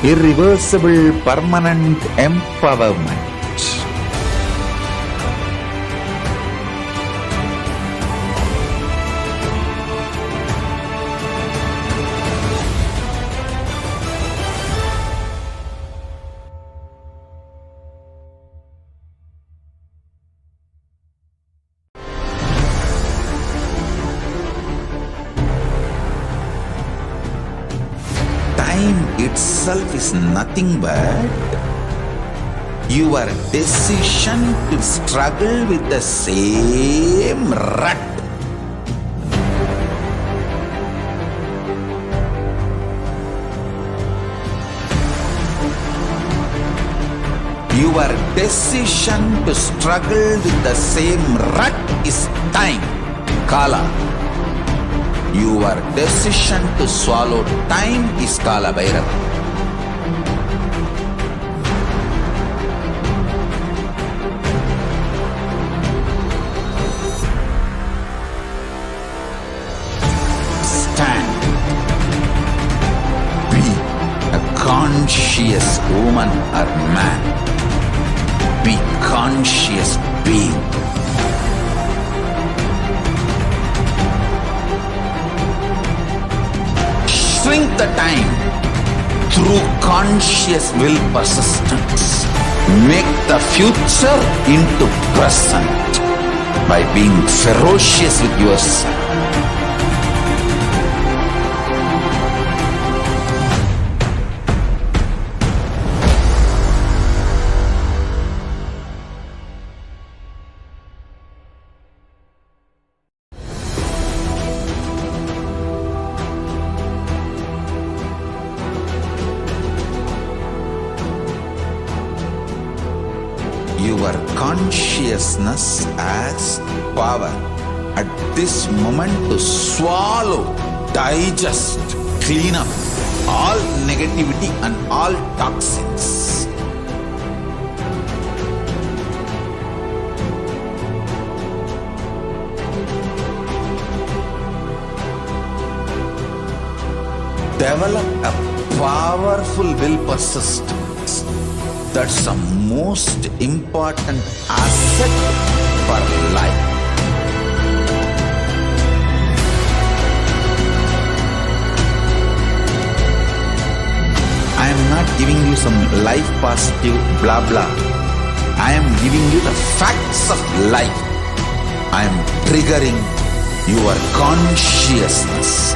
irreversible permanent empowerment. Time itself is nothing but your decision to struggle with the same rut. Your decision to struggle with the same rut is time, Kala. Your decision to swallow time is Kala Bhairava. Stand. Be a conscious woman or man. Be conscious being. Shrink the time through conscious will persistence. Make the future into present by being ferocious with yourself. Your consciousness has power at this moment to swallow, digest, clean up all negativity and all toxins. Develop a powerful will persistence. That's the most important asset for life. I am not giving you some life positive blah blah. I am giving you the facts of life. I am triggering your consciousness.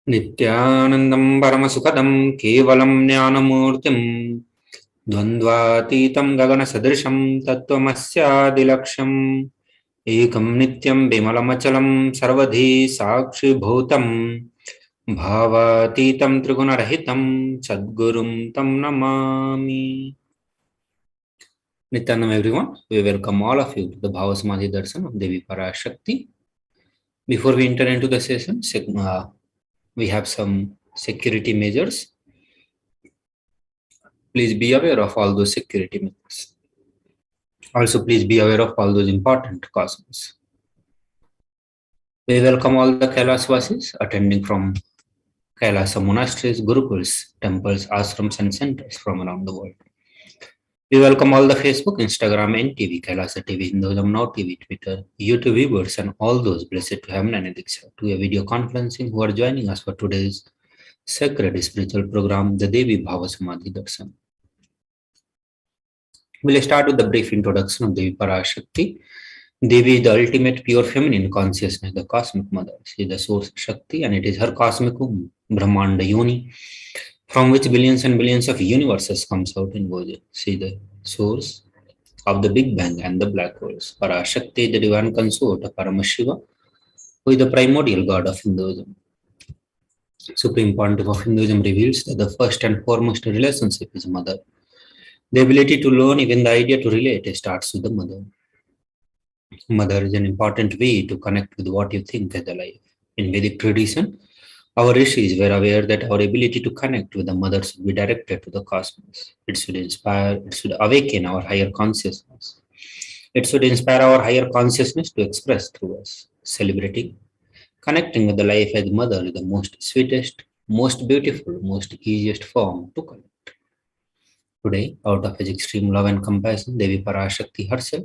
Nithyananda Paramashivam Kevalam Jnanamurtim Dvandvatitam Gagana Sadrisham Tattvamasya Dilaksham Ekam Nityam Bimalamachalam Sarvadhi Sakshi Bhutam Bhavatitam Trigunarahitam Sadgurum Tam Namami. Nityanam everyone, we welcome all of you to the Bhava Samadhi Darshan of Devi Parashakti. Before we enter into the session, we have some security measures. Please be aware of all those security measures. Also, please be aware of all those important causes. We welcome all the Kailas Vasis attending from Kailasa monasteries, gurukuls, temples, ashrams and centers from around the world. We welcome all the Facebook, Instagram, NTV, Kailasa TV, Hinduism Now TV, Twitter, YouTube viewers, and all those blessed to have Diksha to a video conferencing who are joining us for today's sacred spiritual program, the Devi Bhava Samadhi Darshan. We'll start with the brief introduction of Devi Parashakti. Devi is the ultimate pure feminine consciousness, the cosmic mother. She is the source Shakti, and it is her cosmic womb, Brahmanda Yoni, from which billions and billions of universes comes out in goes. See the source of the Big Bang and the black holes. Parashakti is the divine consort of Paramashiva, who is the primordial god of Hinduism. Supreme Pontiff of Hinduism reveals that the first and foremost relationship is mother. The ability to learn, even the idea to relate, starts with the mother. Mother is an important way to connect with what you think as the life. In Vedic tradition, our rishis were aware that our ability to connect with the mother should be directed to the cosmos. It should inspire, it should awaken our higher consciousness. It should inspire our higher consciousness to express through us. Celebrating, connecting with the life as mother is the most sweetest, most beautiful, most easiest form to connect. Today, out of his extreme love and compassion, Devi Parashakti herself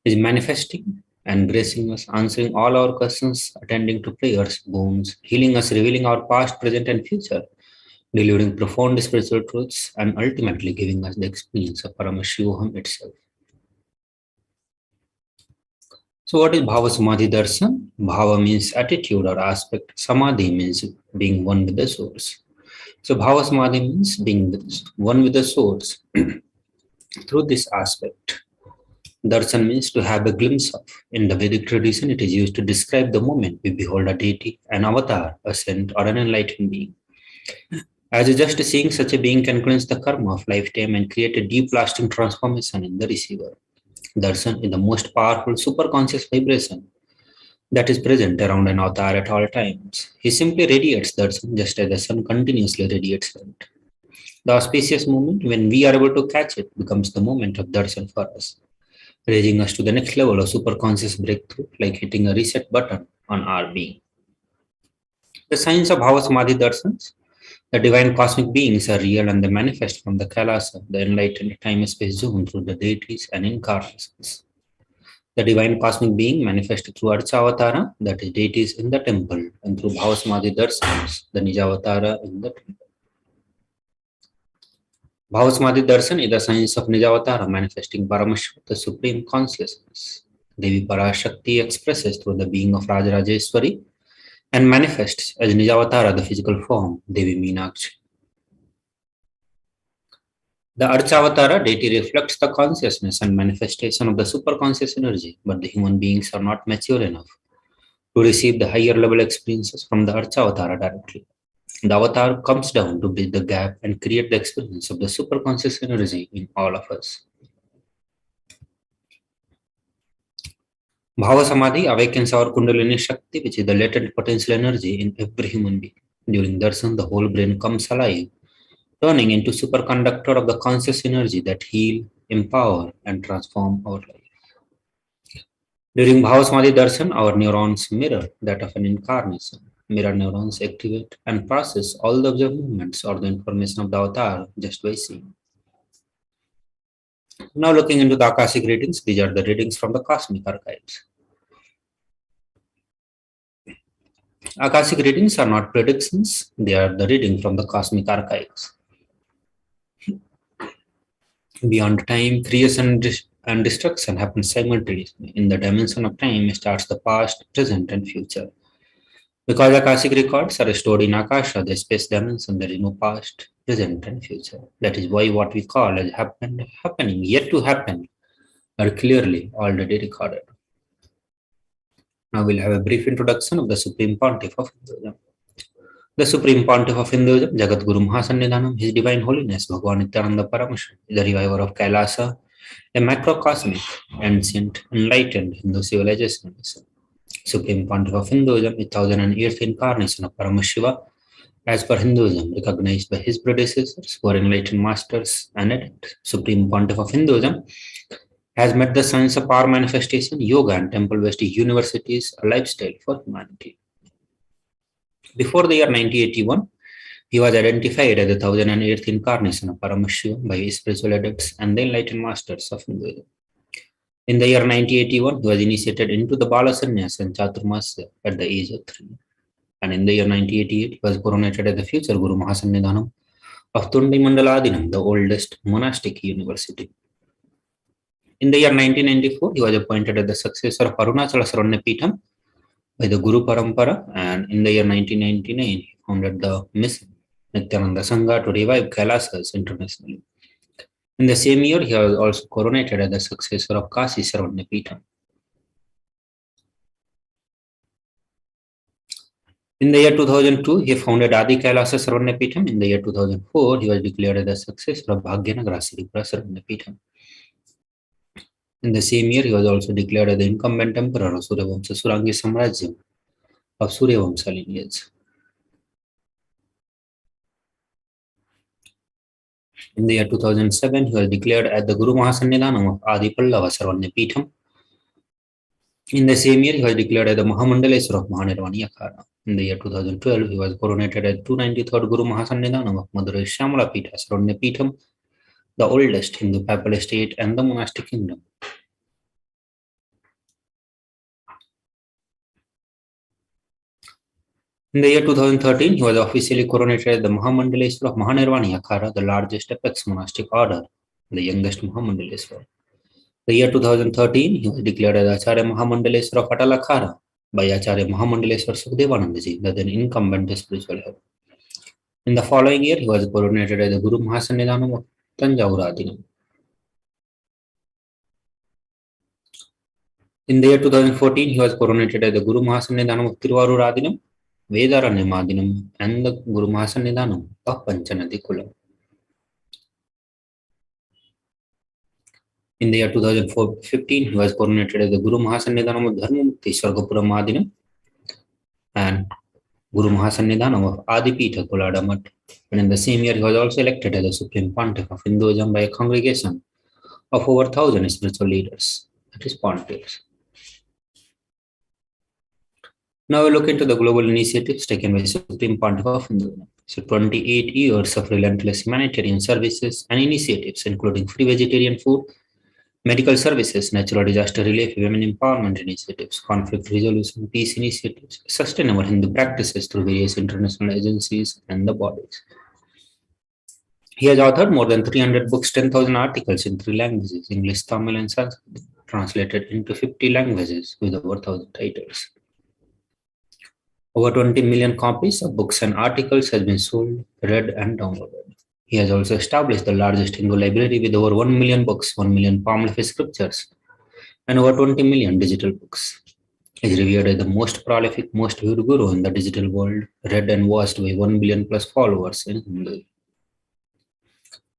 is manifesting and gracing us, answering all our questions, attending to prayers, wounds, healing us, revealing our past, present, and future, delivering profound spiritual truths, and ultimately giving us the experience of Paramashivoham itself. So, what is Bhava Samadhi Darshan? Bhava means attitude or aspect. Samadhi means being one with the source. So, Bhava Samadhi means being one with the source through this aspect. Darshan means to have a glimpse of. In the Vedic tradition, it is used to describe the moment we behold a deity, an avatar, a saint, or an enlightened being. As just seeing such a being can cleanse the karma of lifetime and create a deep lasting transformation in the receiver. Darshan is the most powerful superconscious vibration that is present around an avatar at all times. He simply radiates darshan just as the sun continuously radiates light. The auspicious moment when we are able to catch it becomes the moment of darshan for us, raising us to the next level of superconscious breakthrough, like hitting a reset button on our being. The science of Bhava Samadhi Darshans, the divine cosmic beings are real and they manifest from the Kailasa, the enlightened time-space zone through the deities and incarnations. The divine cosmic being manifests through Archavatara, that is deities in the temple, and through Bhava Samadhi Darshans, the Nijavatara in the temple. Bhava Samadhi Darshan is the science of Nijavatara manifesting Paramashiva, the supreme consciousness. Devi Parashakti expresses through the being of Rajarajeshwari and manifests as Nijavatara, the physical form, Devi Meenakshi. The Archavatara deity reflects the consciousness and manifestation of the superconscious energy, but the human beings are not mature enough to receive the higher level experiences from the Archavatara directly. The avatar comes down to bridge the gap and create the experience of the superconscious energy in all of us. Bhava Samadhi awakens our Kundalini Shakti, which is the latent potential energy in every human being. During darshan, the whole brain comes alive, turning into superconductor of the conscious energy that heal, empower, and transform our life. During Bhava Samadhi darshan, our neurons mirror that of an incarnation. Mirror neurons activate and process all the observed movements or the information of the avatar just by seeing. Now looking into the Akashic readings, these are the readings from the cosmic archives. Akashic readings are not predictions, they are the reading from the cosmic archives. Beyond time, creation and destruction happen simultaneously. In the dimension of time starts the past, present, and future. Because Akashic records are stored in Akasha, the space dimension, there is no past, present, and future. That is why what we call as happening, yet to happen, are clearly already recorded. Now we'll have a brief introduction of the Supreme Pontiff of Hinduism. The Supreme Pontiff of Hinduism, Jagat Guru Mahasannidhanam, His Divine Holiness, Bhagavan Nithyananda Paramashivam, the reviver of KAILASA, a macrocosmic, ancient, enlightened Hindu civilization. Supreme Pontiff of Hinduism is 1008th incarnation of Paramashiva, as per Hinduism, recognized by his predecessors who are enlightened masters and adepts. Supreme Pontiff of Hinduism has made the science of power manifestation, yoga, and temple-based universities a lifestyle for humanity. Before the year 1981, he was identified as the 1008th incarnation of Paramashiva by spiritual adepts and the enlightened masters of Hinduism. In the year 1981, he was initiated into the Bala Sannyas and Chaturmasya at the age of 3. And in the year 1988, he was coronated as the future Guru Mahasannidhanam of Tundi Mandaladinam, the oldest monastic university. In the year 1994, he was appointed as the successor of Arunachala Saranya Peetham by the Guru Parampara, and in the year 1999, he founded the mission Nithyananda Sangha to revive Kailasas internationally. In the same year, he was also coronated as the successor of Kashi Saranya Peetham. In the year 2002, he founded Adi Kailasa Sarvanyapeetham. In the year 2004, he was declared as the successor of Bhagyanagara Siripura Sarvanyapeetham. In the same year, he was also declared as the incumbent emperor of Suryavamsa Surangi Samrajyam of Suryavamsa lineage. In the year 2007, he was declared as the Guru Mahasannidhanam of Adi Pallava Sarvanyapeetham. In the same year, he was declared as the Mahamandaleswara of Mahanirvani Akhada. In the year 2012, he was coronated as 293rd Guru Mahasannidhanam of Madurai Shyamala Peetha Sarvanyapeetham, the oldest Hindu papal estate and the monastic kingdom. In the year 2013, he was officially coronated as the Mahamandaleswara of Mahanirvani Akhada, the largest apex monastic order, the youngest Mahamandaleswara. The year 2013, he was declared as Acharya Mahamandaleswara of Atal Akhada by Acharya Mahamandaleswara Sukhdevanandaji, the then incumbent spiritual head. In the following year, he was coronated as the Guru Mahasannidhanam of Tanjavur Adinam. In the year 2014, he was coronated as the Guru Mahasannidhanam of Tiruvarur Adinam, Vedaranyam Adinam, and the Guru Mahasannidhanam of Panchanadi Kulam. In the year 2015, he was coronated as the Guru Mahasannidhanam of Dharmamukti Swargapuram Adinam and Guru Mahasannidhanam of Adipitha Kuladamat. And in the same year, he was also elected as the Supreme Pontiff of Hinduism by a congregation of over 1,000 spiritual leaders, that is pontiffs. Now we look into the global initiatives taken by Supreme Pontiff of Hinduism. So 28 years of relentless humanitarian services and initiatives, including free vegetarian food, medical services, natural disaster relief, women empowerment initiatives, conflict resolution, peace initiatives, sustainable Hindu practices through various international agencies and the bodies. He has authored more than 300 books, 10,000 articles in 3 languages, English, Tamil, and Sanskrit, translated into 50 languages with over 1,000 titles. Over 20 million copies of books and articles has been sold, read, and downloaded. He has also established the largest Hindu library with over 1 million books, 1 million palm leaf scriptures, and over 20 million digital books. He is revered as the most prolific, most viewed guru in the digital world, read and watched by 1 billion plus followers in Hindu.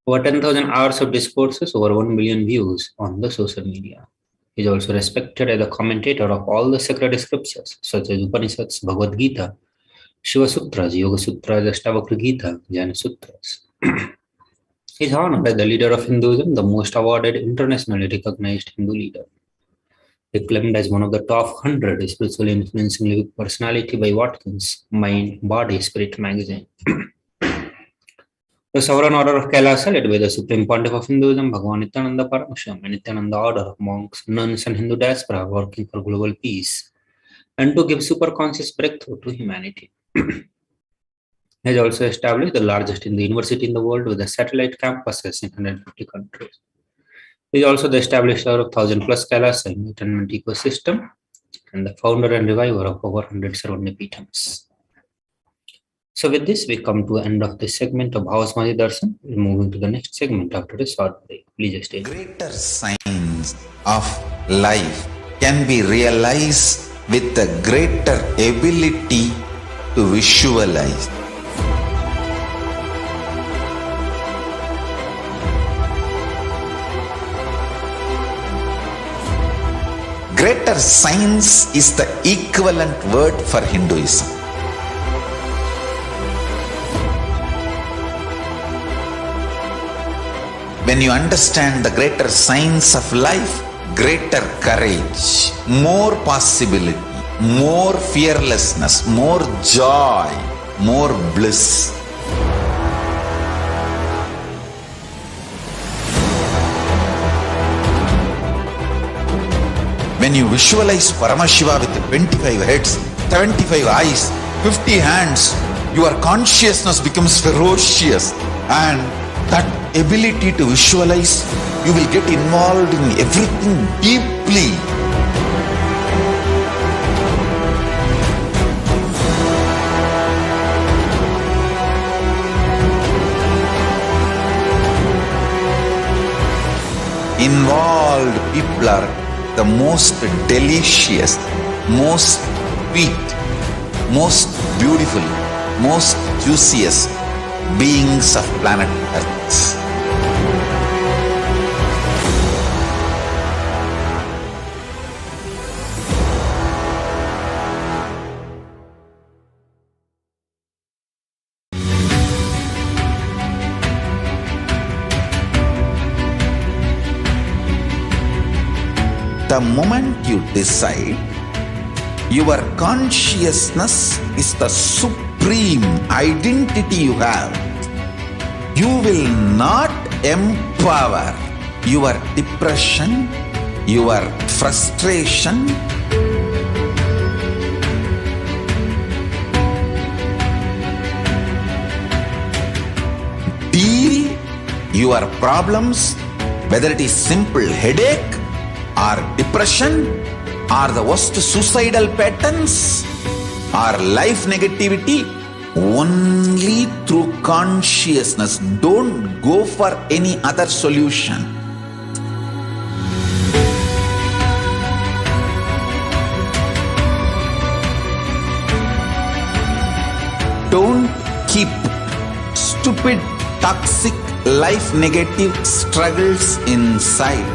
Over 10,000 hours of discourses, over 1 billion views on the social media. He is also respected as a commentator of all the sacred scriptures, such as Upanishads, Bhagavad Gita, Shiva Sutras, Yoga Sutras, Ashtavakra Gita, Jnana Sutras. He is honored as the leader of Hinduism, the most awarded, internationally recognized Hindu leader. Acclaimed as one of the top 100 spiritually influencing personality by Watkins Mind, Body, Spirit magazine. The Sovereign Order of KAILASA, led by the Supreme Pontiff of Hinduism, Bhagavan Nithyananda Paramashivam, and Nithyananda Order of monks, nuns, and Hindu diaspora working for global peace and to give superconscious breakthrough to humanity. He has also established the largest Hindu university in the world with the satellite campuses in 150 countries. He is also the establisher of 1,000 plus Kailasa enlightenment ecosystem and the founder and reviver of over 100 Sarvanyapeethams. So with this, we come to the end of this segment of Bhavasmadhi Darshan. We're moving to the next segment after a short break. Please stay. Greater signs of life can be realized with a greater ability to visualize. Greater science is the equivalent word for Hinduism. When you understand the greater science of life, greater courage, more possibility, more fearlessness, more joy, more bliss. When you visualize Paramashiva with 25 heads, 75 eyes, 50 hands, your consciousness becomes ferocious, and that ability to visualize, you will get involved in everything deeply. Involved people are the most delicious, most sweet, most beautiful, most juiciest beings of planet Earth. The moment you decide, your consciousness is the supreme identity you have. You will not empower your depression, your frustration, deal your problems, whether it is simple headache or depression or the worst suicidal patterns or life negativity, only through consciousness. Don't go for any other solution. Don't keep stupid, toxic, life negative struggles inside.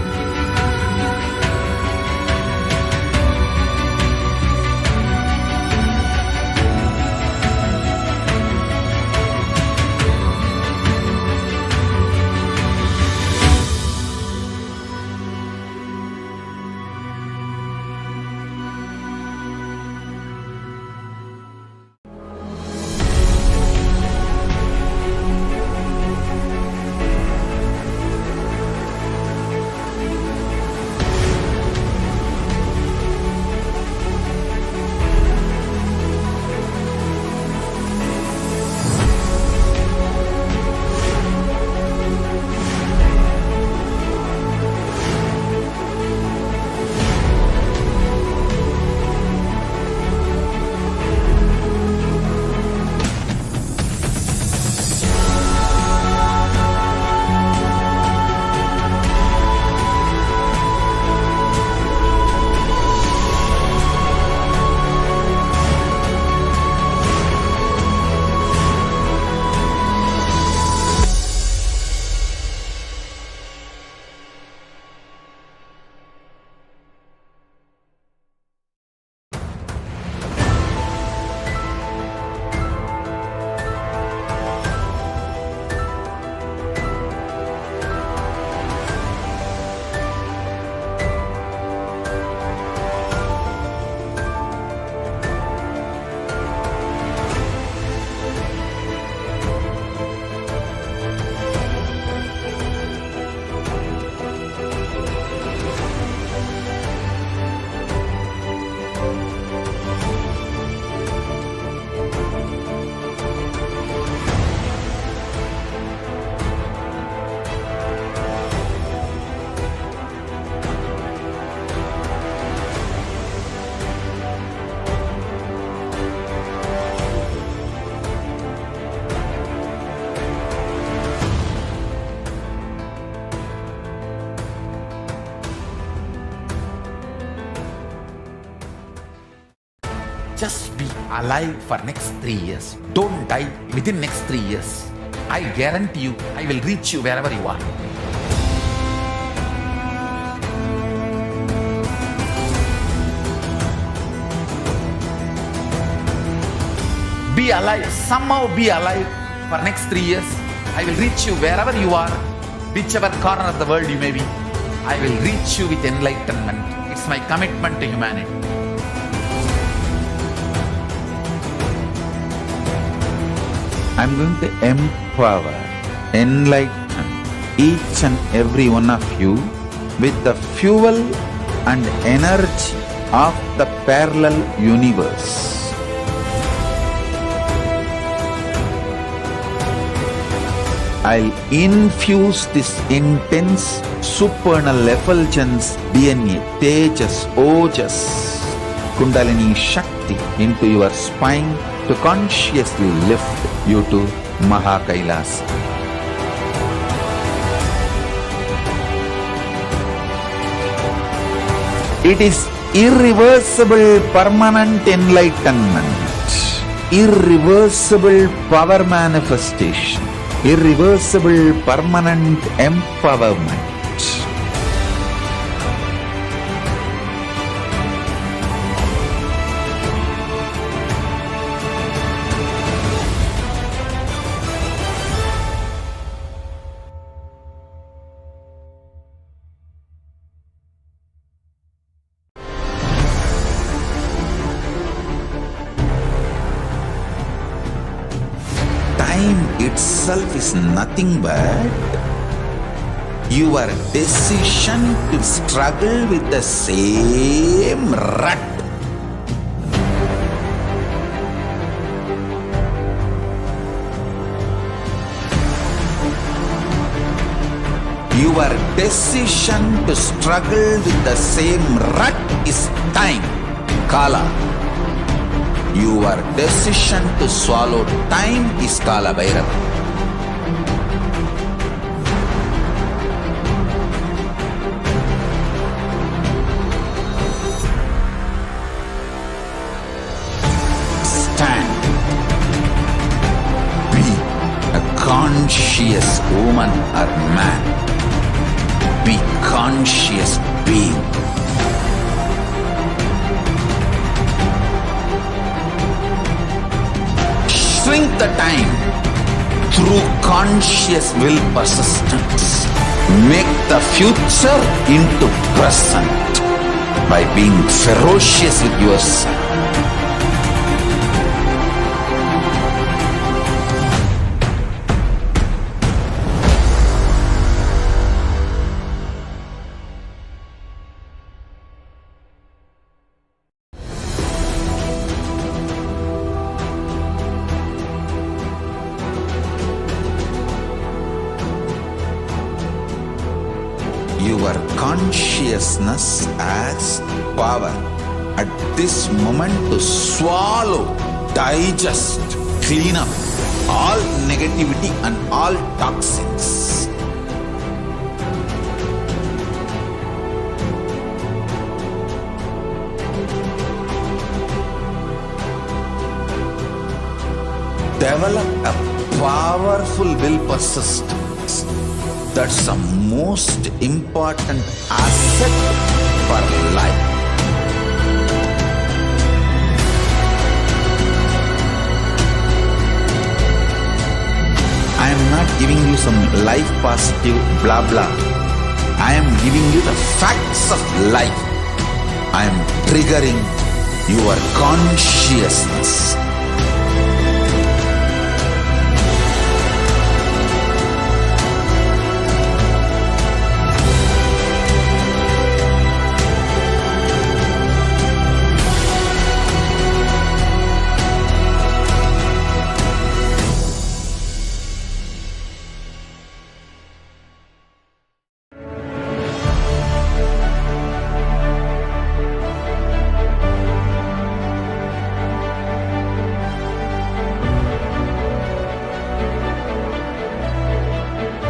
Just be alive for next 3 years. Don't die within next 3 years. I guarantee you, I will reach you wherever you are. Be alive, somehow be alive for next 3 years. I will reach you wherever you are, whichever corner of the world you may be. I will reach you with enlightenment. It's my commitment to humanity. I'm going to empower, enlighten each and every one of you with the fuel and energy of the parallel universe. I'll infuse this intense supernal effulgence DNA, Tejas, Ojas, Kundalini Shakti into your spine to consciously lift you to KAILASA. It is irreversible permanent enlightenment. irreversible power manifestation, irreversible permanent empowerment. Time itself is nothing but your decision to struggle with the same rut. Your decision to struggle with the same rut is time, Kala. Your decision to swallow time is Kala Bhairava. Stand. Be a conscious woman or man. Be conscious being. Shrink the time through conscious will persistence. Make the future into present by being ferocious with yourself. Your consciousness has power at this moment to swallow, digest, clean up all negativity and all toxins. Develop a powerful will persistence. That's the most important asset for life. I am not giving you some life positive blah blah. I am giving you the facts of life. I am triggering your consciousness.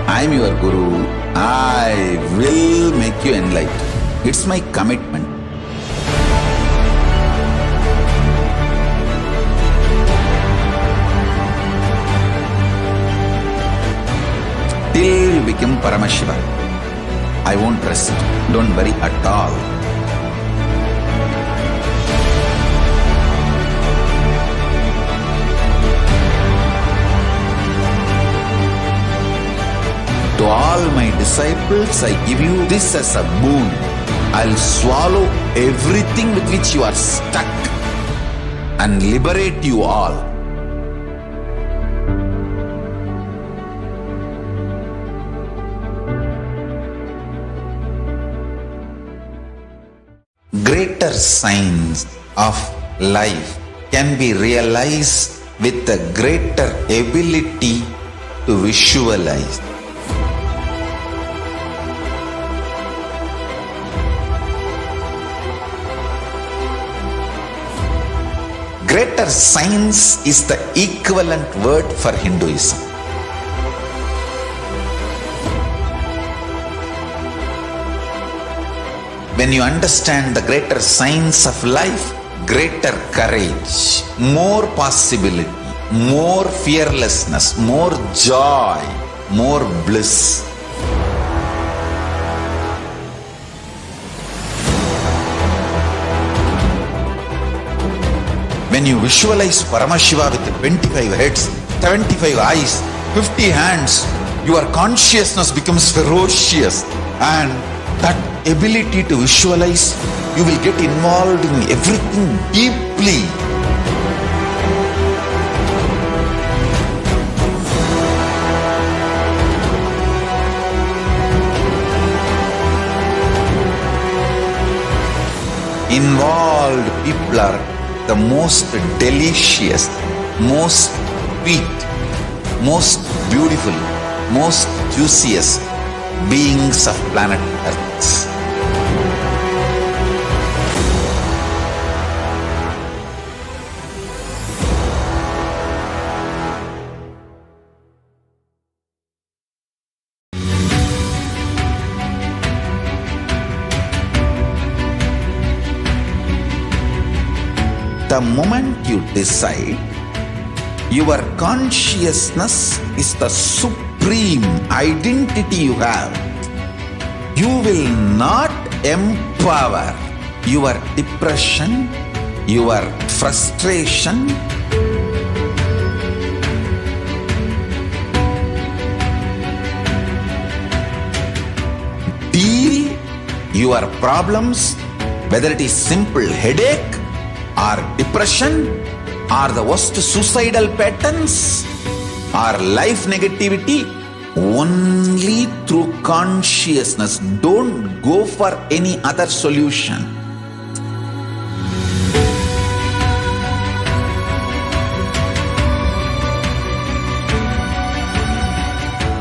I am your Guru. I will make you enlightened. It's my commitment. Till you become Paramashiva, I won't rest. Don't worry at all. To all my disciples, I give you this as a boon. I'll swallow everything with which you are stuck and liberate you all. Greater signs of life can be realized with a greater ability to visualize. Greater science is the equivalent word for Hinduism. When you understand the greater science of life, greater courage, more possibility, more fearlessness, more joy, more bliss. When you visualize Paramashiva with 25 heads, 75 eyes, 50 hands, your consciousness becomes ferocious, and that ability to visualize, you will get involved in everything deeply. Involved people are the most delicious, most sweet, most beautiful, most juiciest beings of planet Earth. The moment you decide, your consciousness is the supreme identity you have. You will not empower your depression, your frustration, deal your problems, whether it is simple headache or depression or the worst suicidal patterns or life negativity, only through consciousness. Don't go for any other solution.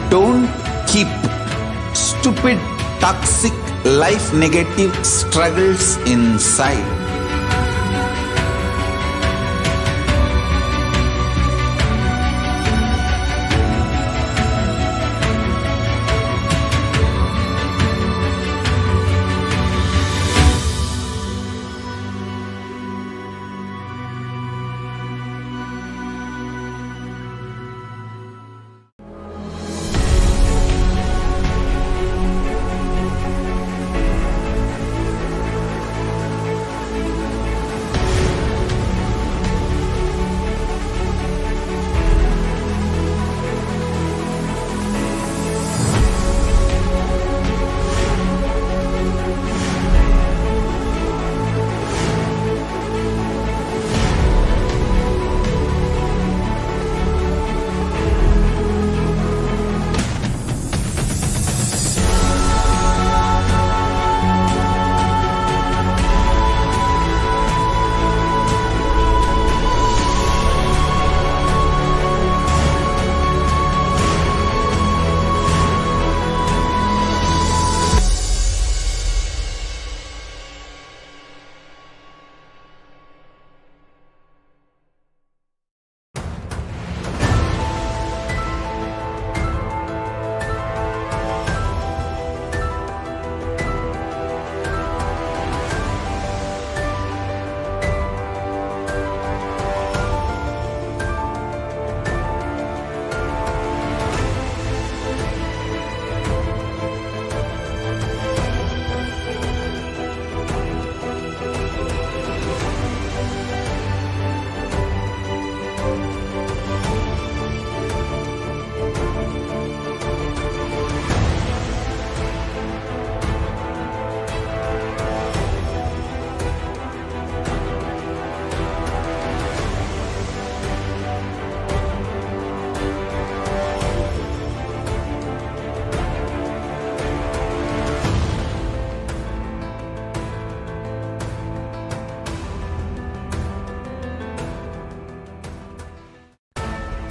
Don't keep stupid, toxic, life negative struggles inside.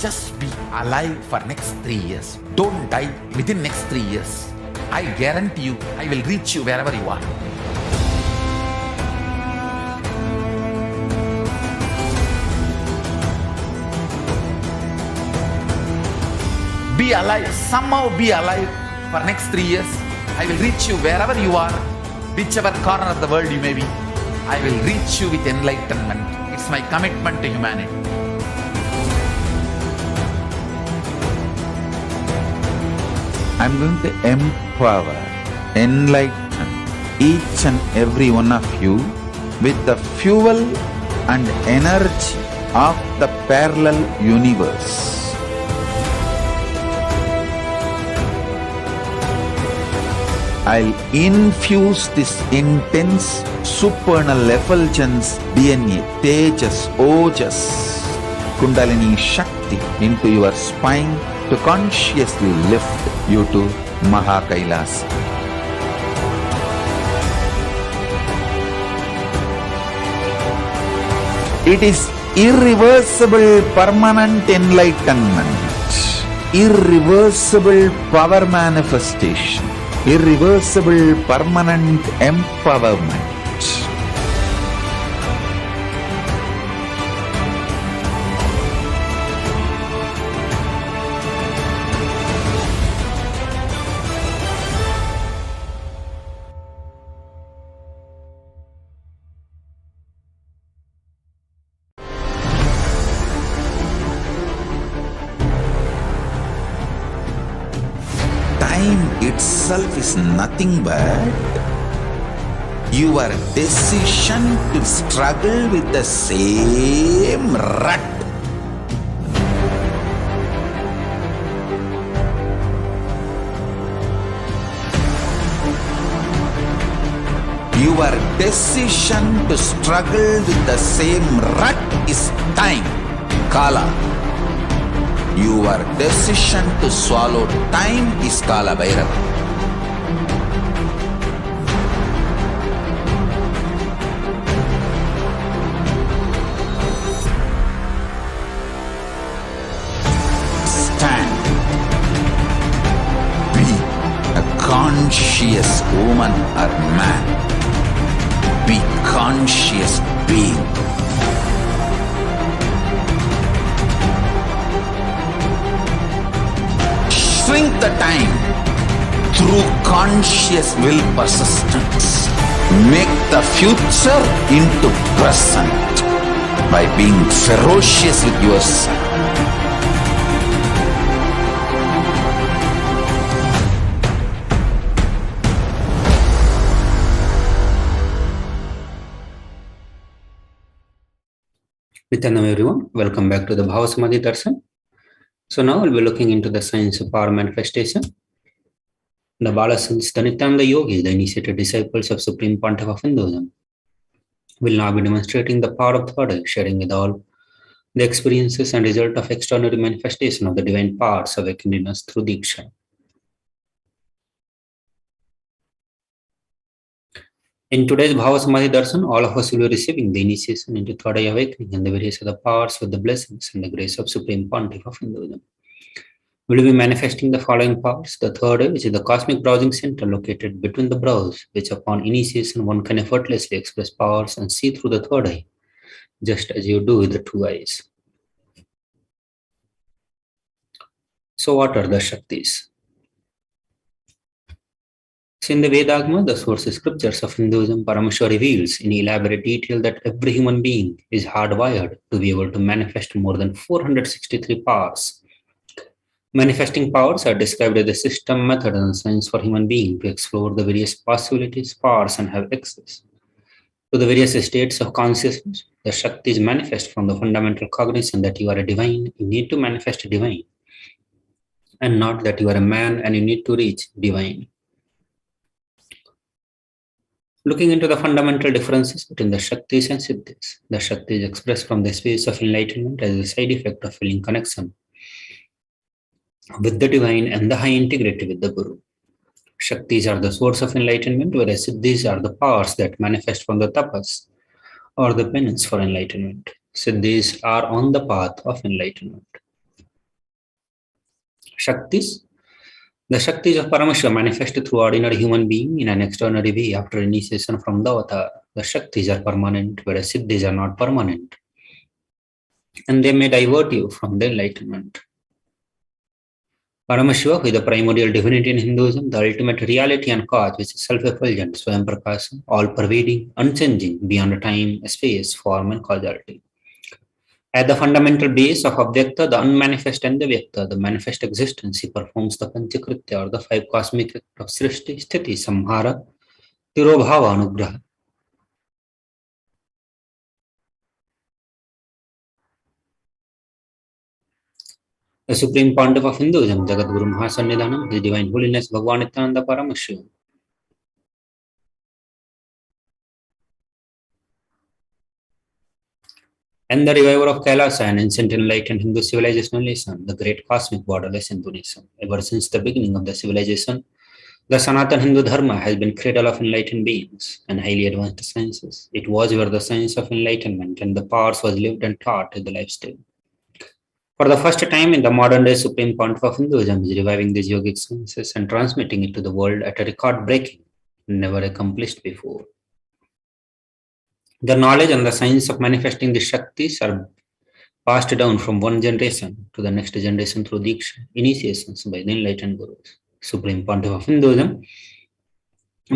Just be alive for next 3 years. Don't die within next 3 years. I guarantee you, I will reach you wherever you are. Be alive, somehow be alive for next 3 years. I will reach you wherever you are, whichever corner of the world you may be. I will reach you with enlightenment. It's my commitment to humanity. I'm going to empower, enlighten each and every one of you with the fuel and energy of the parallel universe. I'll infuse this intense supernal effulgence DNA, Tejas, Ojas, Kundalini Shakti into your spine to consciously lift you to KAILASA. It is irreversible permanent enlightenment, irreversible power manifestation, irreversible permanent empowerment. Time itself is nothing but your decision to struggle with the same rut. Your decision to struggle with the same rut is time, Kala. Your decision to swallow time is Kala Bhairava. Stand. Be a conscious woman or man. Be conscious being. Shrink the time through conscious will persistence. Make the future into present by being ferocious with yourself. Nithyanam everyone, welcome back to the Bhavasamadhi Darshan. So now we'll be looking into the science of power manifestation. The Balasans, the Nithyananda Yogis, the initiated disciples of Supreme Pontiff of Hinduism, will now be demonstrating the power of third eye, sharing with all the experiences and result of extraordinary manifestation of the divine powers awakened in us through Diksha. In today's Bhavasamadhi Darshan, all of us will be receiving the initiation into third eye awakening and the various other powers with the blessings and the grace of Supreme Pontiff of Hinduism. We will be manifesting the following powers. The third eye, which is the cosmic browsing center located between the brows, which upon initiation one can effortlessly express powers and see through the third eye, just as you do with the two eyes. So what are the Shaktis? So in the Vedagma, the source scriptures of Hinduism, Paramashivoham reveals in elaborate detail that every human being is hardwired to be able to manifest more than 463 powers. Manifesting powers are described as a system, method, and science for human being to explore the various possibilities, powers, and have access to the various states of consciousness. The Shaktis manifest from the fundamental cognition that you are a divine, you need to manifest divine, and not that you are a man and you need to reach divine. Looking into the fundamental differences between the Shaktis and Siddhis, the Shakti is expressed from the space of enlightenment as a side effect of feeling connection with the divine and the high integrity with the Guru. Shaktis are the source of enlightenment, whereas Siddhis are the powers that manifest from the tapas or the penance for enlightenment. Siddhis are on the path of enlightenment. Shaktis. The Shaktis of Paramashivoham manifest through ordinary human being in an extraordinary way after initiation from the avatar. The Shaktis are permanent, whereas Siddhis are not permanent, and they may divert you from the enlightenment. Paramashiva, who is the primordial divinity in Hinduism, the ultimate reality and cause, which is self-effulgent, Swayam Prakasam, all-pervading, unchanging, beyond time, space, form, and causality. At the fundamental base of Avyakta, the unmanifest and the Vyakta, the manifest existence, he performs the Panchakritya or the five cosmic acts of Srishti, Sthiti, Samhara, Tirobhava, Anugraha. The Supreme Pontiff of Hinduism, Jagadguru Mahasannidhanam, His Divine Holiness Bhagwan Nithyananda Paramashivam. And the reviver of KAILASA, an ancient enlightened Hindu civilizational nation, the great cosmic borderless Hindu nation. Ever since the beginning of the civilization, the Sanatana Hindu Dharma has been cradle of enlightened beings and highly advanced sciences. It was where the science of enlightenment and the powers was lived and taught in the lifestyle. For the first time in the modern day, Supreme Pontiff of Hinduism is reviving these yogic sciences and transmitting it to the world at a record-breaking, never accomplished before. The knowledge and the science of manifesting the Shaktis are passed down from one generation to the next generation through Diksha, initiations by the enlightened Gurus. Supreme Pontiff of Hinduism,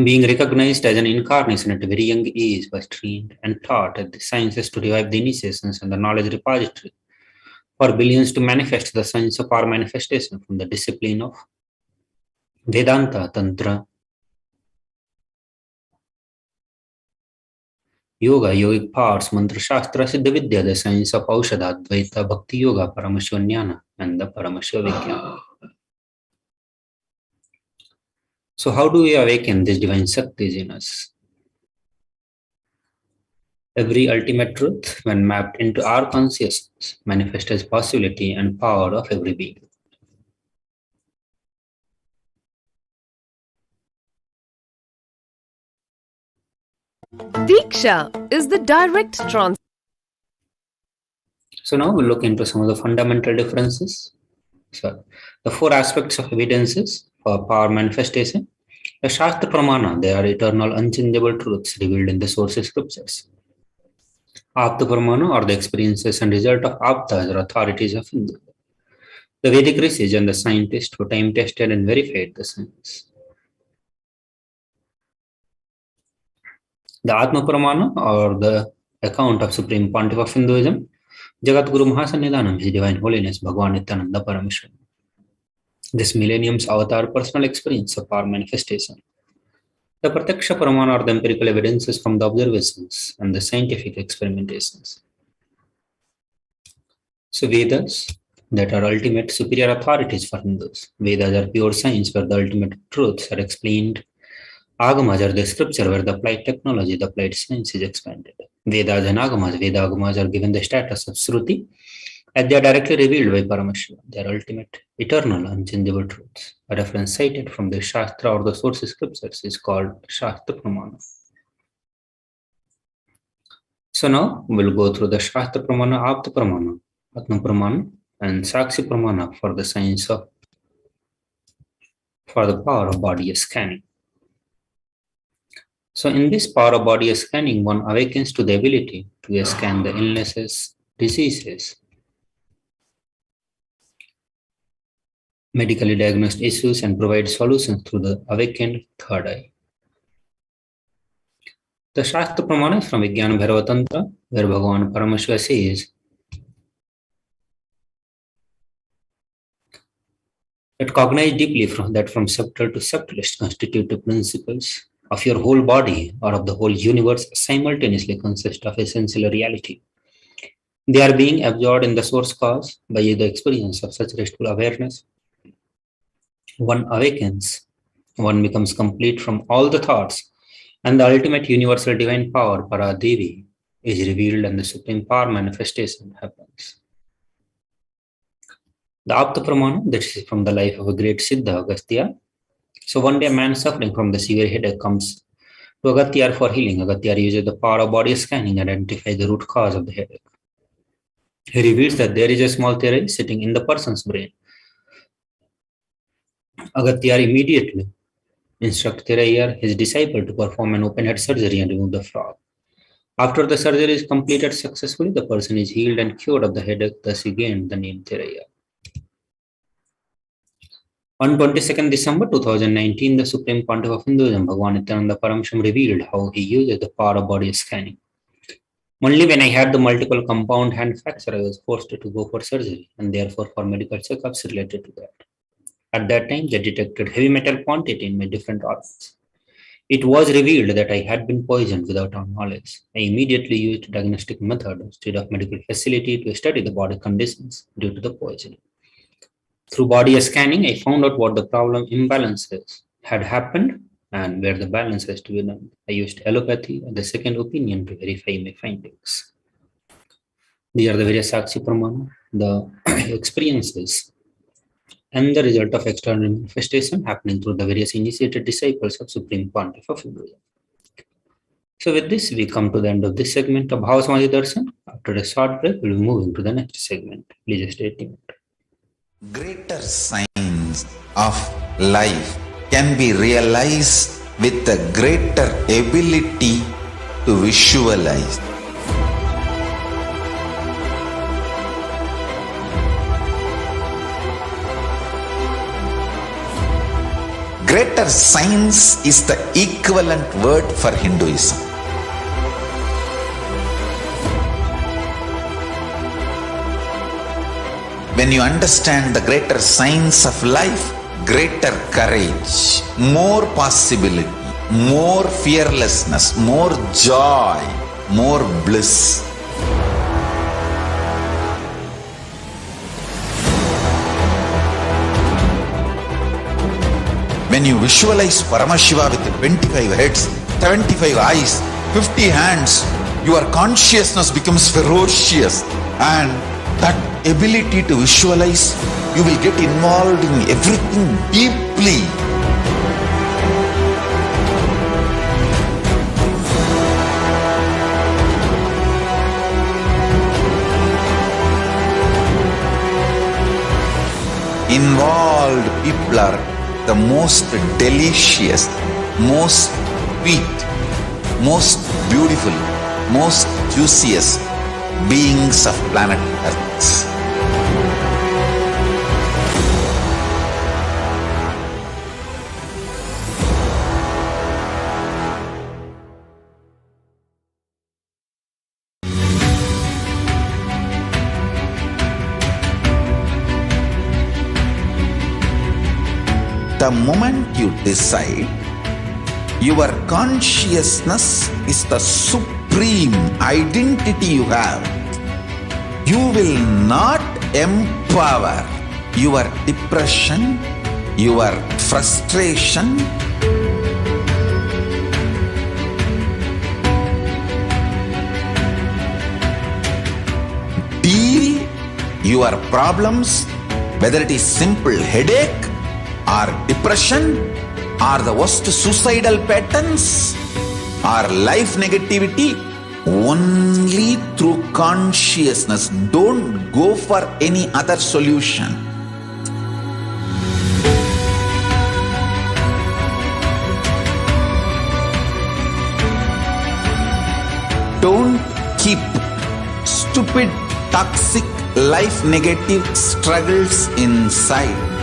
being recognized as an incarnation at a very young age, was trained and taught at the sciences to revive the initiations and the knowledge repository for billions to manifest the science of our manifestation from the discipline of Vedanta, Tantra, Yoga, yogic powers, Mantra Shastra, Siddha Vidya, the science of Aushadha, Advaita, Bhakti Yoga, Paramashiva and the Paramashivoham. So how do we awaken this divine Shaktis in us? Every ultimate truth, when mapped into our consciousness, manifests as possibility and power of every being. Diksha is the direct translation. So now we'll look into some of the fundamental differences. So the four aspects of evidences for power manifestation. The Shastra Pramana, they are eternal, unchangeable truths revealed in the source scriptures. Apta Pramana are the experiences and result of Aptas or authorities of Hindu. The Vedic rishis and the scientists who time tested and verified the science. The Atma Pramana or the account of Supreme Pontiff of Hinduism, Jagadguru Mahasannidhanam, His Divine Holiness Bhagwan Nithyananda Paramashivam. This millennium's avatar personal experience of our manifestation. The Prataksha Pramana are the empirical evidences from the observations and the scientific experimentations. So Vedas, that are ultimate superior authorities for Hindus. Vedas are pure science where the ultimate truths are explained. Agamas are the scripture where the applied technology, the applied science is expanded. Vedas and Agamas, Veda-Agamas are given the status of Shruti as they are directly revealed by Paramashiva. They are ultimate, eternal, unchangeable truths. A reference cited from the Shastra or the source scriptures is called Shastra Pramana. So now we'll go through the Shastra Pramana, Apta Pramana, Atma Pramana, and Sakshi Pramana for the science of, for the power of body scanning. So in this power of body scanning, one awakens to the ability to scan the illnesses, diseases, medically diagnosed issues and provide solutions through the awakened third eye. The Shastra Pramana is from Vijnana Bhairava Tantra, where Bhagavan Paramashiva says that cognize deeply from subtle to subtlest constitutive principles of your whole body or of the whole universe simultaneously consist of essential reality. They are being absorbed in the source cause by the experience of such restful awareness. One awakens, one becomes complete from all the thoughts, and the ultimate universal divine power, Paradevi, is revealed and the supreme power manifestation happens. The Apta Pramana, that is from the life of a great Siddha, Agastya. So one day a man suffering from the severe headache comes to Agastya for healing. Agastya uses the power of body scanning and identifies the root cause of the headache. He reveals that there is a small theory sitting in the person's brain. Agastya immediately instructs Thirayya, his disciple, to perform an open head surgery and remove the frog. After the surgery is completed successfully, the person is healed and cured of the headache, thus he gained the name Thirayya. On 22nd December 2019, the Supreme Pontiff of Hinduism, Bhagavan Nithyananda Paramashivam, revealed how he uses the power of body scanning. Only when I had the multiple compound hand fracture, I was forced to go for surgery and therefore for medical checkups related to that. At that time, they detected heavy metal quantity in my different organs. It was revealed that I had been poisoned without our knowledge. I immediately used a diagnostic method instead of medical facility to study the body conditions due to the poisoning. Through body scanning, I found out what the problem imbalances had happened and where the balance has to be done. I used allopathy and the second opinion to verify my findings. These are the various Sakshi Pramana, the experiences, and the result of external manifestation happening through the various initiated disciples of Supreme Pontiff of Hinduism. So with this, we come to the end of this segment of Bhava Samadhi Darshan. After a short break, we'll be moving to the next segment. Please stay tuned. Greater signs of life can be realized with a greater ability to visualize. Greater science is the equivalent word for Hinduism. When you understand the greater science of life, greater courage, more possibility, more fearlessness, more joy, more bliss. When you visualize Paramashiva with 25 heads, 75 eyes, 50 hands, your consciousness becomes ferocious, and that ability to visualize, you will get involved in everything deeply. Involved people are the most delicious, most sweet, most beautiful, most juiciest beings of planet Earth. The moment you decide, your consciousness is the supreme identity you have. You will not empower your depression, your frustration, deal your problems, whether it is simple headache or depression or the worst suicidal patterns or life negativity, only through consciousness. Don't go for any other solution. Don't keep stupid, toxic, life negative struggles inside.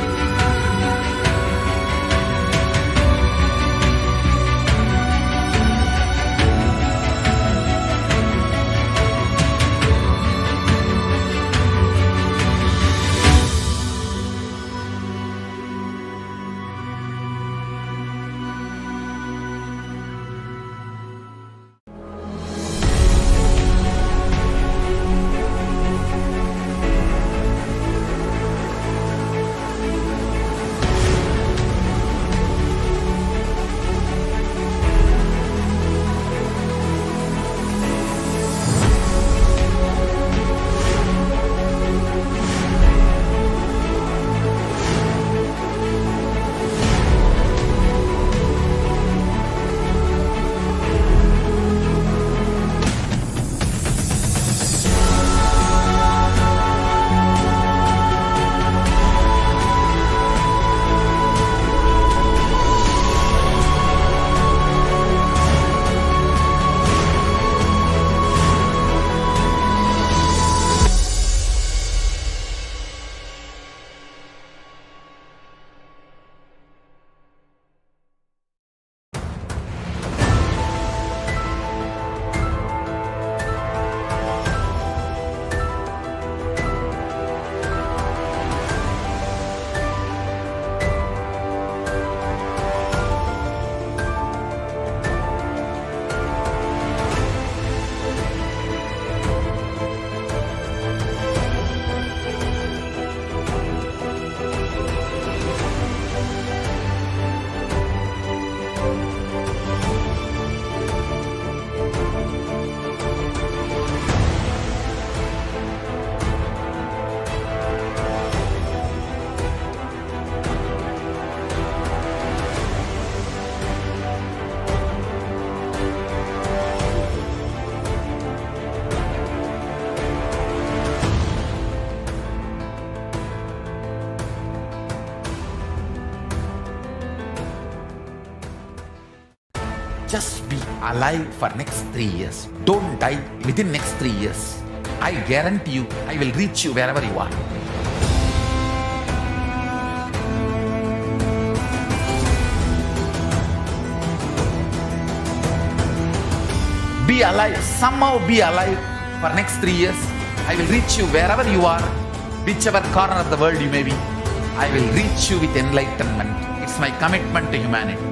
alive for next 3 years. Don't die within next 3 years. I guarantee you, I will reach you wherever you are. Be alive, somehow be alive for next 3 years. I will reach you wherever you are, whichever corner of the world you may be. I will reach you with enlightenment. It's my commitment to humanity.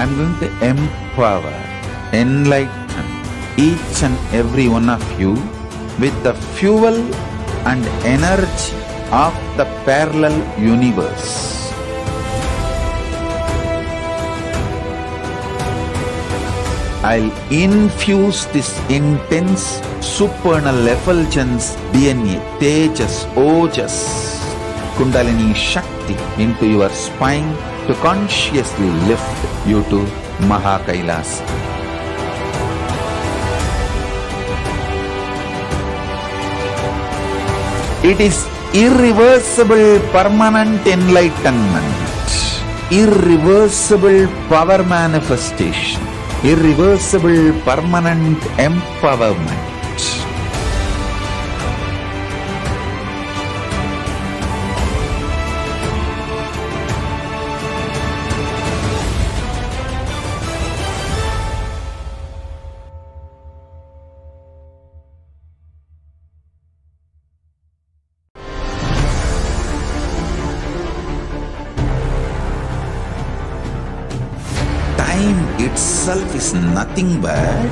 I'm going to empower, enlighten each and every one of you with the fuel and energy of the parallel universe. I'll infuse this intense supernal effulgence DNA, Tejas, Ojas, Kundalini Shakti into your spine to consciously lift you to KAILASA. It is irreversible permanent enlightenment, irreversible power manifestation, irreversible permanent empowerment. Time itself is nothing but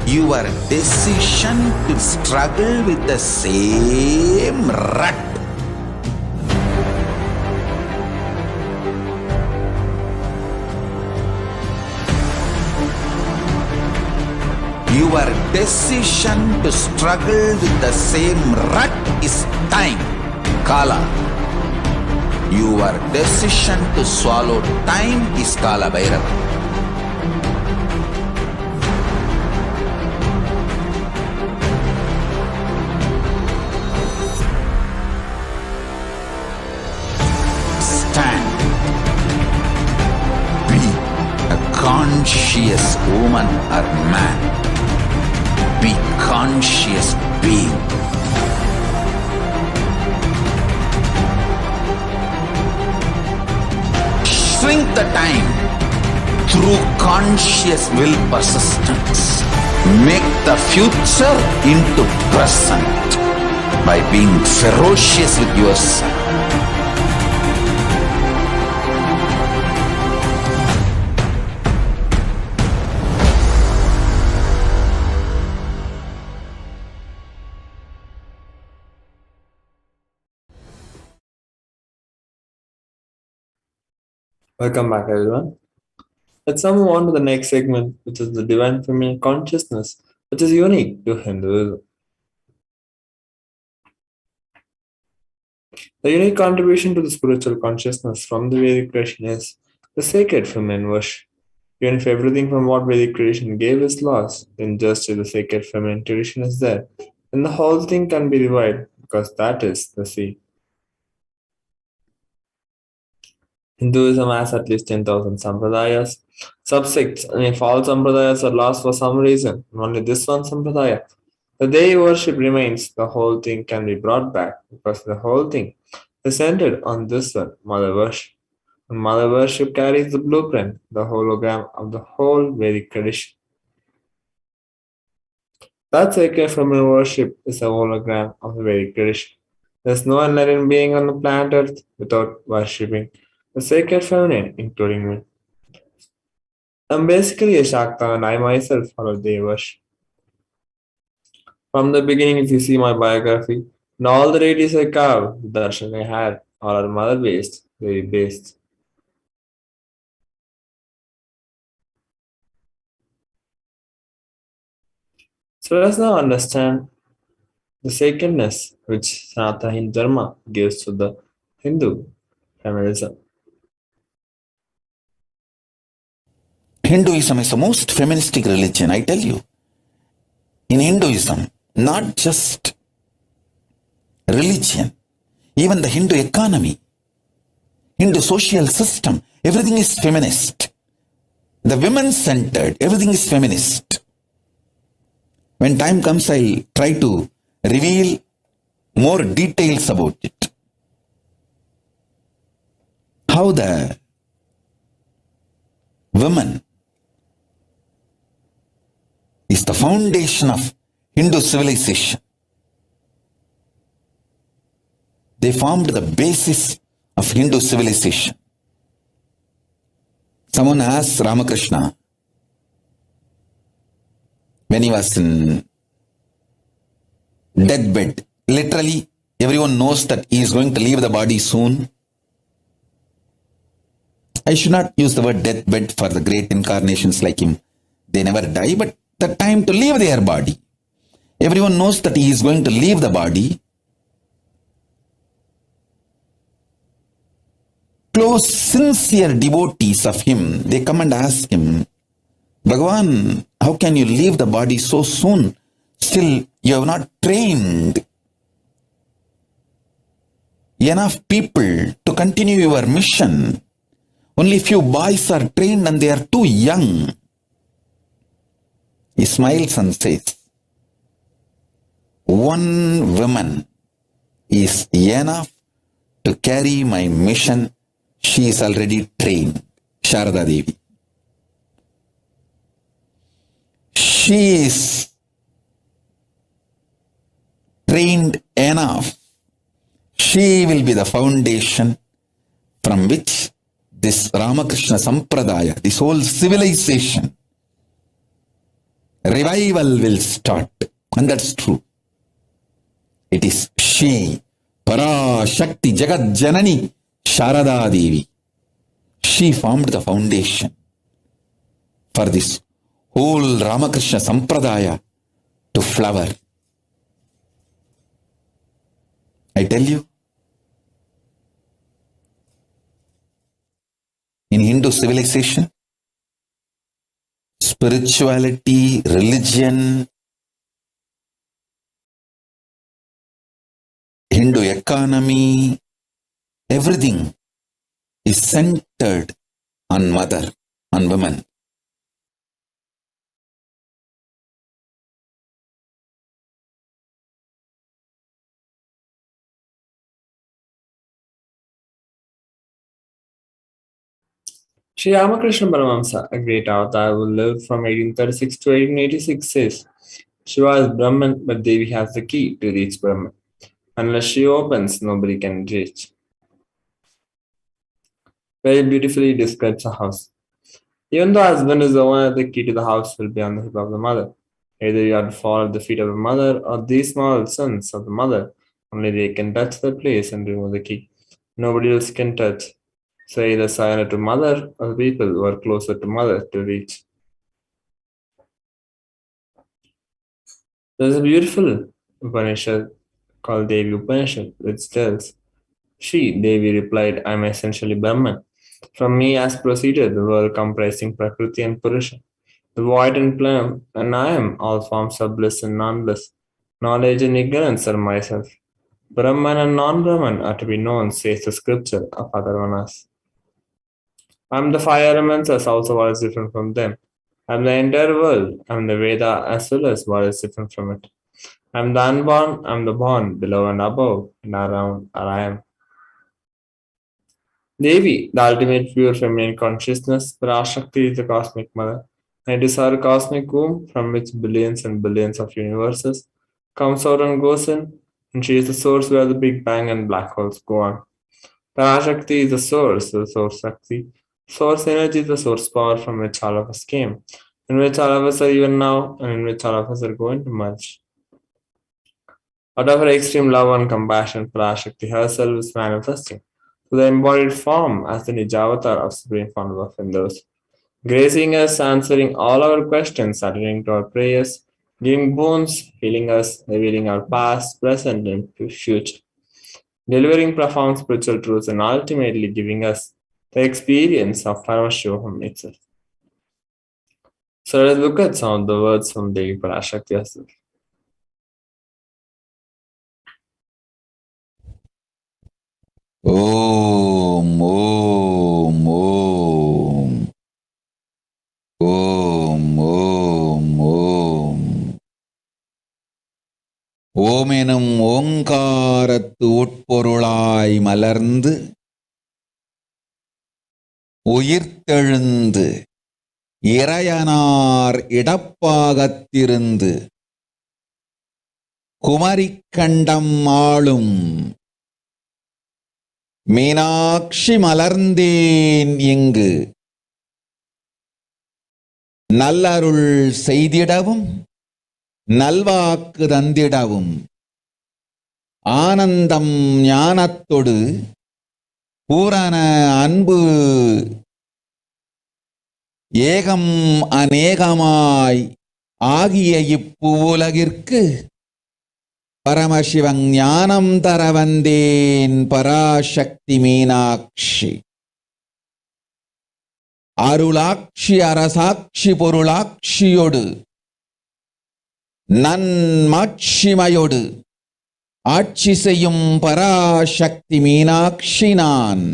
your decision to struggle with the same rut. Your decision to struggle with the same rut is time, Kala. Your decision to swallow time is Kala Bhairava. Stand. Be a conscious woman or man. Be conscious being. Shrink the time through conscious will persistence. Make the future into present by being ferocious with yourself. Welcome back, everyone. Let's now move on to the next segment, which is the divine feminine consciousness, which is unique to Hinduism. The unique contribution to the spiritual consciousness from the Vedic tradition is the sacred feminine worship. Even if everything from what Vedic tradition gave is lost, then just as the sacred feminine tradition is there, then the whole thing can be revived, because that is the seed. Hinduism has at least 10,000 sampradayas, subsects, and if all sampradayas are lost for some reason, only this one sampradaya, the day worship remains, the whole thing can be brought back, because the whole thing is centered on this one, Mother worship. And Mother worship carries the blueprint, the hologram of the whole Vedic tradition. That sacred feminine worship is a hologram of the Vedic tradition. There is no enlightened being on the planet Earth without worshipping the sacred feminine, including me. I'm basically a Shakta and I myself follow the worship. From the beginning, if you see my biography, and all the deities I carved, the darshan I had, all are mother based, Devi based. So let's now understand the sacredness which Sanatana Hindu Dharma gives to the Hindu feminism. Hinduism is the most feministic religion, I tell you. In Hinduism, not just religion, even the Hindu economy Hindu social system, everything is feminist. The women-centered, everything is feminist. When time comes, I'll try to reveal more details about it. How the woman is the foundation of Hindu civilization. They formed the basis of Hindu civilization. Someone asked Ramakrishna when he was in deathbed. Literally, everyone knows that he is going to leave the body soon. I should not use the word deathbed for the great incarnations like him. They never die, but the time to leave their body. Everyone knows that he is going to leave the body. Close, sincere devotees of him, they come and ask him, Bhagavan, how can you leave the body so soon? Still, you have not trained enough people to continue your mission. Only few boys are trained and they are too young. He smiles and says, one woman is enough to carry my mission. She is already trained, Sharada Devi. She is trained enough. She will be the foundation from which this Ramakrishna Sampradaya, this whole civilization, revival will start. And that's true. It is she, Parashakti, Jagat Janani, Sharada Devi. She formed the foundation for this whole Ramakrishna Sampradaya to flower. I tell you, in Hindu civilization, spirituality, religion, Hindu economy, everything is centered on mother, on women. Sri Ramakrishna Paramahamsa, a great avatar who lived from 1836 to 1886, says, Shiva is Brahman, but Devi has the key to reach Brahman. Unless she opens, nobody can reach. Very beautifully describes a house. Even though husband is the owner, the key to the house will be on the hip of the mother. Either you have to fall at the feet of the mother or these small sons of the mother. Only they can touch the place and remove the key. Nobody else can touch. So either surrender to mother or the people who are closer to mother to reach. There's a beautiful Upanishad called Devi Upanishad, which tells, She, Devi, replied, I am essentially Brahman. From me has proceeded the world comprising Prakriti and Purusha, the void and plum, and I am all forms of bliss and non-bliss. Knowledge and ignorance are myself. Brahman and non-Brahman are to be known, says the scripture of Atharvanas. I am the five elements as also what is different from them. I am the entire world. I am the Veda as well as what is different from it. I am the unborn, I am the born, below and above, and around I am. Devi, the ultimate pure feminine consciousness, Parashakti is the cosmic mother. And it is her cosmic womb from which billions and billions of universes comes out and goes in, and she is the source where the Big Bang and black holes go on. Parashakti is the source Shakti. Source energy is the source power from which all of us came, in which all of us are even now, and in which all of us are going to merge. Out of her extreme love and compassion, Parashakti herself is manifesting to the embodied form as the Nijavatar of Supreme Founder of Hindus, gracing us, answering all our questions, attending to our prayers, giving boons, healing us, revealing our past, present, and future, delivering profound spiritual truths, and ultimately giving us the experience of Paramashivoham itself. So let's look at some of the words from Devi Parashakti herself. Oh. ஓம் ஓம் ஓம் ஓம் ஓம் ஓம் எனும் ஓங்காரத்து உட்பொருளாய் மலர்ந்து உயிர்த்தெழுந்து இறையனார் இடப்பாகத்திருந்து குமரிக்கண்டம் ஆளும் மீனாட்சி மலர்ந்தேன் இங்கு நல்லருள் செய்திடவும் நல்வாக்கு தந்திடவும் ஆனந்தம் ஞானத்தொடு பூரண அன்பு ஏகம் அநேகமாய் ஆகிய இப்புலகிற்கு பரமசிவன் ஞானம் தர வந்தேன் பராசக்தி மீனாட்சி அருளாட்சி அரசாட்சி பொருளாட்சியோடு நன்மாட்சிமையோடு ஆட்சி செய்யும் பராசக்தி மீனாட்சி நான்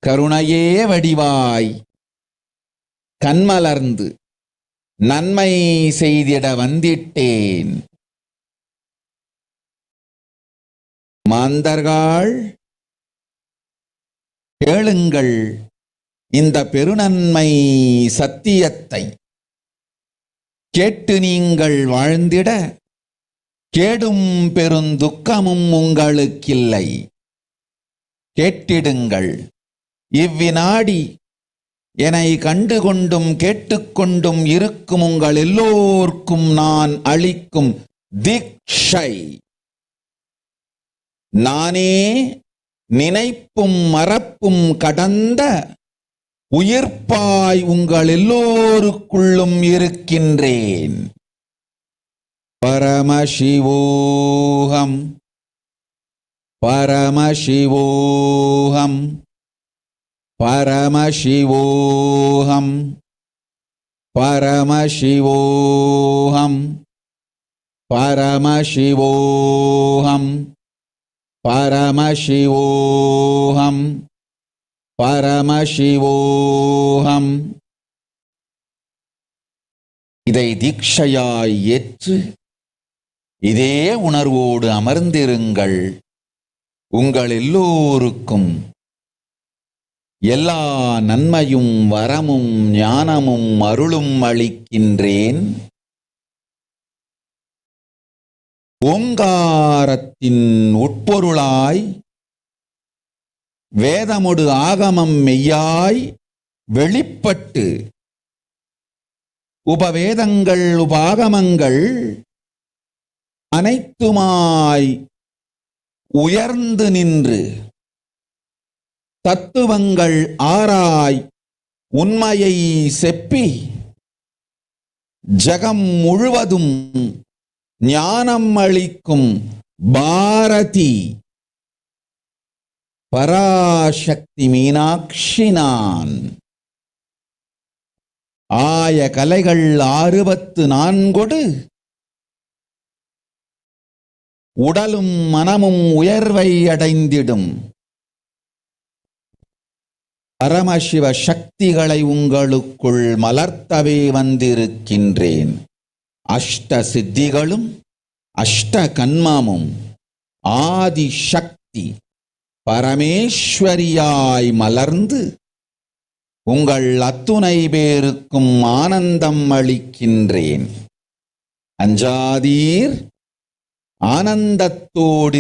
கருணையே வடிவாய் கண்மலர்ந்து நன்மை செய்திட வந்திட்டேன். மாந்தர்கள் கேளுங்கள் இந்த பெருநன்மை சத்தியத்தை, கேட்டு நீங்கள் வாழ்ந்திட கேடும் பெருந்துக்கமும் உங்களுக்கில்லை. கேட்டிடுங்கள். இவ்வினாடி என்னை கண்டுகொண்டும் கேட்டுக்கொண்டும் இருக்கும் உங்கள் எல்லோர்க்கும் நான் அளிக்கும் தீட்சை, நானே நினைப்பும் மறப்பும் கடந்த உயிர்ப்பாய் உங்கள் எல்லோருக்குள்ளும் இருக்கின்றேன். பரமசிவோகம் பரமசிவோகம் பரமசிவோகம் பரமசிவோகம் பரமசிவோகம் பரமசிவோகம் பரமசிவோகம். இதை தீட்சையாய் ஏற்று இதே உணர்வோடு அமர்ந்திருங்கள். உங்கள் எல்லோருக்கும் எல்லா நன்மையும் வரமும் ஞானமும் அருளும் அளிக்கின்றேன். ஓங்காரத்தின் உட்பொருளாய் வேதமொடு ஆகமம் மெய்யாய் வெளிப்பட்டு உபவேதங்கள் உபாகமங்கள் அனைத்துமாய் உயர்ந்து நின்று தத்துவங்கள் ஆராய் உண்மையை செப்பி ஜகம் முழுவதும் ஞானம் அளிக்கும் பாரதி பராசக்தி மீனாட்சி நான். ஆய கலைகள் 64 உடலும் மனமும் உயர்வை அடைந்திடும் பரமசிவ சக்திகளை உங்களுக்குள் மலர்த்தவே வந்திருக்கின்றேன். அஷ்ட சித்திகளும் அஷ்ட கன்மமும் ஆதி சக்தி பரமேஸ்வரியாய் மலர்ந்து உங்கள் அத்துணை பேருக்கும் ஆனந்தம் அளிக்கின்றேன். அஞ்சாதீர், ஆனந்தத்தோடிருப்பீர்.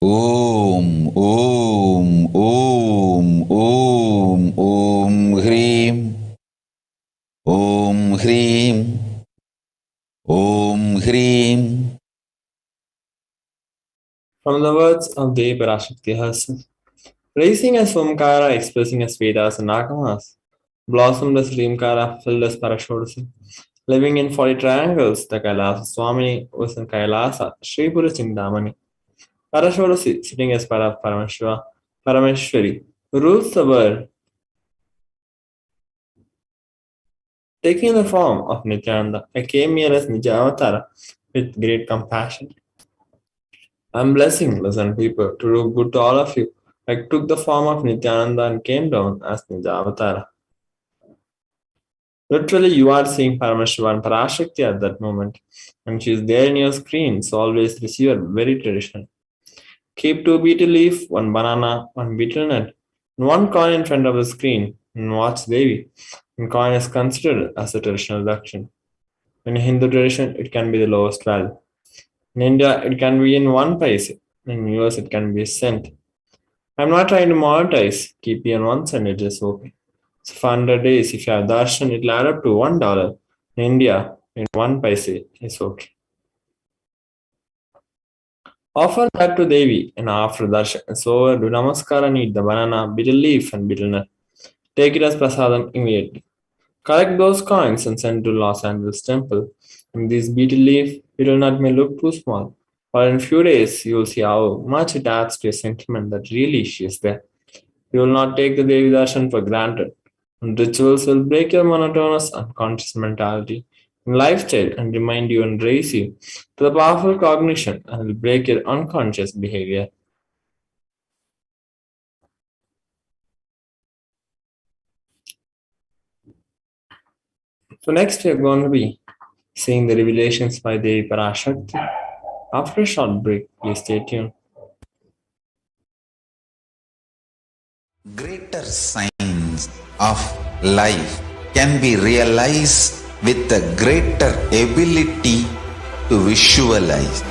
ஓம் ஓம் ஓம் ஓம் ஓம் ஹ்ரீம் ஓம் ஹ்ரீம் ஓம் ஹ்ரீம். From the words of the Parashakti herself, raising as Omkara, expressing as Vedas and Agamas, blossomed as Rimkara, filled as Parashakti, living in 40 triangles, the KAILASA Swami was in KAILASA, Sri Pura Chindamani. Parashakti, sitting as Paramashiva, Parameshwari, rules the world, taking the form of Nithyananda. I came here as Nija Avatara with great compassion. I'm blessing pleasant people to do good to all of you. I took the form of Nithyananda and came down as Nija Avatara. Literally, you are seeing Paramashivoham and Parashakti at that moment, and she is there in your screen, so always receive her very tradition. Keep 2 betel leaf, 1 banana, 1 betel nut, and 1 coin in front of the screen, and watch Devi. And coin is considered as a traditional deduction. In Hindu tradition, it can be the lowest value. In India, it can be in 1 paise. In US, it can be a cent. I'm not trying to monetize. Keep it on 1 cent, it is okay. So for 100 days, if you have darshan, it will add up to $1. In India, in 1 paise is okay. Offer that to Devi, and after darshan is over, do namaskar and eat the banana, betel leaf, and betel nut. Take it as prasadam immediately. Collect those coins and send to Los Angeles temple. And this betel leaf, betel nut may look too small, but in few days you will see how much it adds to a sentiment that really she is there. You will not take the Devi darshan for granted. And rituals will break your monotonous unconscious mentality and lifestyle and remind you and raise you to the powerful cognition and will break your unconscious behavior. So next we are going to be seeing the revelations by Devi Parashakti. After a short break, please stay tuned. Greater signs of life can be realized with a greater ability to visualize.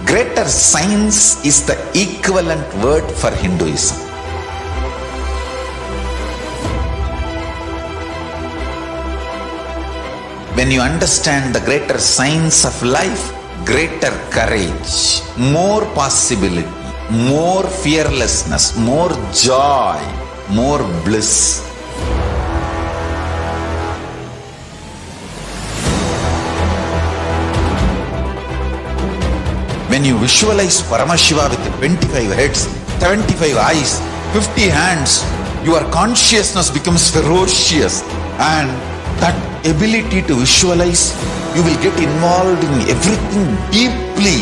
Greater science is the equivalent word for Hinduism. When you understand the greater science of life, greater courage, more possibility, more fearlessness, more joy, more bliss. When you visualize Paramashiva with 25 heads, 75 eyes, 50 hands, your consciousness becomes ferocious, and that ability to visualize, you will get involved in everything deeply.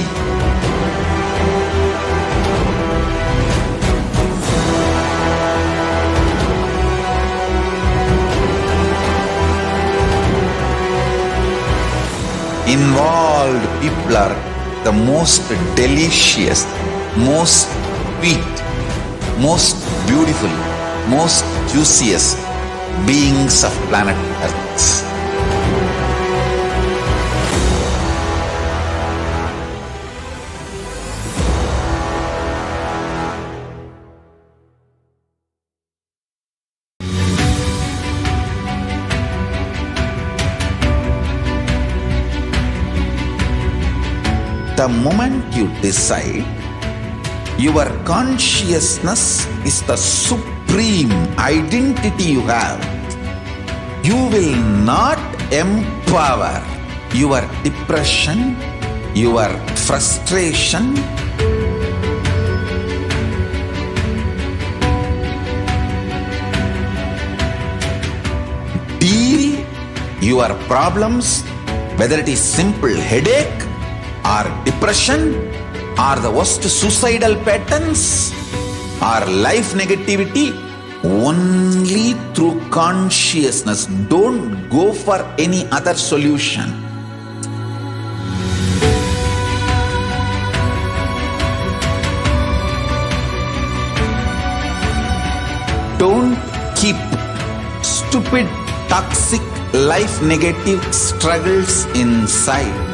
Involved people are the most delicious, most sweet, most beautiful, most juiciest beings of planet Earth. The moment you decide, your consciousness is the supreme identity you have. You will not empower your depression, your frustration, deal your problems, whether it is simple headache or depression or the worst suicidal patterns or life negativity, only through consciousness. Don't go for any other solution. Don't keep stupid, toxic, life negative struggles inside.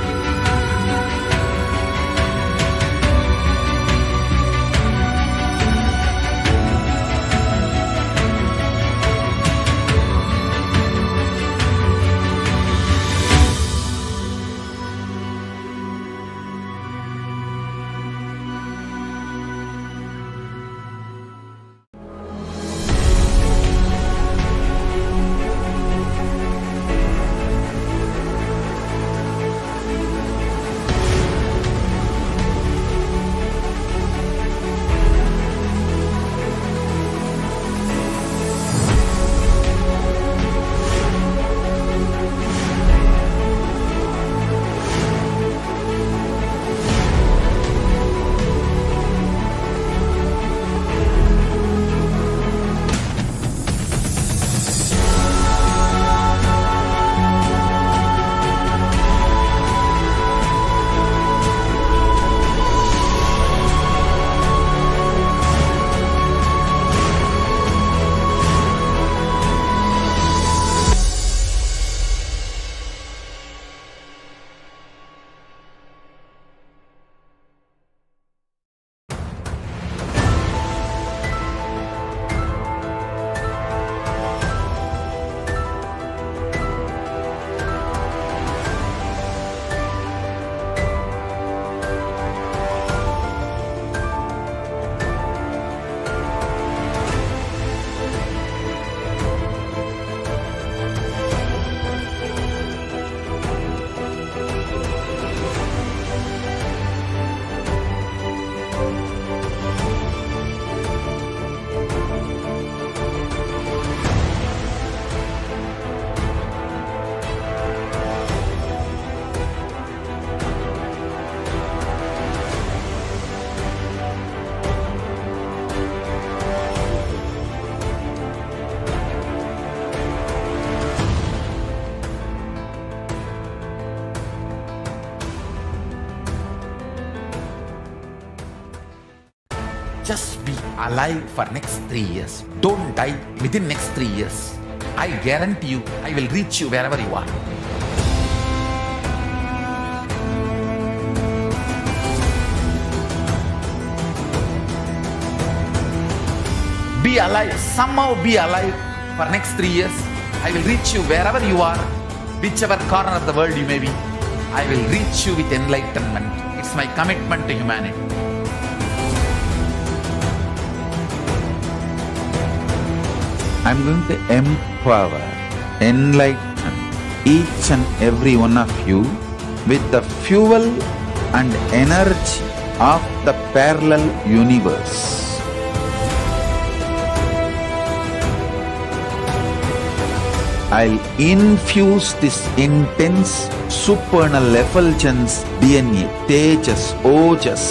Just be alive for next 3 years. Don't die within next 3 years. I guarantee you, I will reach you wherever you are. Be alive, somehow be alive for next 3 years. I will reach you wherever you are, whichever corner of the world you may be. I will reach you with enlightenment. It's my commitment to humanity. I'm going to empower, enlighten each and every one of you with the fuel and energy of the parallel universe. I'll infuse this intense supernal effulgence DNA, Tejas, Ojas,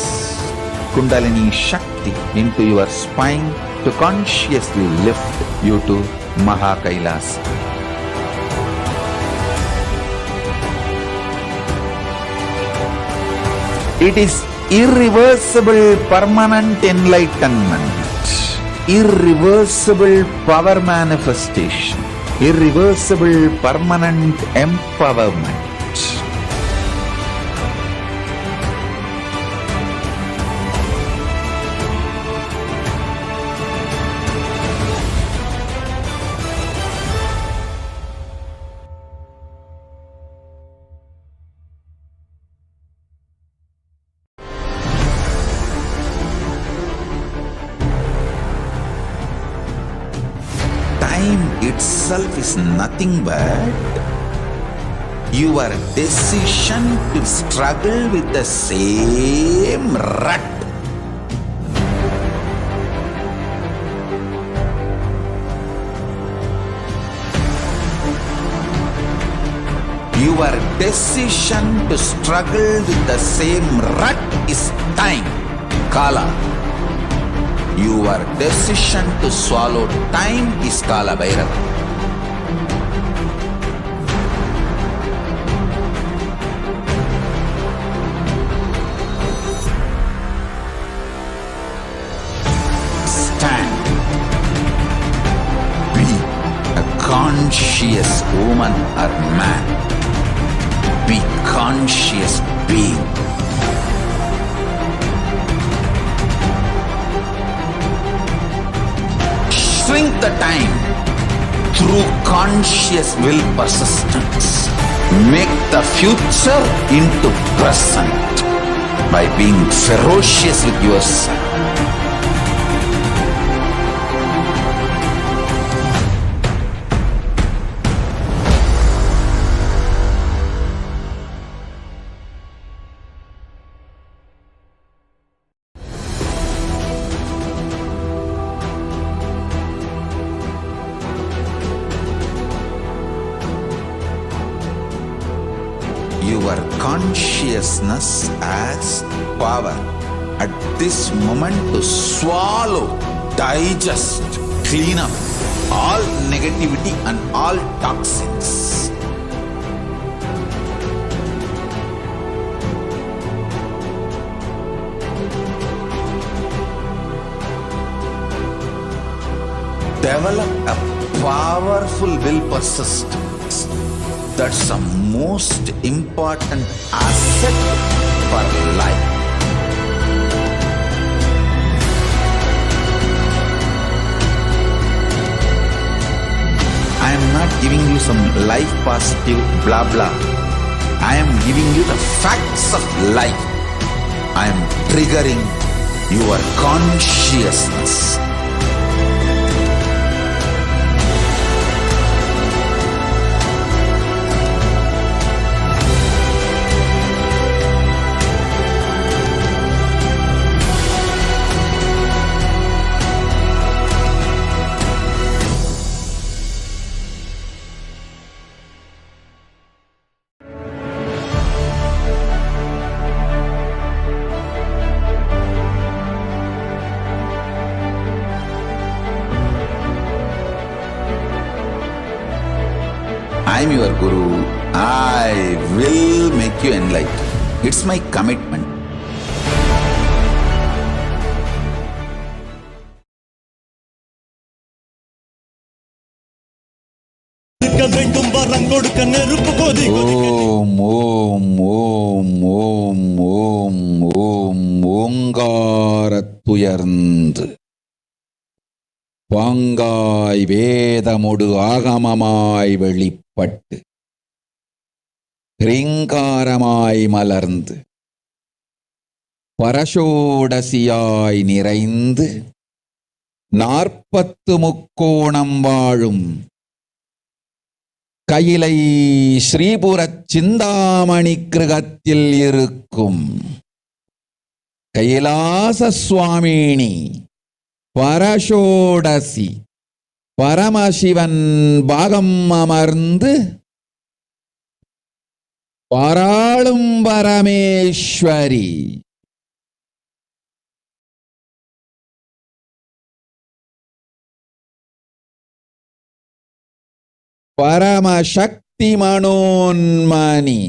Kundalini Shakti into your spine to consciously lift you to KAILASA. It is irreversible permanent enlightenment, irreversible power manifestation, irreversible permanent empowerment. Time itself is nothing but your decision to struggle with the same rut. Your decision to struggle with the same rut is time, Kala. Your decision to swallow time is Kala Bhairava. Stand. Be a conscious woman or man. Be conscious being. Shrink the time through conscious will persistence. Make the future into present by being ferocious with yourself. Your consciousness has power at this moment to swallow, digest, clean up all negativity and all toxins. Develop a powerful will persistence. That's the most important asset for life. I am not giving you some life positive blah blah. I am giving you the facts of life. I am triggering your consciousness. I am your Guru. I will make you enlightened. It's my commitment. வரம் கொடுக்க நெருப்பு கொதி ஓம் ஓம் ஓம் ஓம் ஓம் ஓம் ஓங்காரத்துயர்ந்து பாங்காய் வேதமொடு ஆகமமாய் வெளிப்பட்டு ரீங்காரமாய் மலர்ந்து பரஷோடசியாய் நிறைந்து 40 முக்கோணம் வாழும் கையிலை ஸ்ரீபுரச் சிந்தாமணி கிருகத்தில் இருக்கும் கைலாச சுவாமினி பரஷோடசி பரமசிவன் பாகம் அமர்ந்து பாராளும் பரமேஸ்வரி பரமசக்தி மனோன்மணி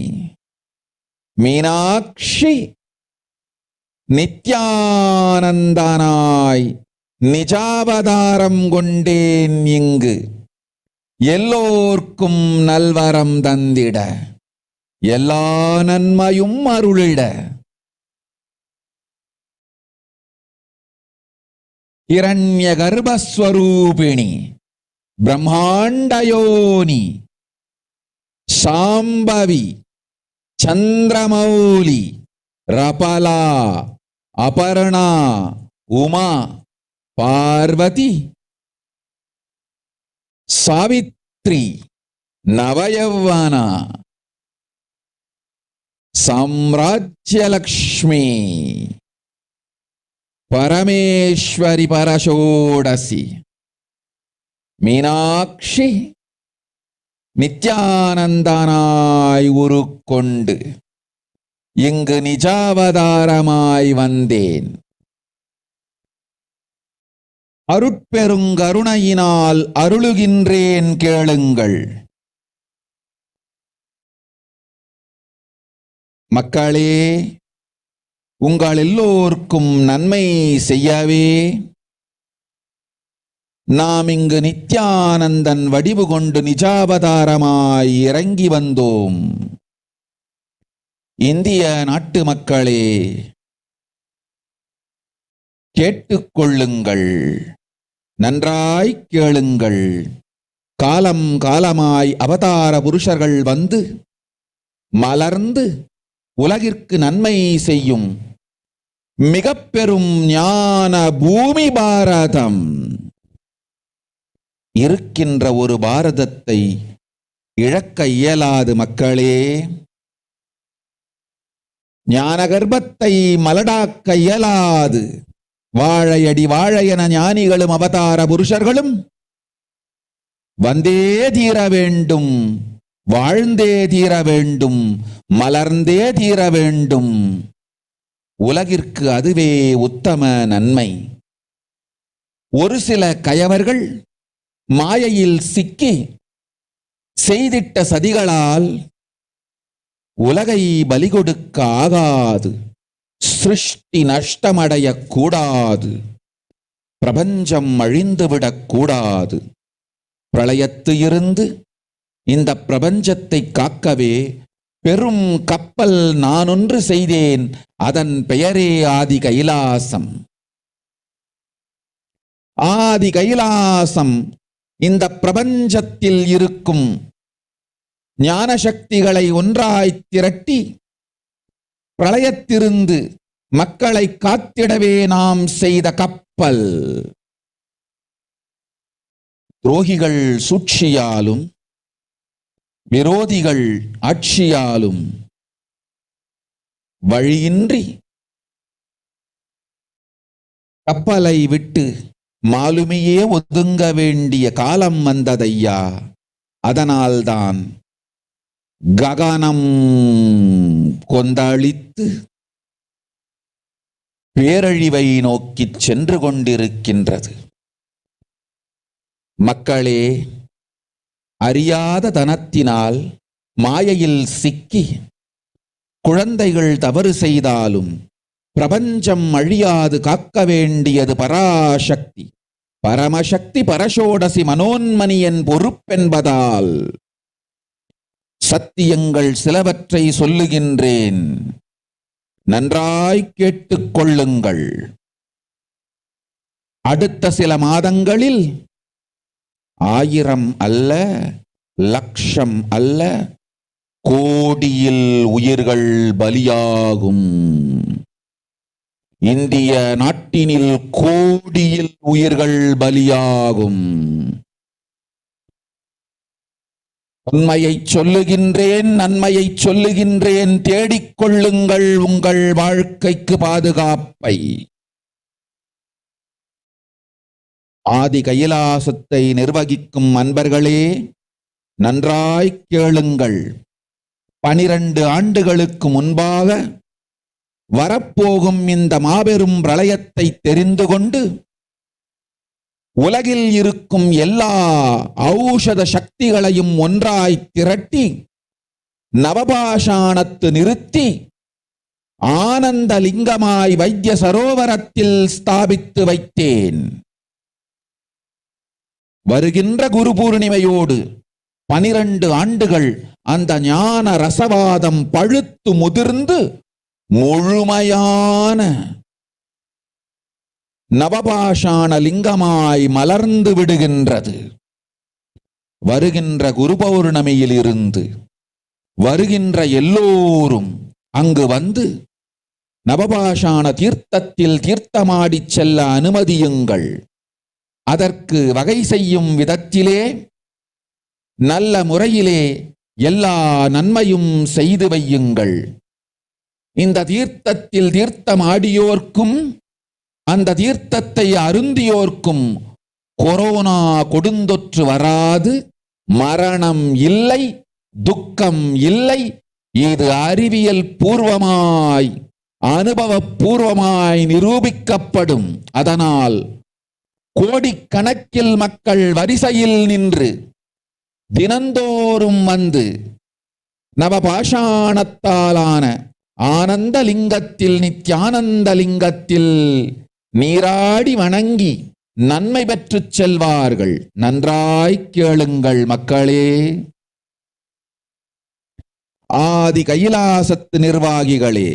மீனாட்சி நித்யானந்தனாய் நிஜாவதாரம் கொண்டேன் இங்கு எல்லோர்க்கும் நல்வரம் தந்திட எல்லா நன்மையும் அருளிட இரண்ய கர்ப்பஸ்வரூபிணி பிரம்மாண்டயோனி சாம்பவி சந்திரமௌலி ரபலா அபர்ணா உமா பார்வதி சாவித்ரி நவயௌவனா சாம்ராஜ்யலக்ஷ்மி பரமேஸ்வரி பரஷோடசி மீனாட்சி நித்யானந்தனாய் உருக்கொண்டு இங்கு நிஜாவதாரமாய் வந்தேன். அருட்பெருங்கருணையினால் அருளுகின்றேன் கேளுங்கள். மக்களே, உங்கள் எல்லோருக்கும் நன்மை செய்யவே நாம் இங்கு நித்யானந்தன் வடிவு கொண்டு நிஜாவதாரமாய் இறங்கி வந்தோம். இந்திய நாட்டு மக்களே, கேட்டுக்கொள்ளுங்கள், நன்றாய் கேளுங்கள். காலம் காலமாய் அவதார புருஷர்கள் வந்து மலர்ந்து உலகிற்கு நன்மை செய்யும் மிக பெரும் ஞான பூமி பாரதம். இருக்கின்ற ஒரு பாரதத்தை இழக்க இயலாது மக்களே. ஞான கர்ப்பத்தை மலடாக்க இயலாது. வாழையடி வாழையென ஞானிகளும் அவதார புருஷர்களும் வந்தே தீர வேண்டும், வாழ்ந்தே தீர வேண்டும், மலர்ந்தே தீர வேண்டும். உலகிற்கு அதுவே உத்தம நன்மை. ஒரு சில கயவர்கள் மாயையில் சிக்கி செய்திட்ட சதிகளால் உலகை பலி கொடுக்க ஆகாது. சிருஷ்டி நஷ்டமடைய கூடாது. பிரபஞ்சம் அழிந்துவிடக் கூடாது. பிரளயத்து இருந்து இந்த பிரபஞ்சத்தை காக்கவே பெரும் கப்பல் நானொன்று செய்தேன். அதன் பெயரே ஆதி கைலாசம். ஆதி கைலாசம் இந்த பிரபஞ்சத்தில் இருக்கும் ஞான சக்திகளை ஒன்றாய் திரட்டி பிரளயத்திலிருந்து மக்களை காத்திடவே நாம் செய்த கப்பல். துரோகிகள் சூழ்ச்சியாலும் விரோதிகள் ஆட்சியாலும் வழியின்றி கப்பலை விட்டு மாலுமியே ஒதுங்க வேண்டிய காலம் வந்ததையா. அதனால்தான் ககனம் கொந்தளித்து பேரழிவை நோக்கி சென்று கொண்டிருக்கின்றது. மக்களே, அறியாத தனத்தினால் மாயையில் சிக்கி குழந்தைகள் தவறு செய்தாலும் பிரபஞ்சம் அழியாது காக்க வேண்டியது பராசக்தி, பரமசக்தி பரஷோடசி மனோன்மணியின் பொறுப்பென்பதால் சத்தியங்கள் சிலவற்றை சொல்லுகின்றேன், நன்றாய் கேட்டுக் கொள்ளுங்கள். அடுத்த சில மாதங்களில் 1000 அல்ல, லட்சம் அல்ல, கோடியில் உயிர்கள் பலியாகும். இந்திய நாட்டினில் கோடியில் உயிர்கள் பலியாகும். உண்மையை சொல்லுகின்றேன், நன்மையை சொல்லுகின்றேன், தேடிக்கொள்ளுங்கள் உங்கள் வாழ்க்கைக்கு பாதுகாப்பை. ஆதி கைலாசத்தை நிர்வகிக்கும் அன்பர்களே, நன்றாய் கேளுங்கள். 12 ஆண்டுகளுக்கு முன்பாக வரப்போகும் இந்த மாபெரும் பிரளயத்தை தெரிந்து கொண்டு உலகில் இருக்கும் எல்லா ஔஷத சக்திகளையும் ஒன்றாய் திரட்டி நவபாஷாணத்து நிறுத்தி ஆனந்த லிங்கமாய் வைத்திய சரோவரத்தில் ஸ்தாபித்து வைத்தேன். வருகின்ற குரு பூர்ணிமையோடு 12 ஆண்டுகள் அந்த ஞான ரசவாதம் பழுத்து முதிர்ந்து முழுமையான நவபாஷாண லிங்கமாய் மலர்ந்து விடுகின்றது. வருகின்ற குரு பௌர்ணமியில் இருந்து வருகின்ற எல்லோரும் அங்கு வந்து நவபாஷாண தீர்த்தத்தில் தீர்த்தமாடி செல்ல அனுமதியுங்கள். அதற்கு வகை செய்யும் விதத்திலே நல்ல முறையிலே எல்லா நன்மையும் செய்து வையுங்கள். இந்த தீர்த்தத்தில் தீர்த்தமாடியோர்க்கும் அந்த தீர்த்தத்தை அருந்தியோர்க்கும் கொரோனா கொடுந்தொற்று வராது, மரணம் இல்லை, துக்கம் இல்லை. இது அறிவியல் பூர்வமாய் அனுபவபூர்வமாய் நிரூபிக்கப்படும். அதனால் கோடிக்கணக்கில் மக்கள் வரிசையில் நின்று தினந்தோறும் வந்து நவபாஷாணத்தாலான ஆனந்த லிங்கத்தில், நித்யானந்த லிங்கத்தில் நீராடி வணங்கி நன்மை பெற்றுச் செல்வார்கள். நன்றாய் கேளுங்கள் மக்களே. ஆதி கைலாசத்து நிர்வாகிகளே,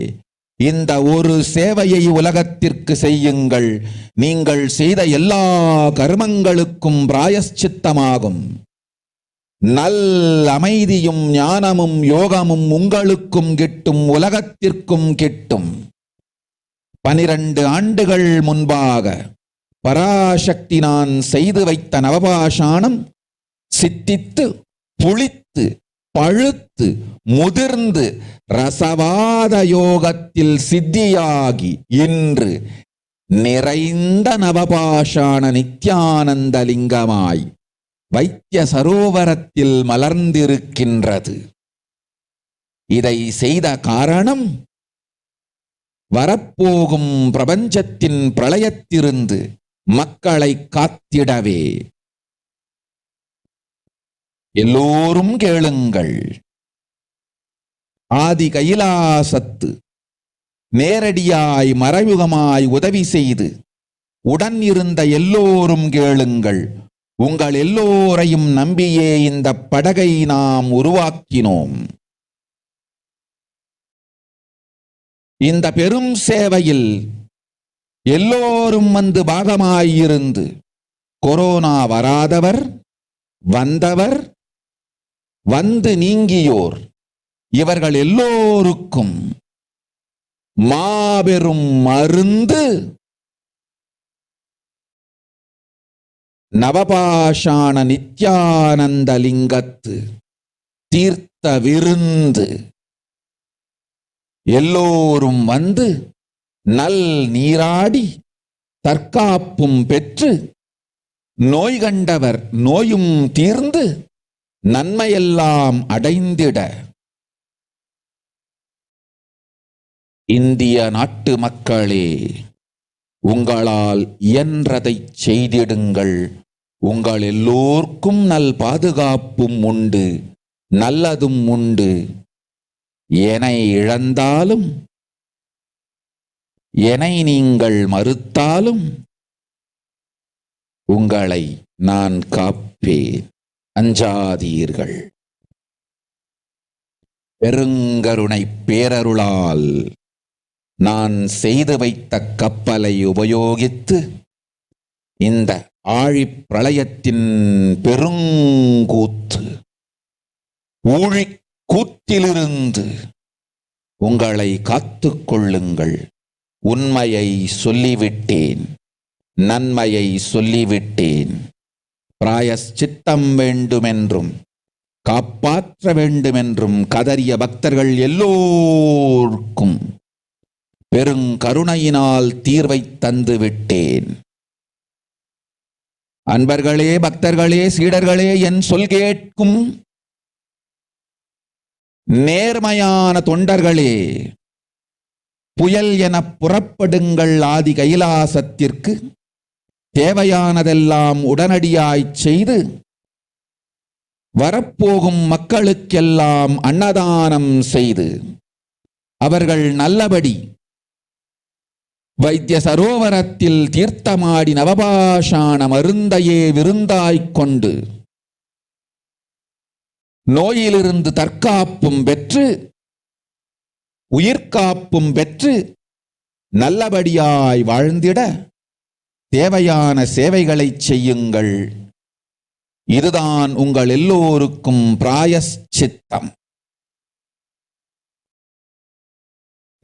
இந்த ஒரு சேவையை உலகத்திற்கு செய்யுங்கள். நீங்கள் செய்த எல்லா கர்மங்களுக்கும் பிராயஷ்சித்தமாகும். நல் அமைதியும் ஞானமும் யோகமும் உங்களுக்கும் கிட்டும், உலகத்திற்கும் கிட்டும். 12 ஆண்டுகள் முன்பாக பராசக்தி நான் செய்து வைத்த நவபாஷாணம் சித்தித்து புளித்து பழுத்து முதிர்ந்து ரசவாத யோகத்தில் சித்தியாகி இன்று நிறைந்த நவபாஷாண நித்யானந்த லிங்கமாய் வைத்திய சரோவரத்தில் மலர்ந்திருக்கின்றது. இதை செய்த காரணம் வரப்போகும் பிரபஞ்சத்தின் பிரளயத்திலிருந்து மக்களை காத்திடவே. எல்லோரும் கேளுங்கள். ஆதி கைலாசத்து நேரடியாய் மறைமுகமாய் உதவி செய்து உடன் இருந்த எல்லோரும் கேளுங்கள். உங்கள் எல்லோரையும் நம்பியே இந்த படகை நாம் உருவாக்கினோம். இந்த பெரும் சேவையில் எல்லோரும் வந்து பாகமாயிருந்து கொரோனா வராதவர், வந்தவர், வந்து நீங்கியோர், இவர்கள் எல்லோருக்கும் மாபெரும் மருந்து நவபாஷாண நித்யானந்த லிங்கத்து தீர்த்த விருந்து. எல்லோரும் வந்து நல் நீராடி தற்காப்பும் பெற்று நோய் கண்டவர் நோயும் தீர்ந்து நன்மையெல்லாம் அடைந்திட இந்திய நாட்டு மக்களே, உங்களால் இயன்றதை செய்திடுங்கள். உங்கள் எல்லோர்க்கும் நல் பாதுகாப்பும் உண்டு, நல்லதும் உண்டு. என்னை இழந்தாலும், என்னை நீங்கள் மறுத்தாலும் உங்களை நான் காப்பேன். அஞ்சாதீர்கள். பெருங்கருணை பேரருளால் நான் செய்து வைத்த கப்பலை உபயோகித்து இந்த ஆழிப் பிரளயத்தின் பெருங்கூத்து ஊழிக் கூத்திலிருந்து உங்களை காத்துக் கொள்ளுங்கள். உண்மையை சொல்லிவிட்டேன், நன்மையை சொல்லிவிட்டேன். பிராயஷ்சித்தம் வேண்டுமென்றும் காப்பாற்ற வேண்டுமென்றும் கதறிய பக்தர்கள் எல்லோருக்கும் பெருங்கருணையினால் தீர்வை தந்து விட்டேன். அன்பர்களே, பக்தர்களே, சீடர்களே, என் சொல் கேட்கும் நேர்மையான தொண்டர்களே, புயல் என புறப்படுங்கள். ஆதி கைலாசத்திற்கு தேவையானதெல்லாம் உடனடியாய்ச் செய்து வரப்போகும் மக்களுக்கெல்லாம் அன்னதானம் செய்து அவர்கள் நல்லபடி வைத்திய சரோவரத்தில் தீர்த்தமாடி நவபாஷாண மருந்தையே விருந்தாய்க் கொண்டு நோயிலிருந்து தற்காப்பும் பெற்று உயிர்காப்பும் பெற்று நல்லபடியாய் வாழ்ந்திட தேவையான சேவைகளை செய்யுங்கள். இதுதான் உங்கள் எல்லோருக்கும் பிராயஷ்சித்தம்.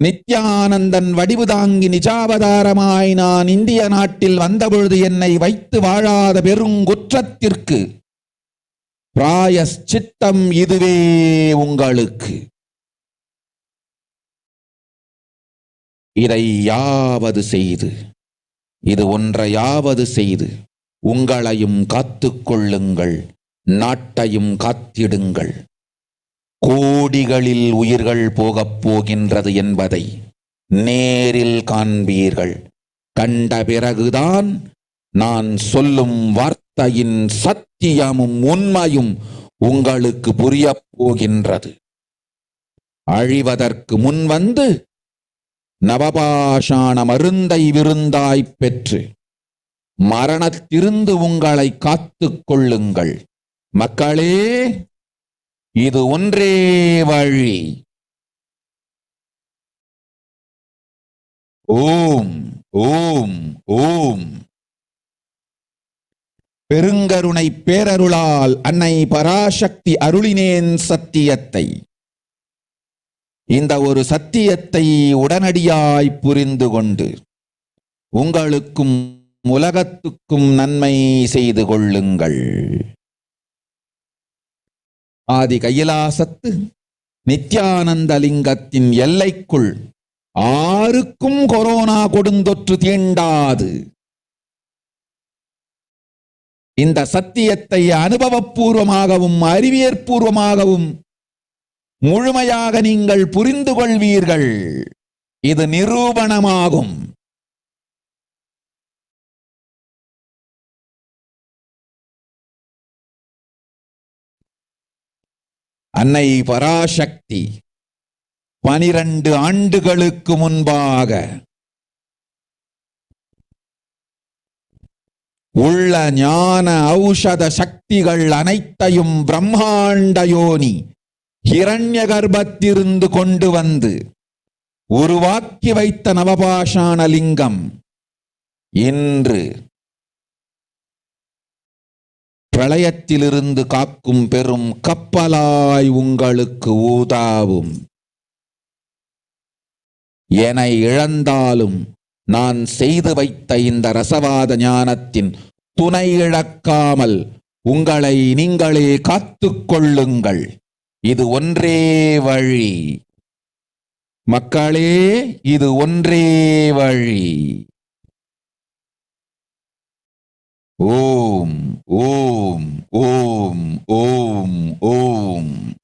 நித்யானந்தன் வடிவு தாங்கி நிஜாவதாரமாய் நான் இந்திய நாட்டில் வந்தபொழுது என்னை வைத்து வாழாத பெருங்குற்றத்திற்கு பிராயஷ்சித்தம் இதுவே உங்களுக்கு. இதை யாவது செய்து, இது ஒன்றையாவது செய்து உங்களையும் காத்துக் கொள்ளுங்கள், நாட்டையும் காத்திடுங்கள். கோடிகளில் உயிர்கள் போகப் போகின்றது என்பதை நேரில் காண்பீர்கள். கண்ட பிறகுதான் நான் சொல்லும் வார்த்தையின் சத்தியமும் உண்மையும் உங்களுக்கு புரியப் போகின்றது. அழிவதற்கு முன் வந்து நவபாஷாண மருந்தை விருந்தாய்ப் பெற்று மரணத்திலிருந்து உங்களை காத்துக் கொள்ளுங்கள். மக்களே, இது ஒன்றே வழி. ஓம் ஓம் ஓம். பெருங்கருணை பேரருளால் அன்னை பராசக்தி அருளினேன் சத்தியத்தை. இந்த ஒரு சத்தியத்தை உடனடியாய் புரிந்து கொண்டு உங்களுக்கும் உலகத்துக்கும் நன்மை செய்து கொள்ளுங்கள். ஆதி கைலாசத்து நித்யானந்த லிங்கத்தின் எல்லைக்குள் ஆருக்கும் கொரோனா கொடுந்தொற்று தீண்டாது. இந்த சத்தியத்தை அனுபவபூர்வமாகவும் அறிவியற்பூர்வமாகவும் முழுமையாக நீங்கள் புரிந்து கொள்வீர்கள். இது நிரூபணமாகும். அன்னை பராசக்தி 12 ஆண்டுகளுக்கு முன்பாக உள்ள ஞான ஔஷத சக்திகள் அனைத்தையும் பிரம்மாண்ட யோனி ஹிரண்ய கர்ப்பத்திலிருந்து கொண்டு வந்து உருவாக்கி வைத்த நவபாஷாண லிங்கம் இன்று பிரளயத்திலிருந்து காக்கும் பெரும் கப்பலாய் உங்களுக்கு ஊதாவும். என இழந்தாலும் நான் செய்து வைத்த இந்த ரசவாத ஞானத்தின் துணை இழக்காமல் உங்களை நீங்களே காத்துக் கொள்ளுங்கள். இது ஒன்றே வழி. மக்களே, இது ஒன்றே வழி. ஓம் ஓம் ஓம் ஓம் ஓம்.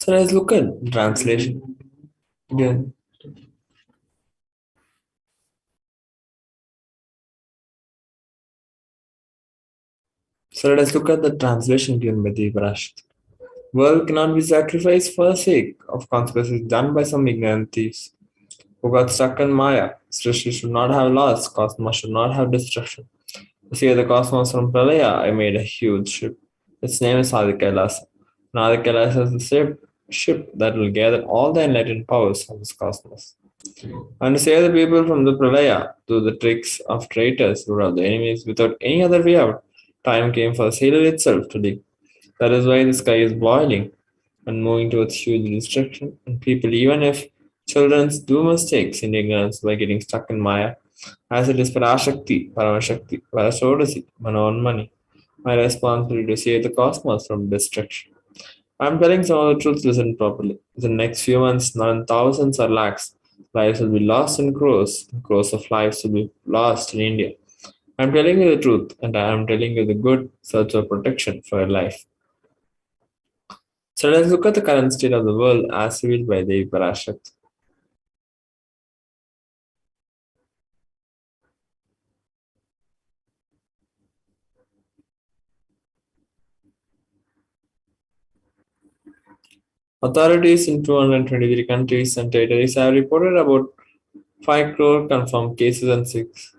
So let's look at translation again. So let us look at the translation given by the Parashakti. World cannot be sacrificed for the sake of consequences done by some ignorant thieves who got stuck in Maya. Srishti should not have loss, cosmos should not have destruction. To save the cosmos from Pralaya, I made a huge ship. Its name is Adi KAILASA. And Adi KAILASA is the ship that will gather all the enlightened powers of this cosmos. And to save the people from the Pralaya, through the tricks of traitors who robbed the enemies without any other way out, time came for the sailor itself to dig. That is why the sky is boiling and moving towards huge destruction. And people, even if children do mistakes in ignorance by getting stuck in Maya, as it is Parashakti, Paramashakti, Parasodasi, Manoanmani, my responsibility to save the cosmos from destruction. I'm telling some of the truth, listen properly. In the next few months, not in thousands or lakhs, lives will be lost in crores. Crores of lives will be lost in India. I'm telling you the truth, and I am telling you the good search for protection for your life. So let's look at the current state of the world as revealed by Devi Parashakti. Authorities in 223 countries and territories have reported about 5 crore confirmed cases and 6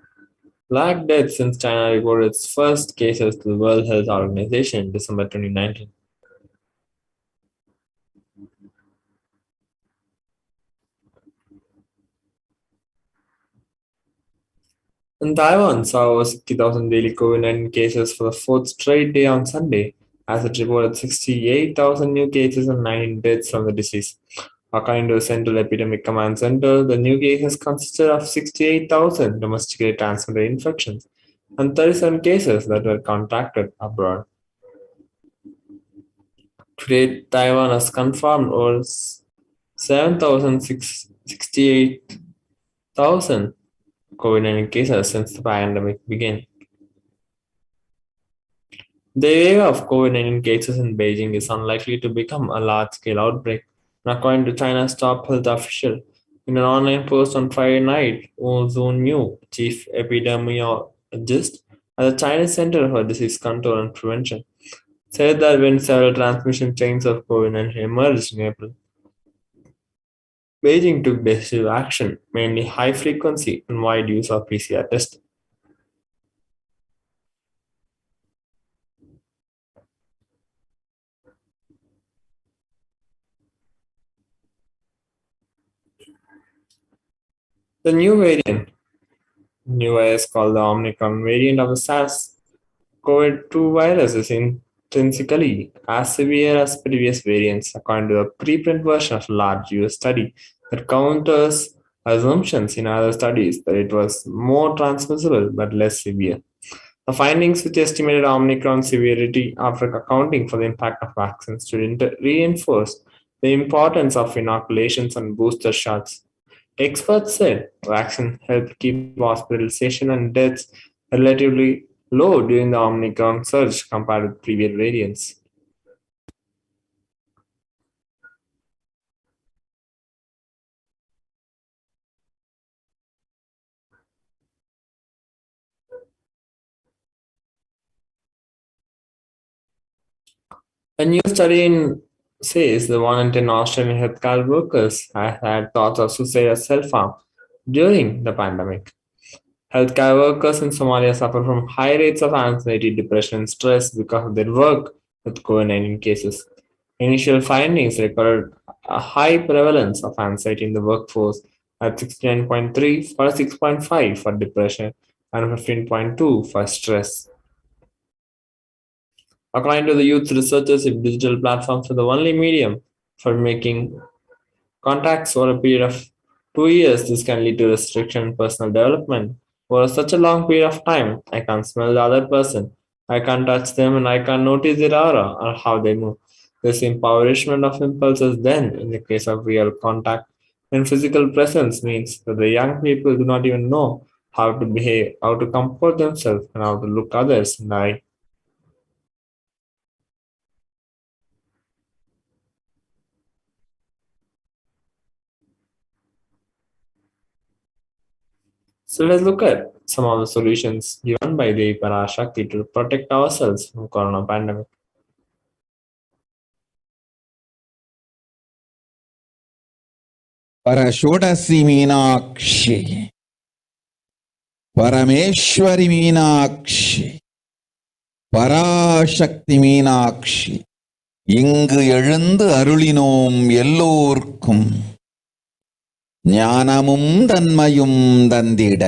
lakh deaths since China reported its first cases to the World Health Organization in December 2019. In Taiwan, saw over 60,000 daily COVID-19 cases for the fourth straight day on Sunday, as it reported 68,000 new cases and 19 deaths from the disease. According to the Central Epidemic Command Center, the new cases consisted of 68,000 domestically transmitted infections and 37 cases that were contracted abroad. Today, Taiwan has confirmed over 7,668,000 COVID-19 cases since the pandemic began. The wave of COVID-19 cases in Beijing is unlikely to become a large-scale outbreak, and according to China's top health official, in an online post on Friday night, Wu Zunyu, chief epidemiologist at the Chinese Center for Disease Control and Prevention, said that when several transmission chains of COVID-19 emerged in April, Beijing took decisive action, mainly high-frequency and wide use of PCR testing. The new virus called the Omicron variant of the SARS-CoV-2 virus is intrinsically as severe as previous variants, according to a preprint version of a large US study that counters assumptions in other studies that it was more transmissible but less severe. The findings, which estimated Omicron severity after accounting for the impact of vaccines, should reinforce the importance of inoculations and booster shots. Experts said vaccines helped keep hospitalization and deaths relatively low during the Omicron surge compared with previous variants. A new study says the 1 in 10 Australian healthcare workers have had thoughts of suicide or self-harm during the pandemic. Healthcare workers in Somalia suffer from high rates of anxiety, depression, and stress because of their work with COVID-19 cases. Initial findings recorded a high prevalence of anxiety in the workforce at 69.3 for 6.5 for depression and 15.2 for stress. According to the youth researchers, if digital platforms are the only medium for making contacts over a period of 2 years, this can lead to restriction in personal development. For such a long period of time, I can't smell the other person, I can't touch them, and I can't notice their aura or how they move. This impoverishment of impulses, then, in the case of real contact and physical presence, means that the young people do not even know how to behave, how to comport themselves, and how to look others in the eye. So let's look at some of the solutions given by the Parashakti to protect ourselves from corona pandemic. परषोडसी Meenakshi परमेश्वरी मीनाक्षी பராசக்தி மீனாட்சி இங்கு எழுந்து அருளினோம் எல்லோர்க்கும் ஞானமும் தன்மையும் தந்திட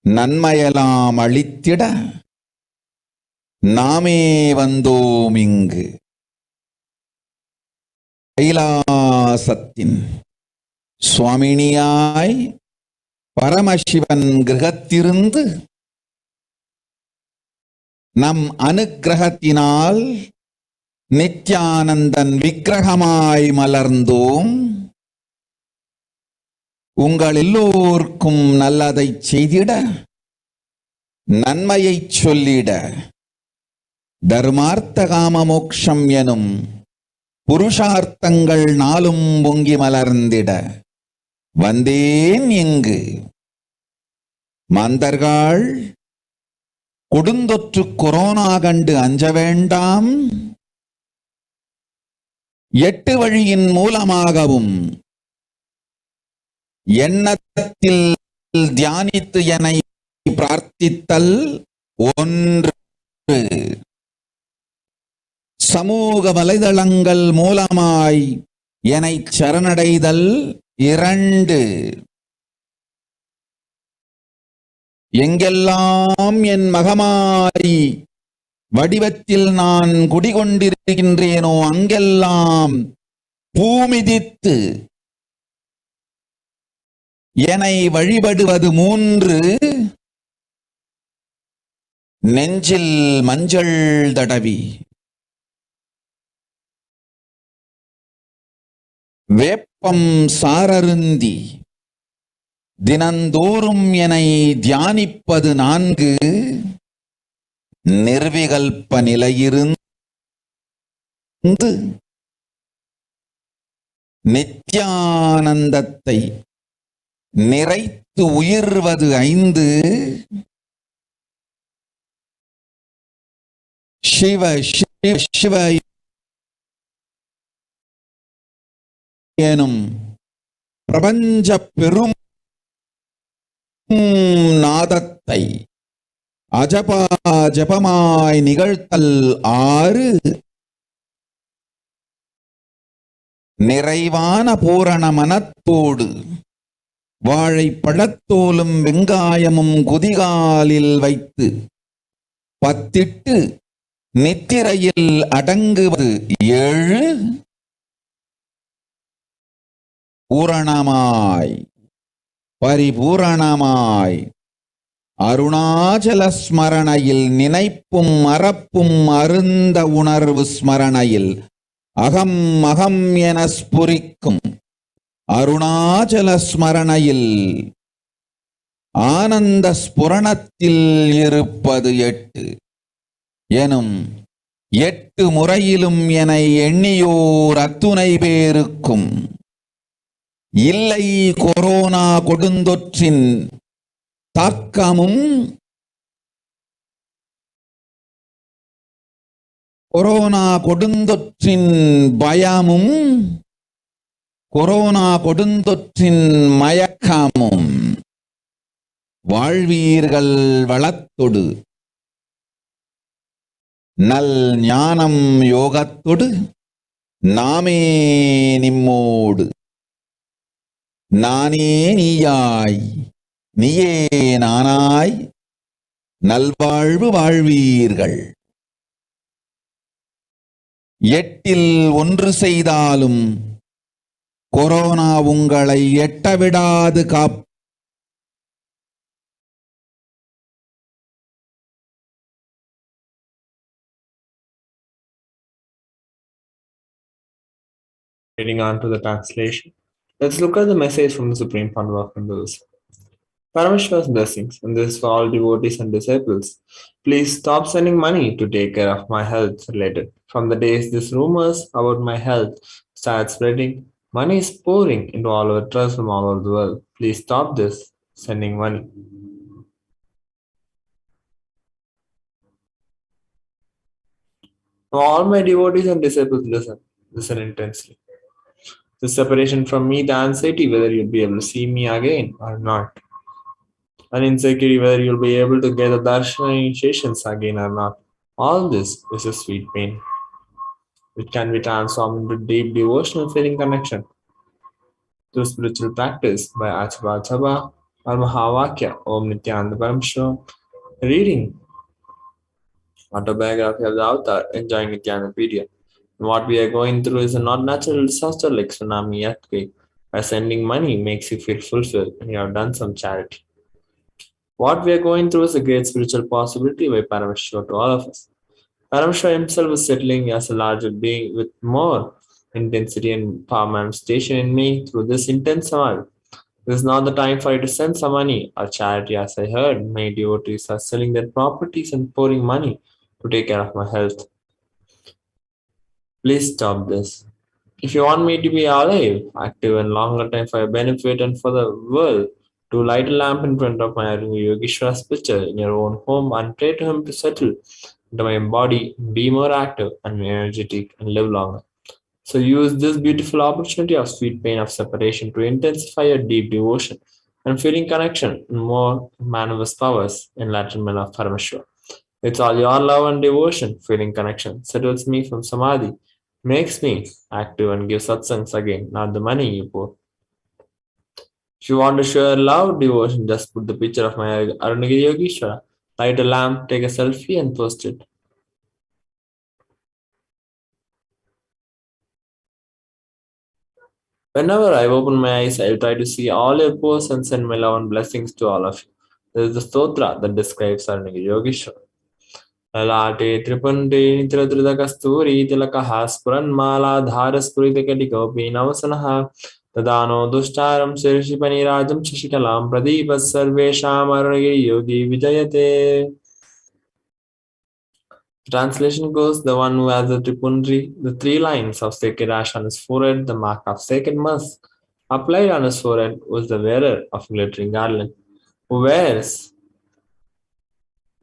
நன்மையெல்லாம் அளித்திட நாமே வந்தோம் இங்கு கைலாசத்தின் சுவாமினியாய் பரமசிவன் கிரகத்திருந்து நம் அனுக்கிரகத்தினால் நித்யானந்தன் விக்கிரகமாய் மலர்ந்தோம். உங்கள் எல்லோர்க்கும் நல்லதை செய்திட நன்மையை சொல்லிட தர்மார்த்த காம மோக்ஷம் எனும் புருஷார்த்தங்கள் நாளும் பொங்கி மலர்ந்திட வந்தேன் இங்கு. மாந்தர்கள் கொடுந்தொற்று கொரோனா கண்டு அஞ்ச வேண்டாம். 8 வழியின் மூலமாகவும் எண்ணத்தில் தியானித்து என்னை பிரார்த்தித்தல் ஒன்று, சமூக வலைதளங்கள் மூலமாய் என்னை சரணடைதல் 2, எங்கெல்லாம் என் மகமாரி வடிவத்தில் நான் குடிகொண்டிருக்கின்றேனோ அங்கெல்லாம் பூமிதித்து என்னை வழிபடுவது 3, நெஞ்சில் மஞ்சள் தடவி வேப்பம் சாரருந்தி தினந்தோறும் என்னை தியானிப்பது 4, நிர்விகல்ப நிலையிருந்து நித்யானந்தத்தை நிறைத்து உயிர்வது 5, சிவ சிவ சிவ எனும் பிரபஞ்ச பெரும் நாதத்தை அஜபா ஜபமாய் நிகழ்த்தல் 6, நிறைவான பூரண மனத்தோடு வாழைப்பழத்தோலும் வெங்காயமும் குதிகாலில் வைத்து பத்திட்டு நித்திரையில் அடங்குவது 7, பூரணமாய் பரிபூரணமாய் அருணாச்சல ஸ்மரணையில் நினைப்பும் மறப்பும் அருந்த உணர்வு ஸ்மரணையில் அகம் அகம் என ஸ்புரிக்கும் அருணாச்சல ஸ்மரணையில் ஆனந்த ஸ்புரணத்தில் இருப்பது 8 எனும் 8 முறையிலும் என எண்ணியோர் அத்துணை பேருக்கும் இல்லை கொரோனா கொடுந்தொற்றின் தாக்கமும் கொரோனா கொடுந்தொற்றின் பயமும் கொரோனா கொடுந்தொற்றின் மயக்கமும் வாழ்வீர்கள் வளத்தொடு நல் ஞானம் யோகத்தொடு நாமே நிம்மோடு நானே நீயாய் நீயே நானாய் நல்வாழ்வு வாழ்வீர்கள். 8இல் 1 செய்தாலும் கொரோனா உங்களை எட்டவிடாது Heading on to the translation, let's look at the message from the Supreme Founder of Hindus. Paramashiva's blessings, and this for all devotees and disciples. Please stop sending money to take care of my health related. From the days these rumors about my health start spreading, Money is pouring into all our trusts from all over the world. Please stop this sending money. Now, all my devotees and disciples listen intensely. The separation from me, the anxiety whether you'll be able to see me again or not, an insecurity whether you'll be able to get the darshan initiations again or not. All this is a sweet pain, which can be transformed into deep devotional feeling connection through spiritual practice by Achaba Achaba or Mahavakya Om Nithyananda Paramashivam, reading autobiography of the Avatar, enjoying Nithyananda. What we are going through is a not natural disaster like tsunami, earthquake. By sending money makes you feel fulfilled and you have done some charity. What we are going through is a great spiritual possibility by Paramashiva to all of us. Paramashiva himself is settling as a larger being with more intensity and power manifestation in me through this intense samadhi. This is not the time for you to send some money or charity, as I heard. Many devotees are selling their properties and pouring money to take care of my health. Please stop this. If you want me to be alive, active, and longer time for your benefit and for the world, to light a lamp in front of my Yogeshwara's picture in your own home and pray to him to settle into my body, be more active and energetic, and live longer. So use this beautiful opportunity of sweet pain of separation to intensify your deep devotion and feeling connection and more manifest powers, enlightenment of Paramashiva. It's all your love and devotion, feeling connection, settles me from samadhi, makes me active and gives satsangs again, not the money you pour. If you want to show your love, devotion, just put the picture of my Arunagiri Yogeshwara, light a lamp, take a selfie and post it. Whenever I open my eyes, I will try to see all your posts and send my love and blessings to all of you. This is the stotra that describes Arunagiri Yogeshwara. Lalate Tripunde Nitradrida Kasturi Tilakaha Spuranmala Dharaspuritakatikopi Navasanaha Tadano Dushtaram Sirshipani Rajam Shashikalam Pradipas Sarvesham Arunagiri Yogi Vijayate. The translation goes, the one who has the Tripundri, the 3 lines of sacred ash on his forehead, the mark of sacred musk applied on his forehead, was the wearer of glittering garland, who wears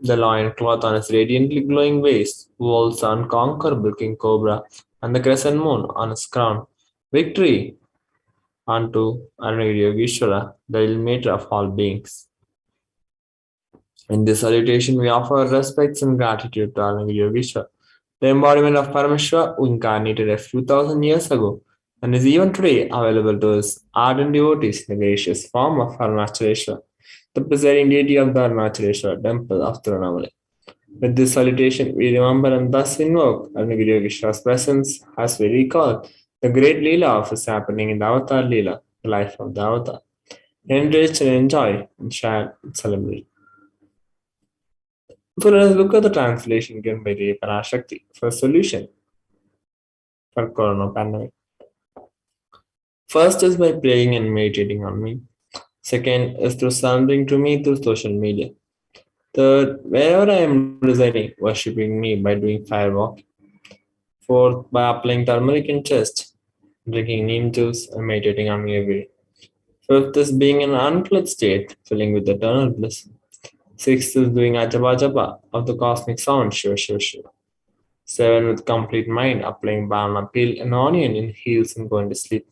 the loin cloth on his radiantly glowing waist, who holds the unconquerable king cobra and the crescent moon on his crown. Victory unto Arunagiri Yogeshwara, the illuminator of all beings. In this salutation, we offer our respects and gratitude to Arunagiri Yogeshwara, the embodiment of Paramashiva, who incarnated a few thousand years ago and is even today available to his ardent devotees in the gracious form of Arunachaleshwara, the presiding deity of the Arunachaleshwara temple of Tiruvannamalai. With this salutation, we remember and thus invoke Arunagiri Yogeshwara's presence as we recall the great Leela of his happening in the Avatar Leela, the life of the Avatar. Enrich and enjoy and share and celebrate. So let us look at the translation given by the Parashakti for a solution for corona pandemic. First is by praying and meditating on me. Second is through surrendering to me through social media. Third, wherever I am residing, worshipping me by doing fire walking. Fourth, by applying turmeric in chest, drinking neem juice, and meditating on me every day. Fifth is being in an unplugged state, filling with eternal bliss. Sixth is doing ajaba japa of the cosmic sound, Shiva Shiva Shiva. 7, with complete mind, applying banana peel and onion in heels and going to sleep.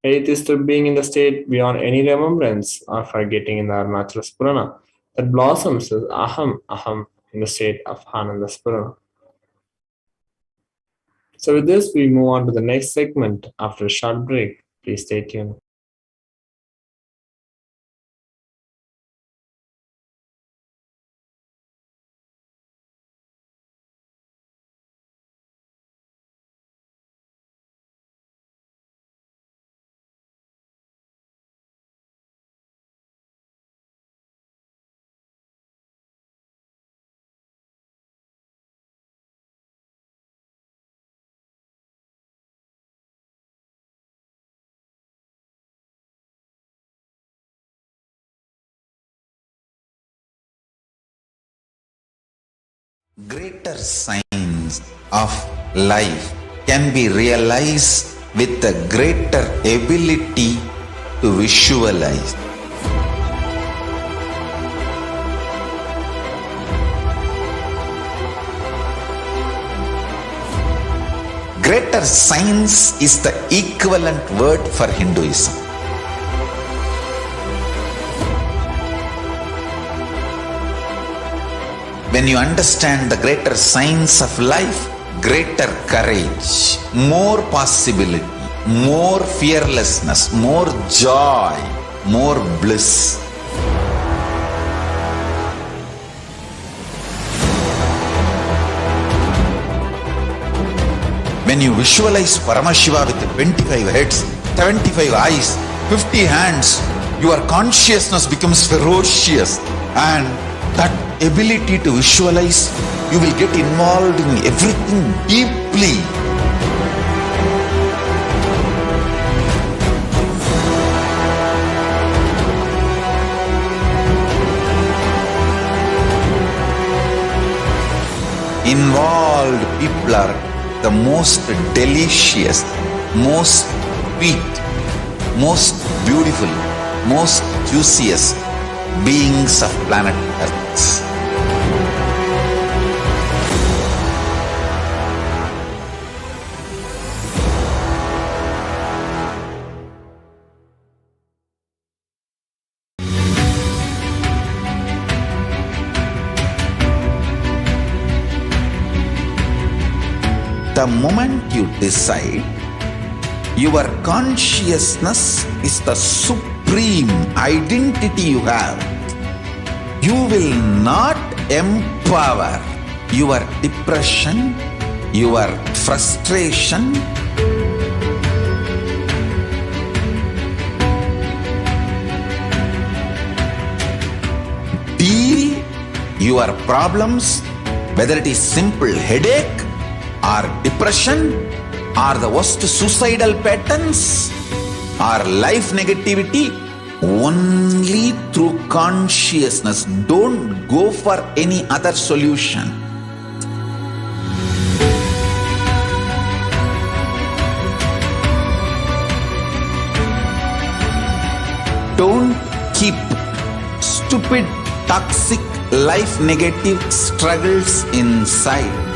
8th is to being in the state beyond any remembrance or forgetting in the Arunachala Spurana that blossoms as aham aham in the state of Ananda Spurana. So with this, we move on to the next segment after a short break. Please stay tuned. Greater signs of life can be realized with a greater ability to visualize. Greater science is the equivalent word for Hinduism. When you understand the greater science of life, greater courage, more possibility, more fearlessness, more joy, more bliss. When you visualize Paramashiva with 25 heads, 75 eyes, 50 hands, your consciousness becomes ferocious, and that ability to visualize, you will get involved in everything deeply. Involved people are the most delicious, most sweet, most beautiful, most juiciest beings of planet Earth. The moment you decide, your consciousness is the supreme identity you have. You will not empower your depression, your frustration, deal your problems, whether it is simple headache or depression or the worst suicidal patterns or life negativity, only through consciousness. Don't go for any other solution. Don't keep stupid, toxic, life negative struggles inside.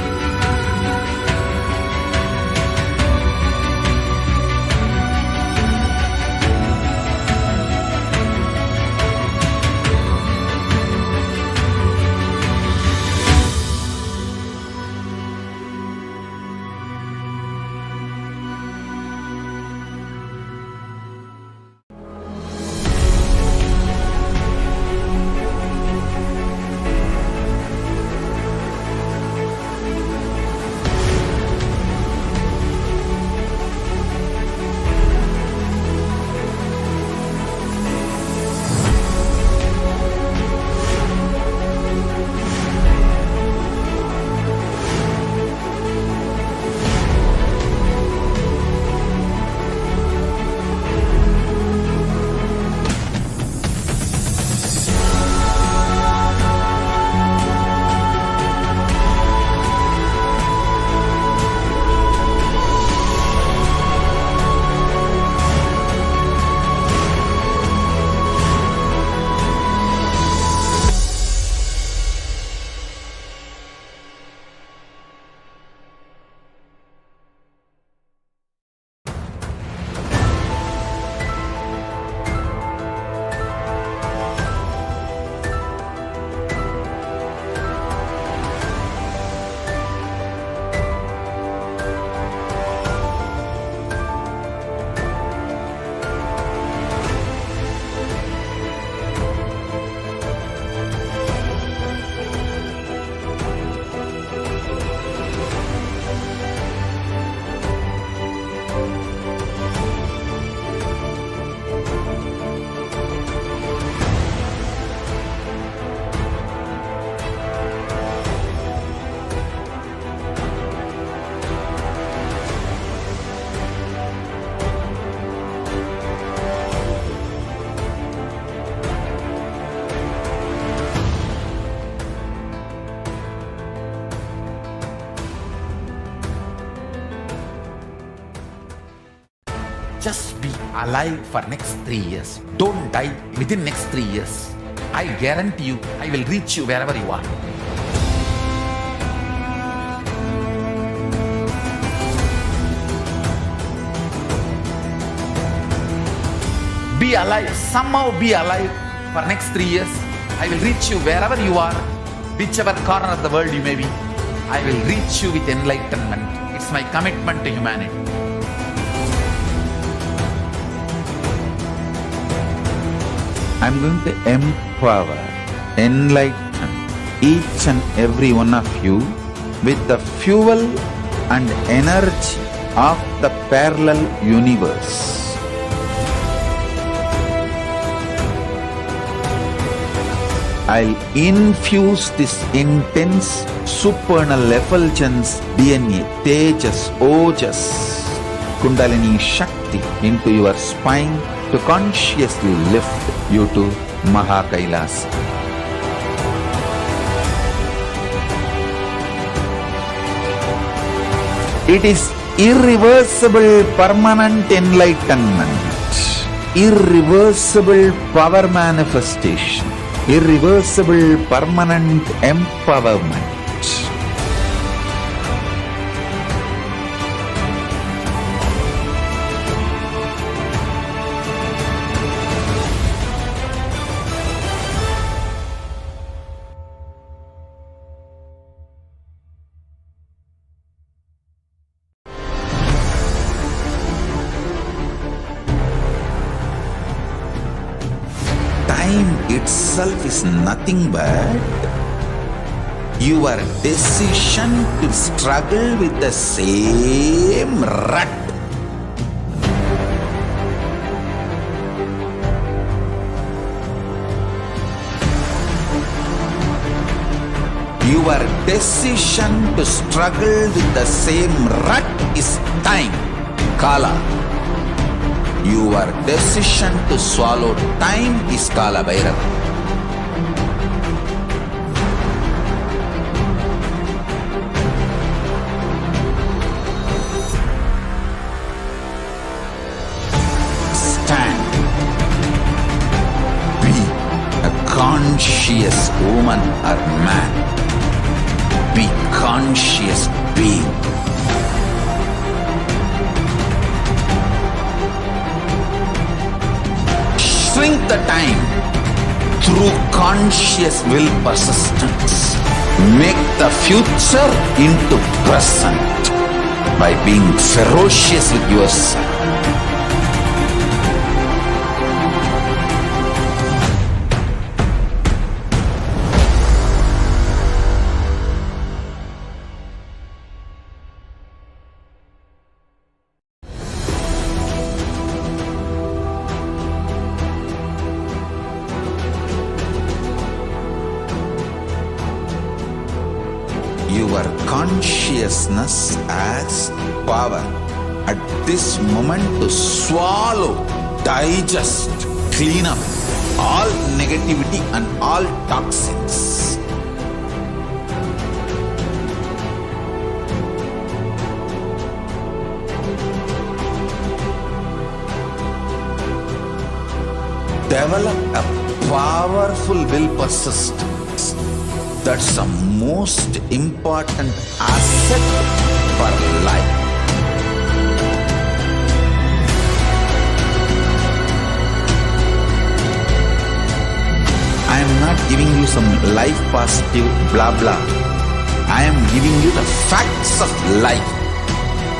alive for next 3 years. Don't die within next 3 years. I guarantee you, I will reach you wherever you are. Be alive, somehow be alive for next 3 years. I will reach you wherever you are, whichever corner of the world you may be. I will reach you with enlightenment. It's my commitment to humanity. I'm going to empower, enlighten each and every one of you with the fuel and energy of the parallel universe. I'll infuse this intense supernal effulgence DNA, Tejas, Ojas, Kundalini Shakti into your spine to consciously lift you to KAILASA. It is irreversible permanent enlightenment, irreversible power manifestation, irreversible permanent empowerment. Time itself is nothing but your decision to struggle with the same rut. Your decision to struggle with the same rut is time, Kala. Your decision to swallow time is Kala Bhairava. Stand. Be a conscious woman or man. Be conscious being. Shrink the time through conscious will persistence. Make the future into present by being ferocious with yourself. Your consciousness has power at this moment to swallow, digest, clean up all negativity and all toxins. Develop a powerful will persistence. That's the most important asset for life. I am not giving you some life positive blah blah. I am giving you the facts of life.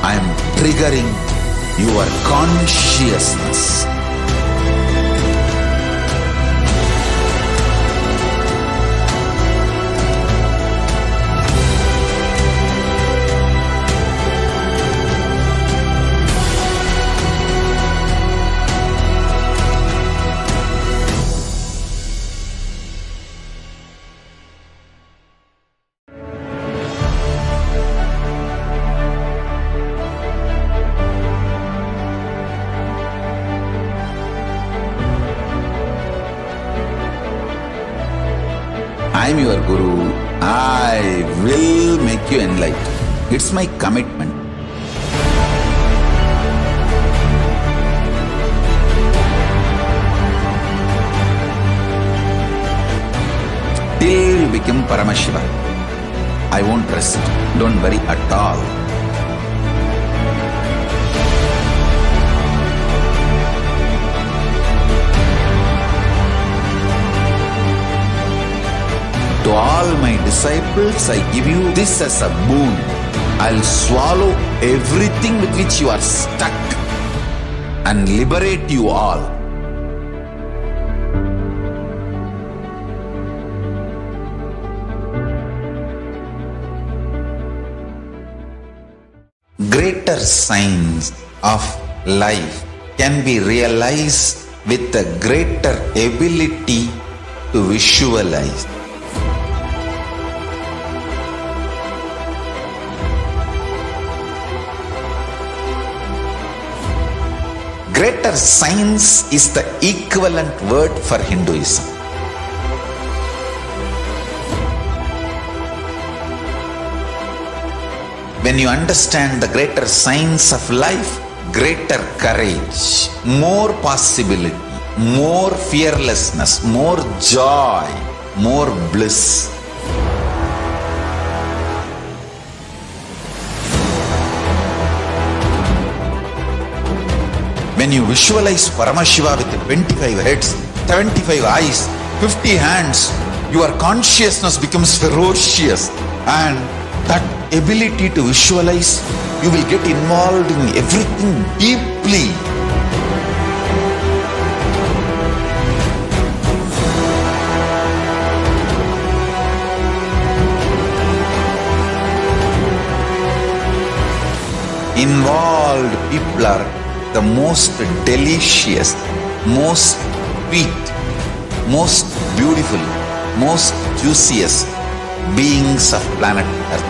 I am triggering your consciousness. I am your Guru. I will make you enlightened. It's my commitment. till you become Paramashiva. I won't rest. Don't worry at all. To all my disciples, I give you this as a boon. I'll swallow everything with which you are stuck and liberate you all. Greater signs of life can be realized with a greater ability to visualize. Greater science is the equivalent word for Hinduism. When you understand the greater science of life, greater courage, more possibility, more fearlessness, more joy, more bliss. When you visualize Paramashiva with 25 heads, 75 eyes, 50 hands, your consciousness becomes ferocious, and that ability to visualize, you will get involved in everything deeply. Involved people are the most delicious, most sweet, most beautiful, most juiciest beings of planet Earth.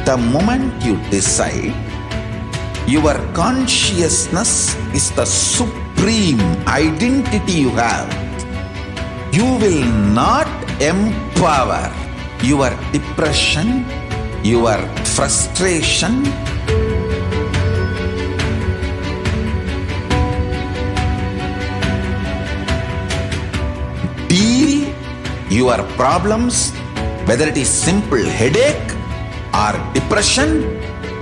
The moment you decide, your consciousness is the supreme identity you have. You will not empower your depression, your frustration, deal your problems, whether it is simple headache or depression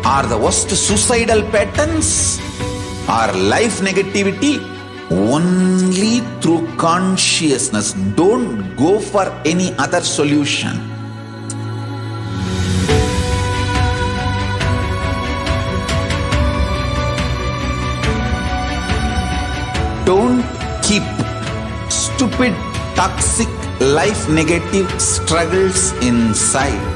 or the worst suicidal patterns or life negativity, only through consciousness. Don't go for any other solution. Don't keep stupid, toxic, life negative struggles inside.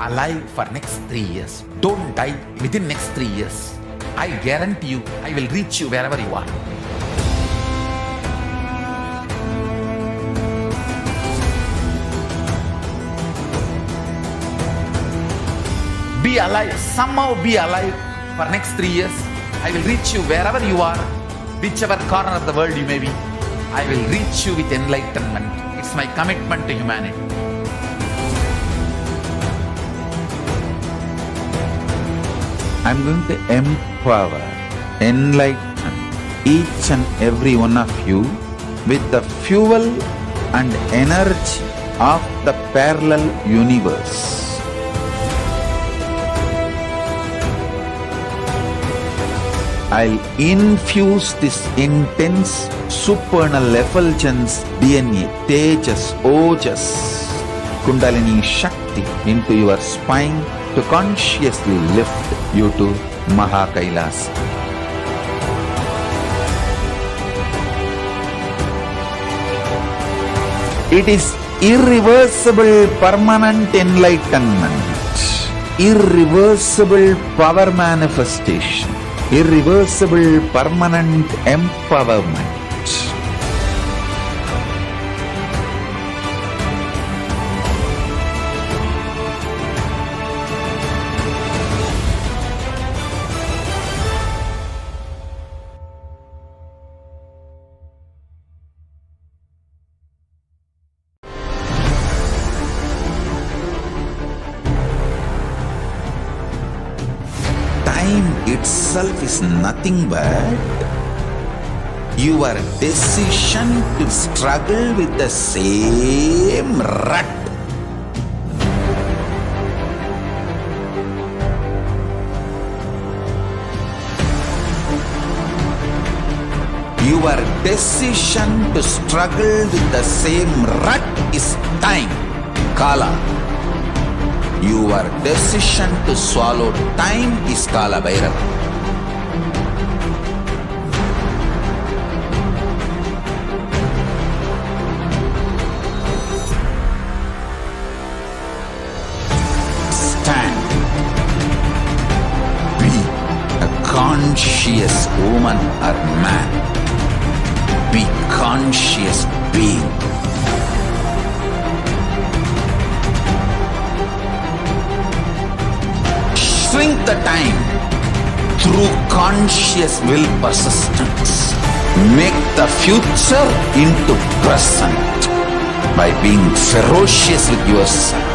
alive for next 3 years. Don't die within next 3 years. I guarantee you, I will reach you wherever you are. Be alive, somehow be alive for next 3 years. I will reach you wherever you are, whichever corner of the world you may be. I will reach you with enlightenment. It's my commitment to humanity. I'm going to empower, enlighten each and every one of you with the fuel and energy of the parallel universe. I'll infuse this intense supernal effulgence DNA, Tejas, Ojas, Kundalini Shakti into your spine to consciously lift you to KAILASA. It is irreversible permanent enlightenment, irreversible power manifestation, irreversible permanent empowerment. Time itself is nothing but your decision to struggle with the same rut. Your decision to struggle with the same rut is time, Kala. Your decision to swallow time is Kala Bhairava. Stand. Be a conscious woman or man. Be conscious being. Shrink the time through conscious will persistence. Make the future into present by being ferocious with yourself.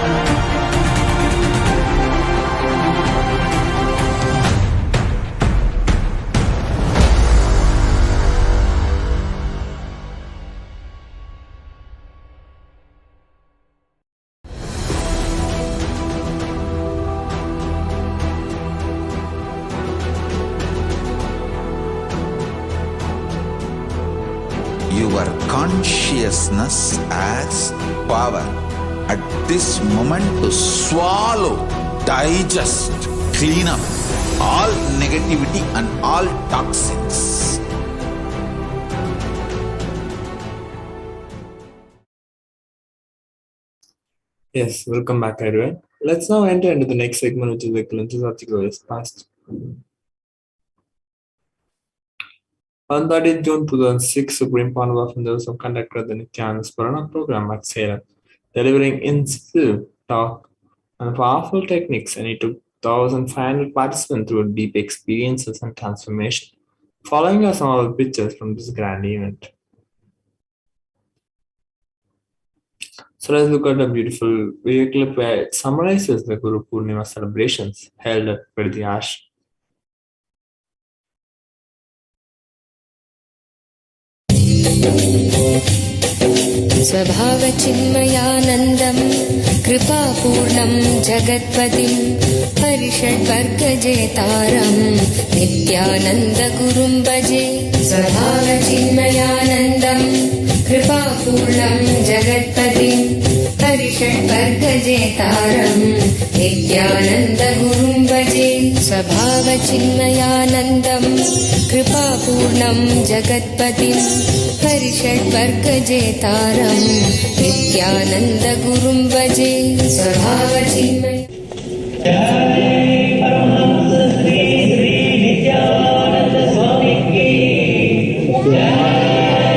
Your consciousness has power at this moment to swallow, digest, clean up all negativity and all toxins. Yes, welcome back, everyone. Let's now enter into the next segment, which is the glimpses of the glorious past. On 30th June 2006, Supreme Panava Fundalism conducted the Nithyananda Paramashivam program at Salem, delivering insightful talk and powerful techniques, and it took 1,500 participants through deep experiences and transformation. Following are some of the pictures from this grand event. So let's look at a beautiful video clip where it summarizes the Guru Purnima celebrations held at Vidyash. स्वभावचिन्मयानन्दं कृपापूर्णं जगत्पतिं परिषड्वर्गजेतारं नित्यानन्दगुरुं भजे स्वभावचिन्मयानन्दं कृपापूर्णं जगत्पतिं परिषड्वर्गजेतारं नित्यानन्दगुरुं भजे स्वभावचिन्मयानन्दं कृपापूर्णं जगत्पतिं परिषड्वर्गजेतारं नित्यानन्दगुरुं भजे स्वभावचिन्मय. Jai Paramahamsa Sri Sri Nithyananda Swami ki Jai.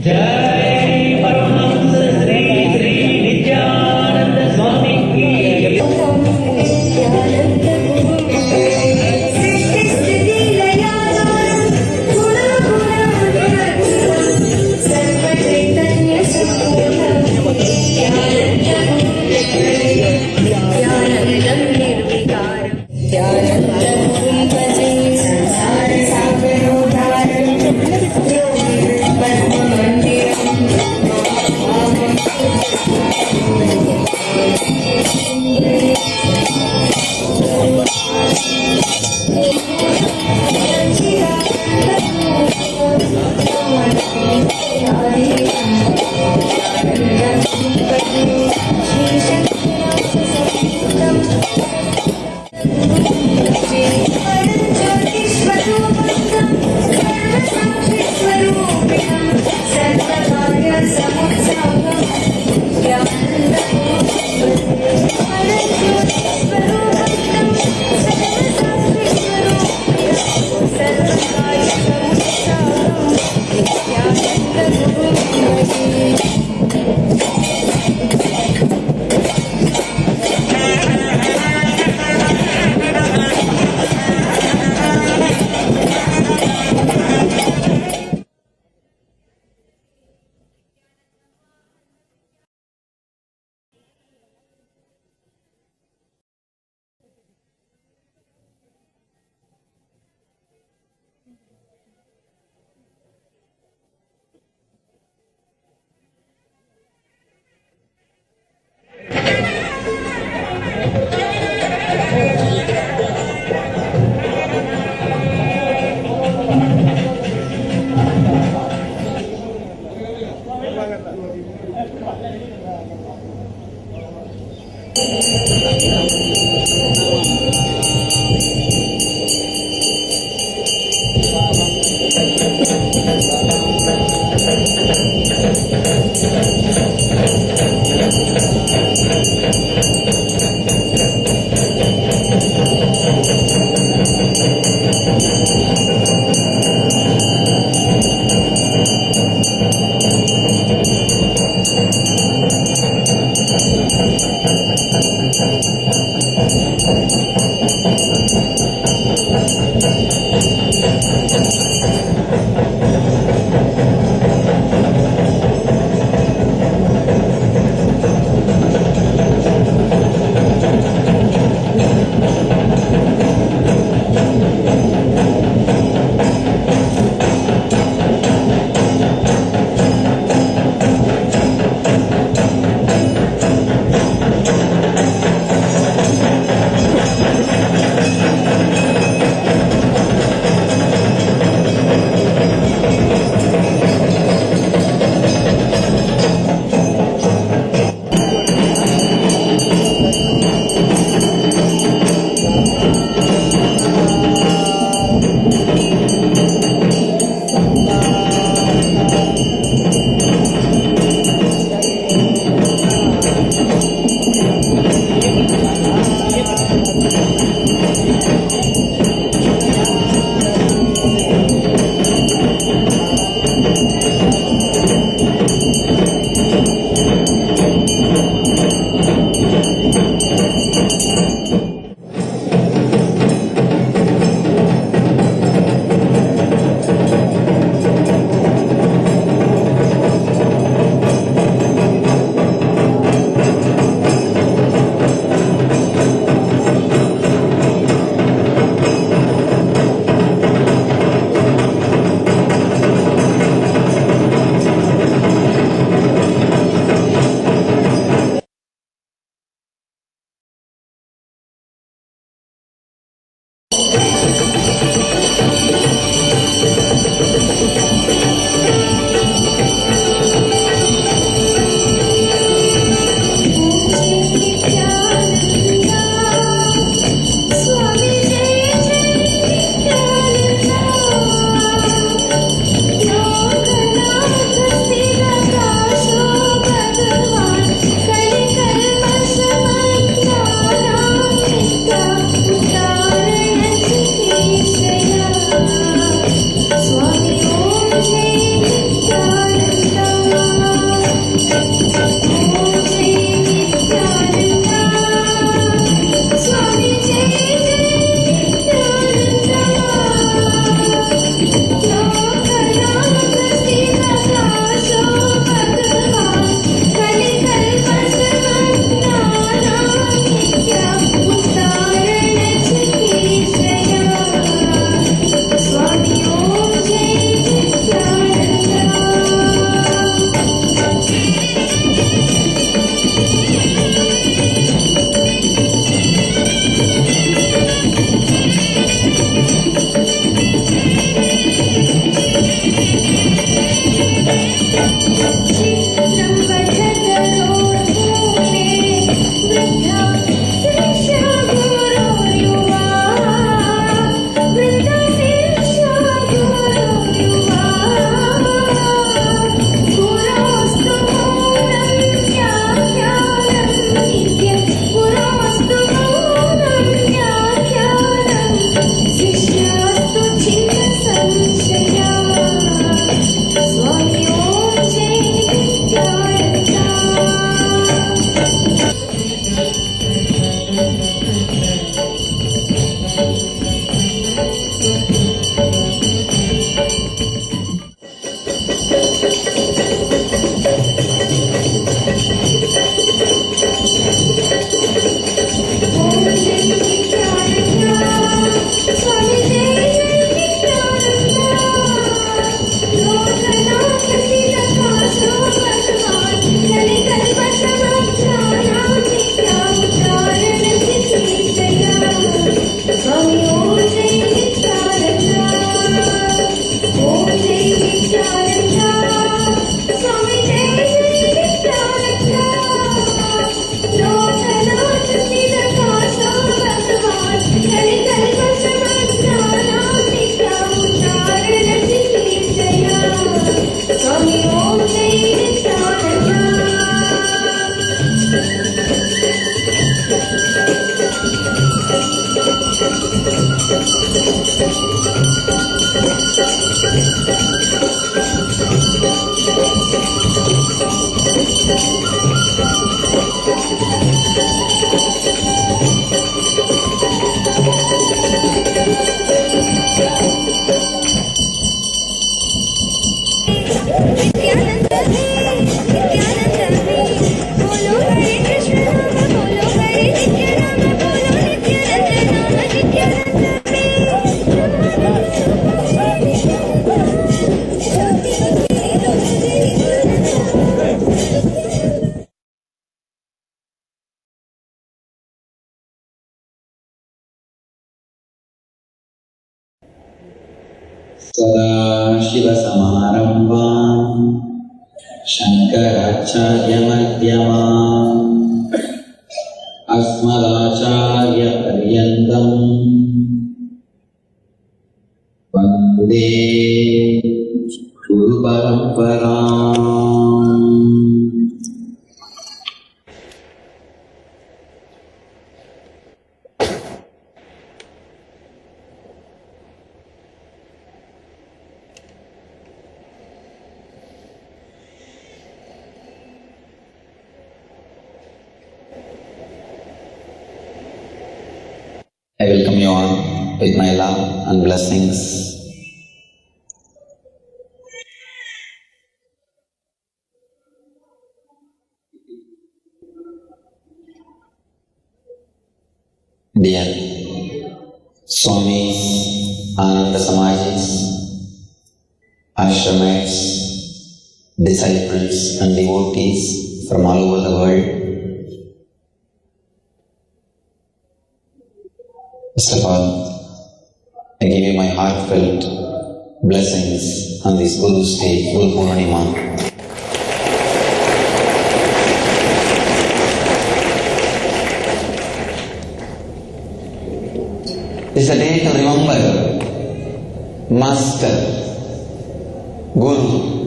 Jai Paramahamsa Sri Sri Nithyananda Swami ki Yeah. सदाशिवसमारम्भाम् शङ्कराचार्यमध्यमाम् अस्मदाचार्यपर्यन्तम् वन्दे गुरुपरम्पराम्. I welcome you all with my love and blessings. Dear Swamis, Ananda Samajis, Ashramites, disciples and devotees from all over the world, first of all, I give you my heartfelt blessings on this Guru's Day, Guru Purnima. This is a day to remember Master, Guru.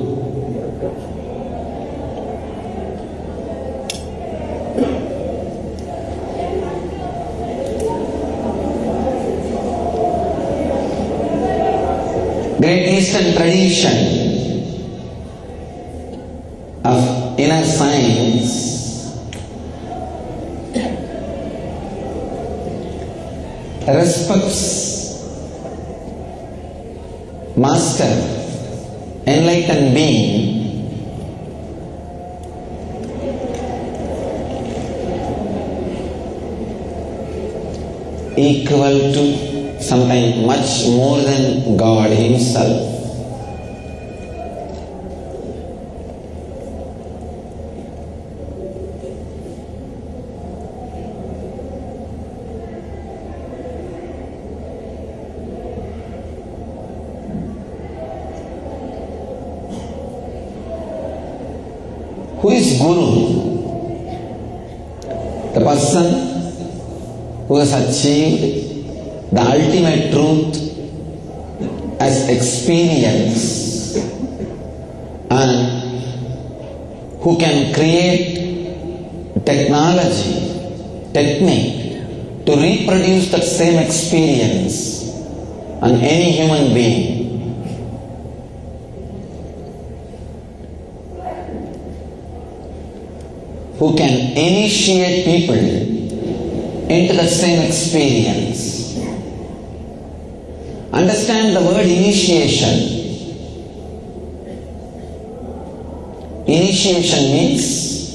Great Eastern tradition of inner science respects Master, enlightened being, equal to, sometimes much more than God Himself. Who is Guru? The person who has achieved the ultimate truth as experience and who can create technology, technique to reproduce that same experience on any human being. Who can initiate people into the same experience. Understand the word initiation. Initiation means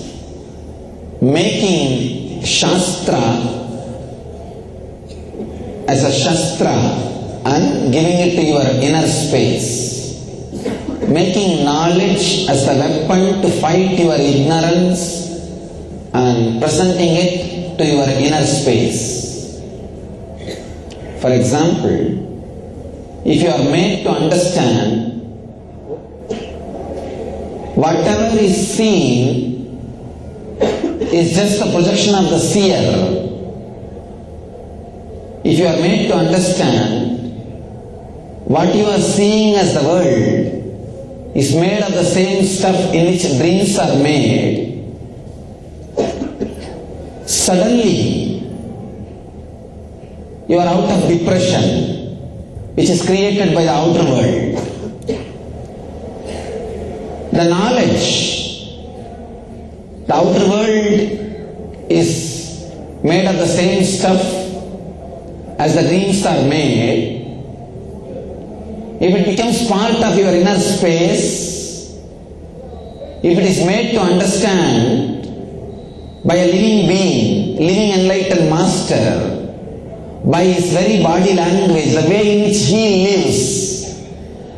making Shastra as a Shastra and giving it to your inner space. Making knowledge as the weapon to fight your ignorance and presenting it to your inner space. For example, if you are made to understand whatever is seen is just the projection of the seer, if you are made to understand what you are seeing as the world is made of the same stuff in which dreams are made, suddenly you are out of depression, which is created by the outer world. The knowledge, the outer world is made of the same stuff as the dreams are made. If it becomes part of your inner space, if it is made to understand by a living being, living enlightened master, by his very body language, the way in which he lives,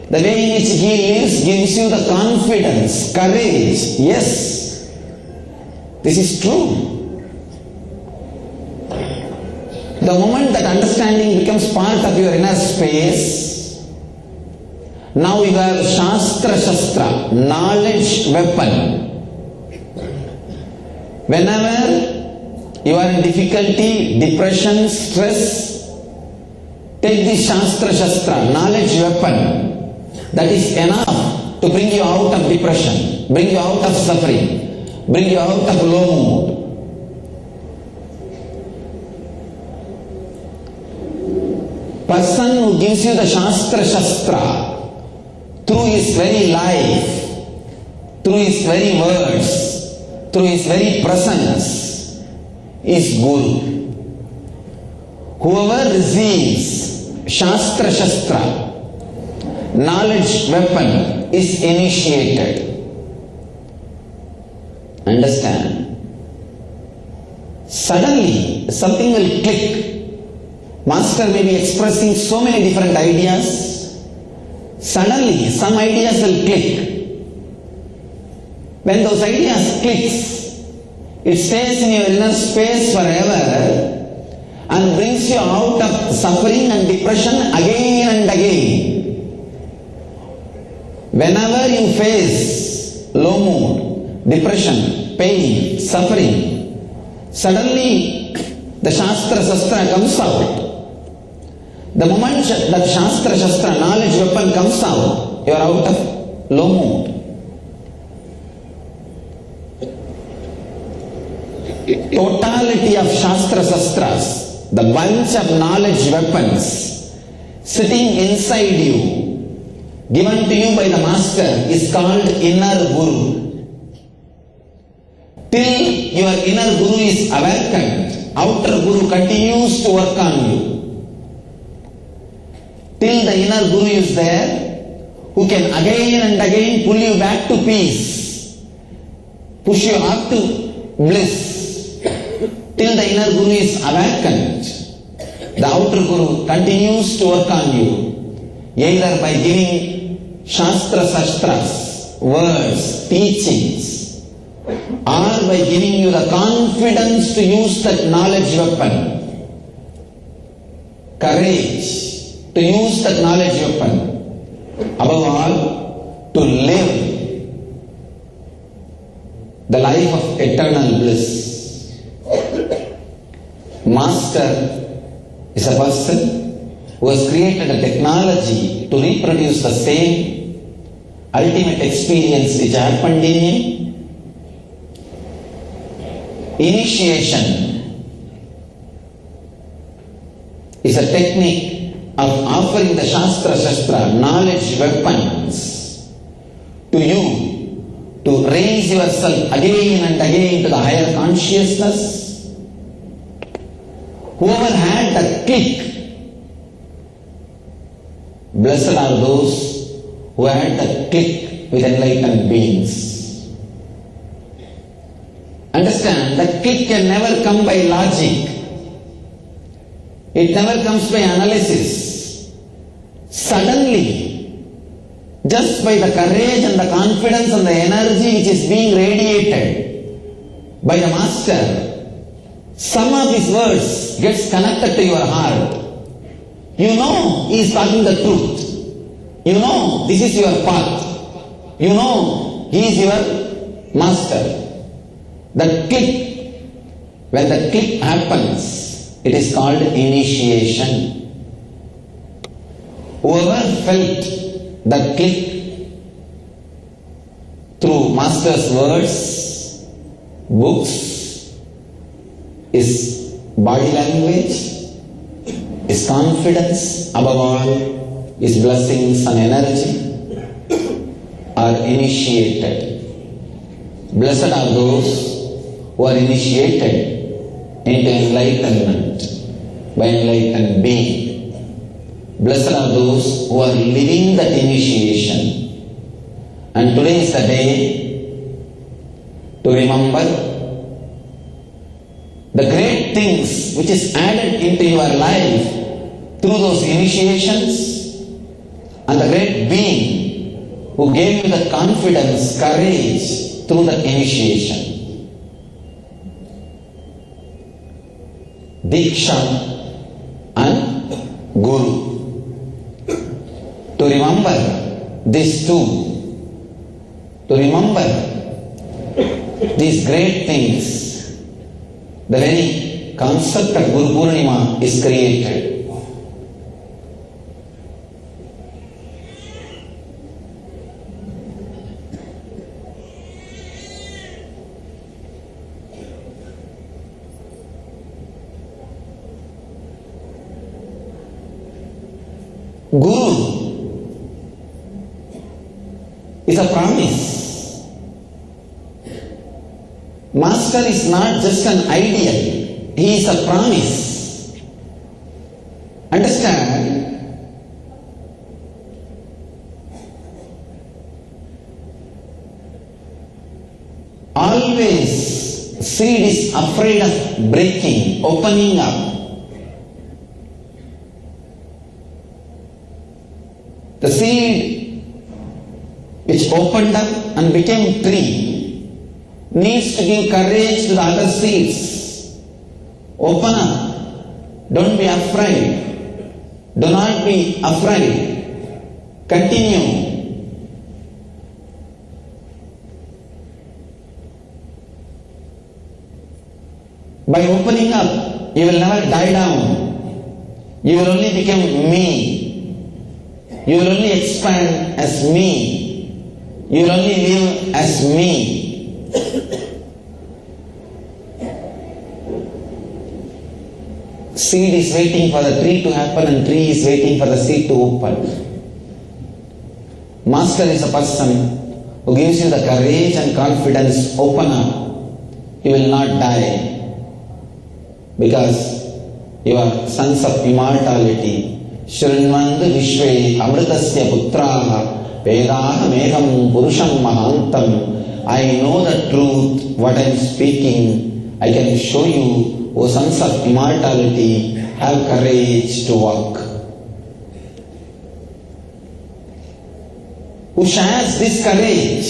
the way in which he lives gives you the confidence, courage. Yes, this is true. The moment that understanding becomes part of your inner space, now you have Shastra, knowledge weapon. Whenever you are in difficulty, depression, stress, take this Shastra, knowledge weapon. That is enough to bring you out of depression, bring you out of suffering, bring you out of low mood. Person who gives you the Shastra through his very life, through his very words, through his very presence is Guru. Whoever receives Shastra, knowledge weapon, is initiated. Understand? Suddenly something will click. Master may be expressing so many different ideas. Suddenly some ideas will click. When those ideas clicks, it stays in your inner space forever and brings you out of suffering and depression again and again. Whenever you face low mood, depression, pain, suffering, suddenly the Shastra comes out. The moment that Shastra, knowledge weapon comes out, you are out of low mood. Totality of Shastras, the bunch of knowledge weapons sitting inside you, given to you by the Master, is called inner Guru. Till your inner Guru is awakened, outer Guru continues to work on you. Till the inner Guru is there, who can again and again pull you back to peace, push you up to bliss. Till the inner Guru is awakened, the outer Guru continues to work on you, either by giving Shastras, words, teachings, or by giving you the confidence to use that knowledge weapon, courage to use that knowledge weapon, above all, to live the life of eternal bliss. Master is a person who has created a technology to reproduce the same ultimate experience which happened in him. Initiation is a technique of offering the Shastra, knowledge weapons to you to raise yourself again and again to the higher consciousness. Whoever had the click, blessed are those who had the click with enlightened beings. Understand, that click can never come by logic. It never comes by analysis. Suddenly, just by the courage and the confidence and the energy which is being radiated by the Master, some of his words gets connected to your heart. You know he is talking the truth. You know this is your path. You know he is your Master. The click, when the click happens, it is called initiation. Whoever felt that click through Master's words, books, his body language, his confidence, above all, his blessings and energy are initiated. Blessed are those who are initiated into enlightenment by enlightened being. Blessed are those who are living that initiation. And today is the day to remember the great things which is added into your life through those initiations, and the great being who gave you the confidence, courage through that initiation. Diksha and Guru. To remember these two, to remember these great things, the very concept of Guru Purnima is created. Guru is a promise. Master is not just an ideal, he is a promise. Understand? Always seed is afraid of breaking, opening up. The seed which opened up and became tree needs to give courage to the other seeds. Open up. Don't be afraid. Do not be afraid. Continue. By opening up, you will never die down. You will only become me. You will only expand as me. You will only live as me. Seed is waiting for the tree to happen and tree is waiting for the seed to open. Master is a person who gives you the courage and confidence. Open up. You will not die because you are sons of immortality. Shrinvandu Vishwe Amritasya Putraha Vedaha Meham Purusham Mahantam. I know the truth, what I am speaking. I can show you, O sons of immortality, have courage to walk. Who shares this courage,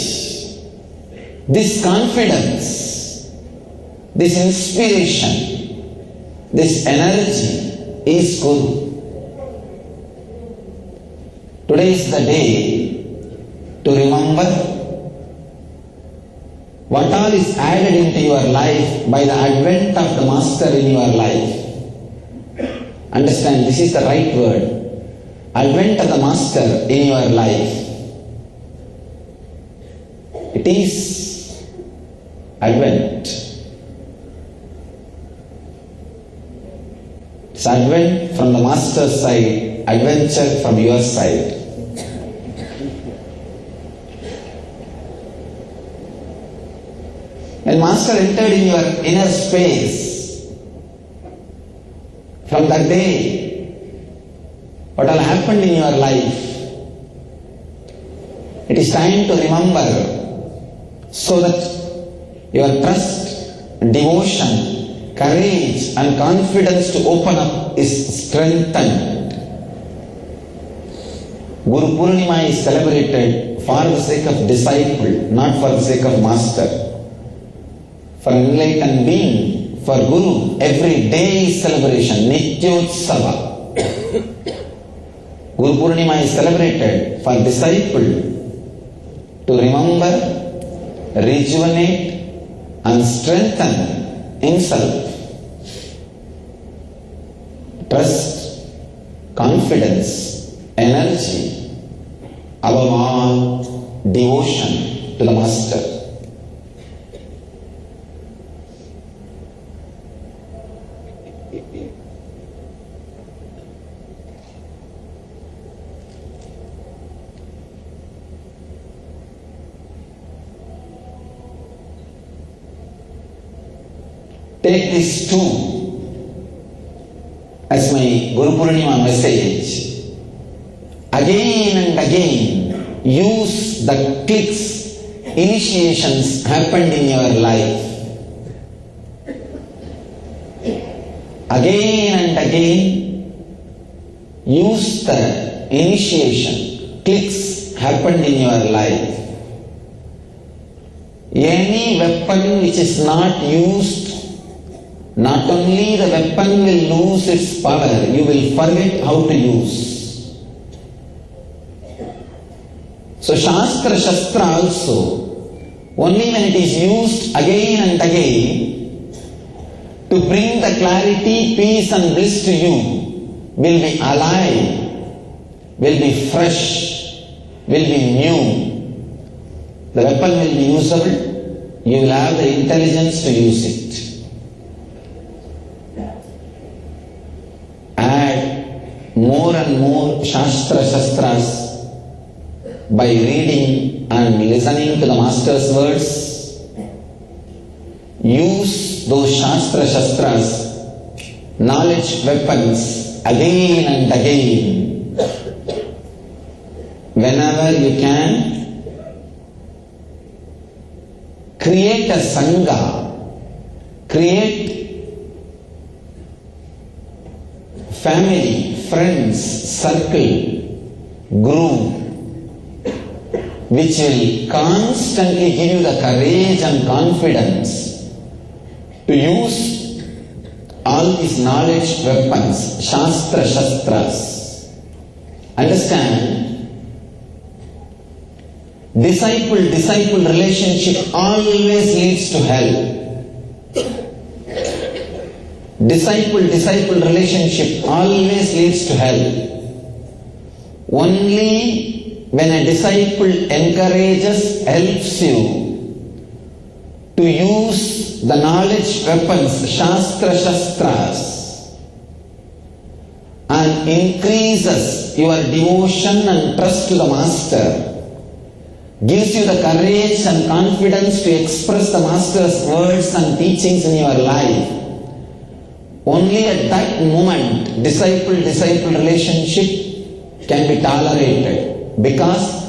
this confidence, this inspiration, this energy is Guru. Today is the day to remember what all is added into your life by the advent of the Master in your life. Understand, this is the right word. Advent of the Master in your life. It is Advent. It's Advent from the Master's side, adventure from your side. When Master entered in your inner space, from that day, what all happened in your life, it is time to remember so that your trust, devotion, courage and confidence to open up is strengthened. Guru Purnima is celebrated for the sake of disciple, not for the sake of Master. For enlightened being, for Guru, every day is celebration, Nityotsava. Guru Purnima is celebrated for disciple to remember, rejuvenate and strengthen himself. Trust, confidence, energy, above all, devotion to the Master. take this too as my Guru Purnima message. Again and again, use the clicks, initiations happened in your life. Again and again, use the initiation, clicks happened in your life. Any weapon which is not used, not only the weapon will lose its power, you will forget how to use. So Shastra Shastra also, only when it is used again and again to bring the clarity, peace and bliss to you, will be alive, will be fresh, will be new. The weapon will be usable, you will have the intelligence to use it. Add more and more Shastra Shastras by reading and listening to the Master's words. Use those Shastra Shastras, knowledge weapons, again and again. Whenever you can, create a Sangha, create family, friends, circle, group, which will constantly give you the courage and confidence to use all these knowledge weapons, Shastra Shastras. Understand? Disciple-disciple relationship always leads to hell. Disciple-disciple relationship always leads to hell. Only when a disciple encourages, helps you to use the knowledge weapons, Shastra Shastras, and increases your devotion and trust to the Master, gives you the courage and confidence to express the Master's words and teachings in your life. Only at that moment, disciple-disciple relationship can be tolerated, because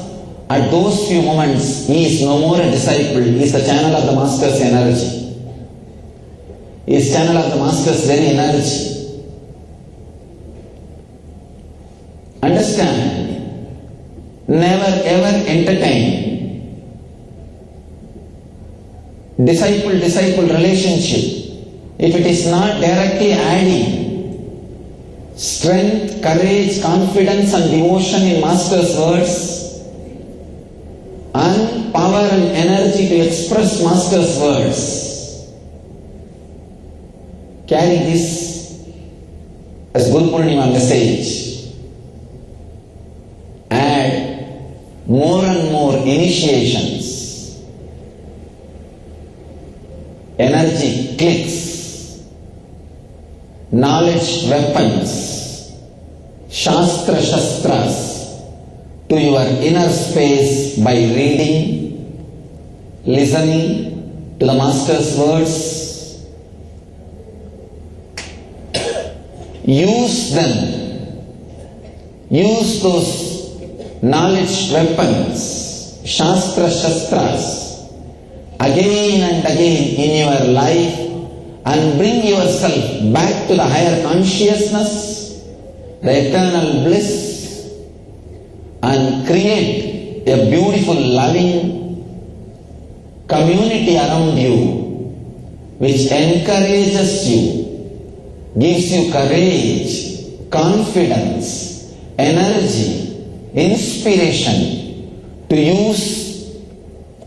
at those few moments, he is no more a disciple, he is the channel of the Master's energy. He is channel of the Master's very energy. Understand? Never ever entertain disciple-disciple relationship if it is not directly adding strength, courage, confidence and devotion in Master's words and power and energy to express Master's words. Carry this as Guru Purnima message. Add more and more initiations, energy clicks, knowledge weapons, Shastra Shastras to your inner space by reading, listening to the Master's words. Use them. Use those knowledge weapons, Shastra Shastras, again and again in your life, and bring yourself back to the higher consciousness, the eternal bliss, and create a beautiful, loving community around you, which encourages you, gives you courage, confidence, energy, inspiration to use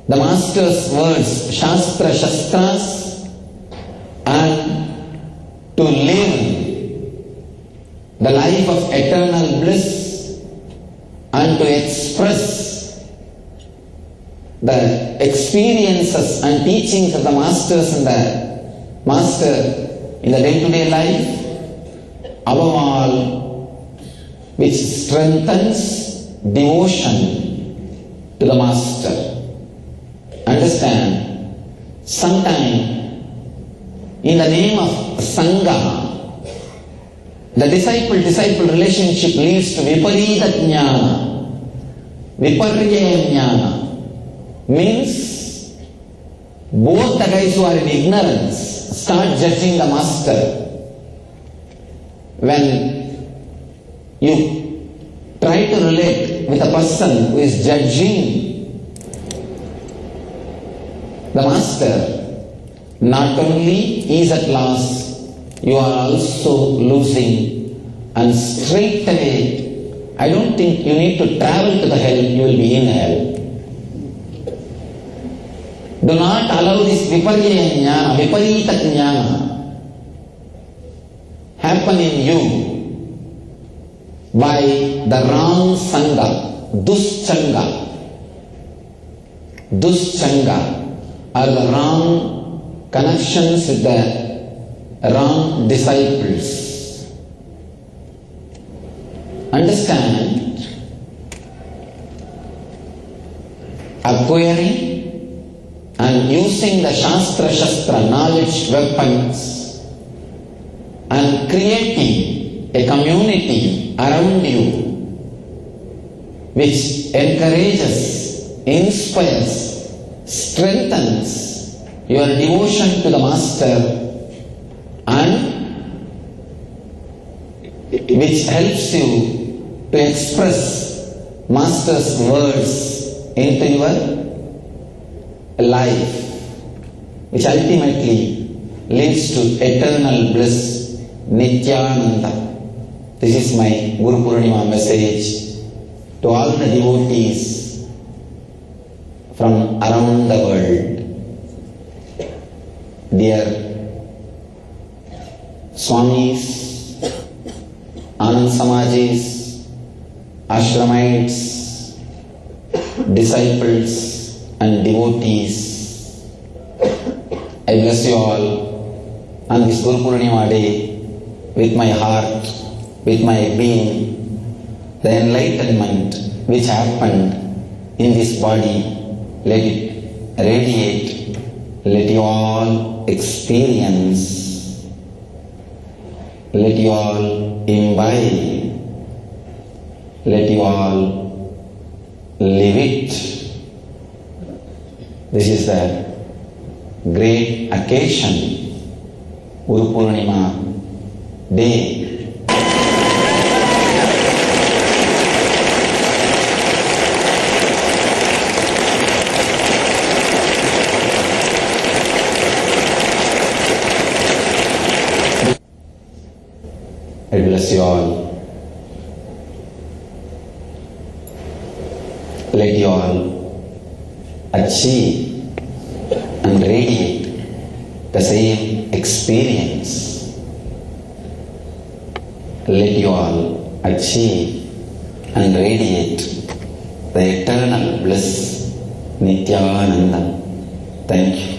the Master's words, Shastra Shastras, and to live the life of eternal bliss and to express the experiences and teachings of the Masters and the Master in the day-to-day life, above all, which strengthens devotion to the Master. Understand, sometimes in the name of Sangha, the disciple-disciple relationship leads to Viparita Jnana. Viparya Jnana means both the guys who are in ignorance start judging the master. When you try to relate with a person who is judging the master, not only is at loss, you are also losing, and straight away, I don't think you need to travel to the hell, you will be in hell. Do not allow this Viparya Jnana, Viparita Jnana happen in you by the wrong Sangha, Duschanga. Duschanga are the wrong connections with the wrong disciples. Understand, acquiring and using the Shastra knowledge weapons and creating a community around you which encourages, inspires, strengthens your devotion to the Master and which helps you to express Master's words into your life, which ultimately leads to eternal bliss, Nithyananda. This is my Guru Purnima message to all the devotees from around the world. Dear Swamis, Anand Samajis, Ashramites, disciples and devotees, I bless you all on this Guru Purnima day with my heart, with my being. The enlightenment which happened in this body, let it radiate, let you all experience, let you all imbibe, let you all live it. This is the great occasion, Guru Purnima day. I bless you all. Let you all achieve and radiate the same experience. Let you all achieve and radiate the eternal bliss, Nithyananda. Thank you.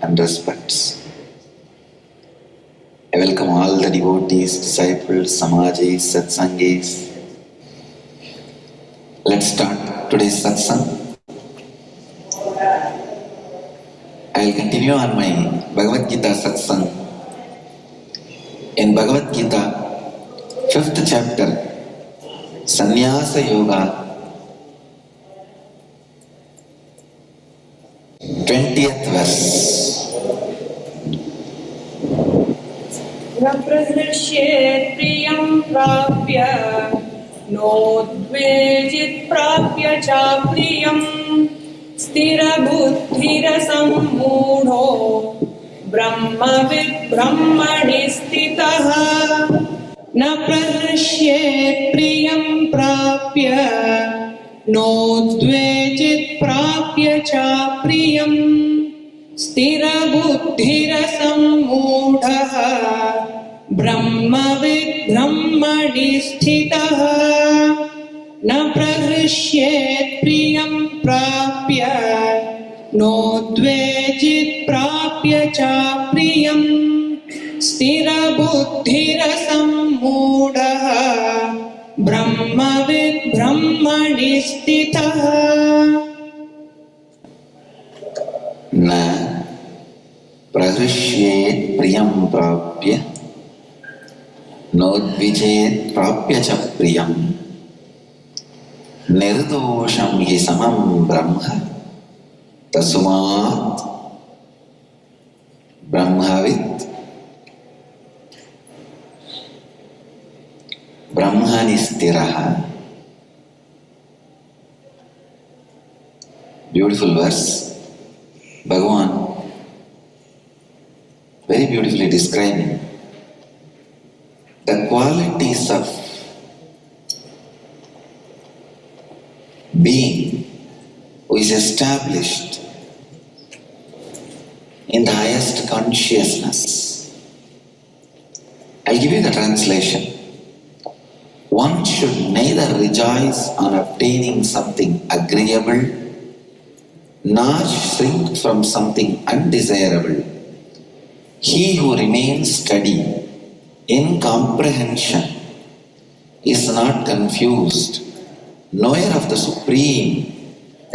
and respects. I welcome all the devotees, disciples, samajis, satsangis. Let's start today's satsang. I will continue on my Bhagavad Gita satsang. In Bhagavad Gita, 5th chapter, Sannyasa Yoga, 20th verse. प्रहृष्येत् प्रियं प्राप्य नोद्वेजित् प्राप्य चाप्रियं स्थिरबुद्धिरसम्मूढो ब्रह्मविद् ब्रह्मणि स्थितः न प्रहृष्येत् प्रियं प्राप्य नोद्वेजित् प्राप्य चाप्रियं स्थिरबुद्धिरसम्मूढः ब्रह्मविद् ब्रह्मणि स्थितः न प्रहृष्येत् प्रियं प्राप्य नोद्वेजित् प्राप्य चाप्रियं स्थिरबुद्धिरसम्मूढः ब्रह्मविद् ब्रह्मणि स्थितः न प्रहृष्येत् प्रियं प्राप्य नोद्विजेत् प्राप्य च प्रियं निर्दोषं हि समं ब्रह्म तस्मात् ब्रह्मवित् ब्रह्मणि स्थिरः. Beautiful verse. Bhagavan very beautifully describing the qualities of being who is established in the highest consciousness. I'll give you the translation. One should neither rejoice on obtaining something agreeable nor shrink from something undesirable. He who remains steady in comprehension is not confused, knower of the Supreme,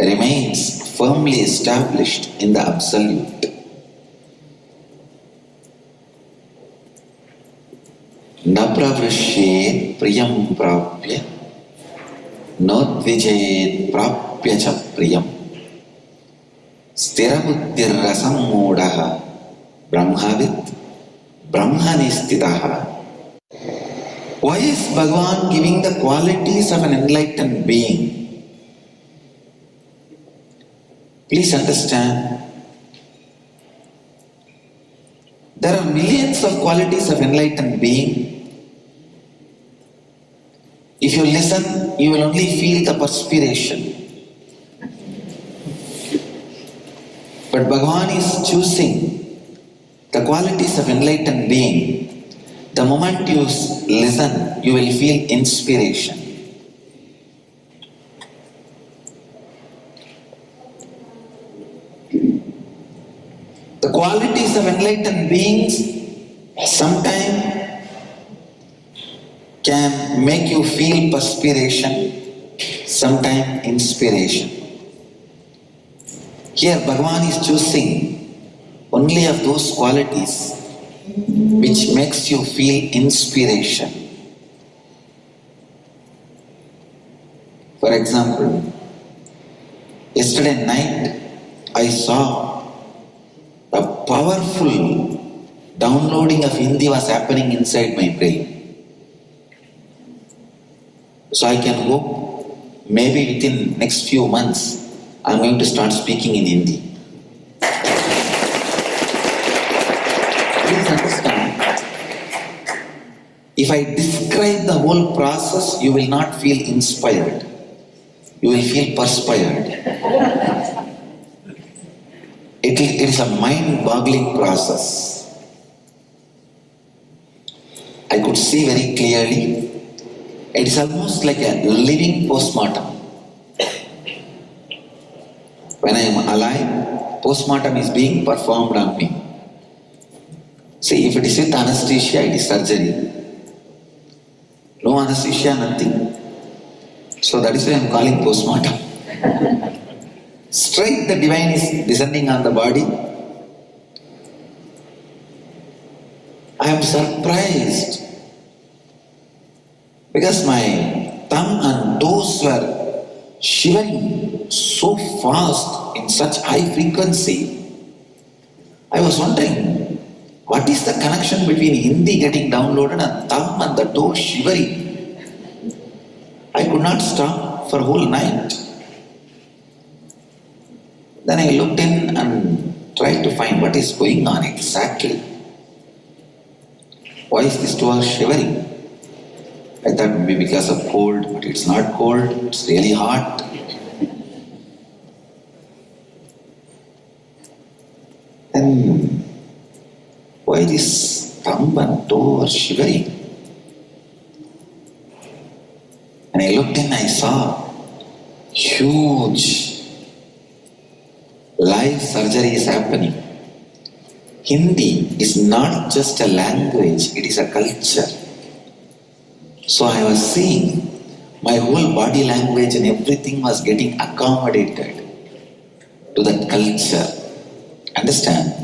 remains firmly established in the Absolute. न प्रवृष्येत् प्रियं प्राप्य नोद्विजेत् प्राप्य च प्रियम् स्थिरबुद्धिरसम्मूढः ब्रह्मवित् ब्रह्मणि स्थितः. Why is Bhagavan giving the qualities of an enlightened being? Please understand, there are millions of qualities of enlightened being. If you listen, you will only feel the perspiration. But Bhagavan is choosing the qualities of enlightened being. The moment you listen, you will feel inspiration. The qualities of enlightened beings sometimes can make you feel perspiration, sometimes inspiration. Here Bhagavan is choosing only of those qualities which makes you feel inspiration. For example, yesterday night I saw a powerful downloading of Hindi was happening inside my brain. So I can hope maybe within next few months I'm going to start speaking in Hindi. Please understand, if I describe the whole process, you will not feel inspired. You will feel perspired. It is a mind-boggling process. I could see very clearly. It is almost like a living postmortem. When I am alive, postmortem is being performed on me. See, if it is with anesthesia, it is surgery. No anesthesia, nothing. So that is why I am calling postmortem. Straight the divine is descending on the body. I am surprised because my thumb and toes were shivering so fast in such high frequency. I was wondering, what is the connection between Hindi getting downloaded and thumb and the toe shivering? I could not stop for a whole night. Then I looked in and tried to find what is going on exactly. Why is this toe shivering? I thought maybe because of cold, but it's not cold, it's really hot. Then why this thumb and toe are shivering? And I looked in, I saw huge live surgery is happening. Hindi is not just a language, it is a culture. So I was seeing my whole body language and everything was getting accommodated to that culture. Understand?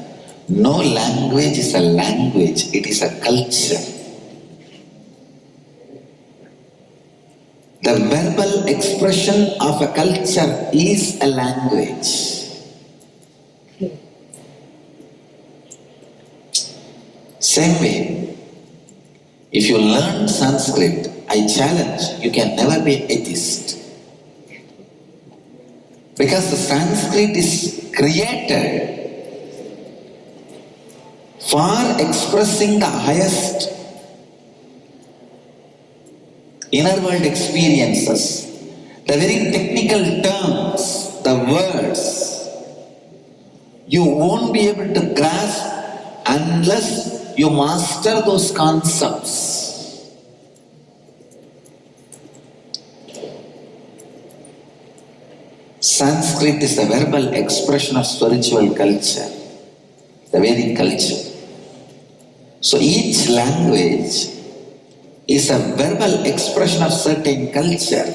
No language is a language, it is a culture. The verbal expression of a culture is a language. Same way, if you learn Sanskrit, I challenge, you can never be an atheist. Because the Sanskrit is created for expressing the highest inner world experiences. The very technical terms, the words, you won't be able to grasp unless you master those concepts. Sanskrit is the verbal expression of spiritual culture, the Vedic culture. So each language is a verbal expression of certain culture.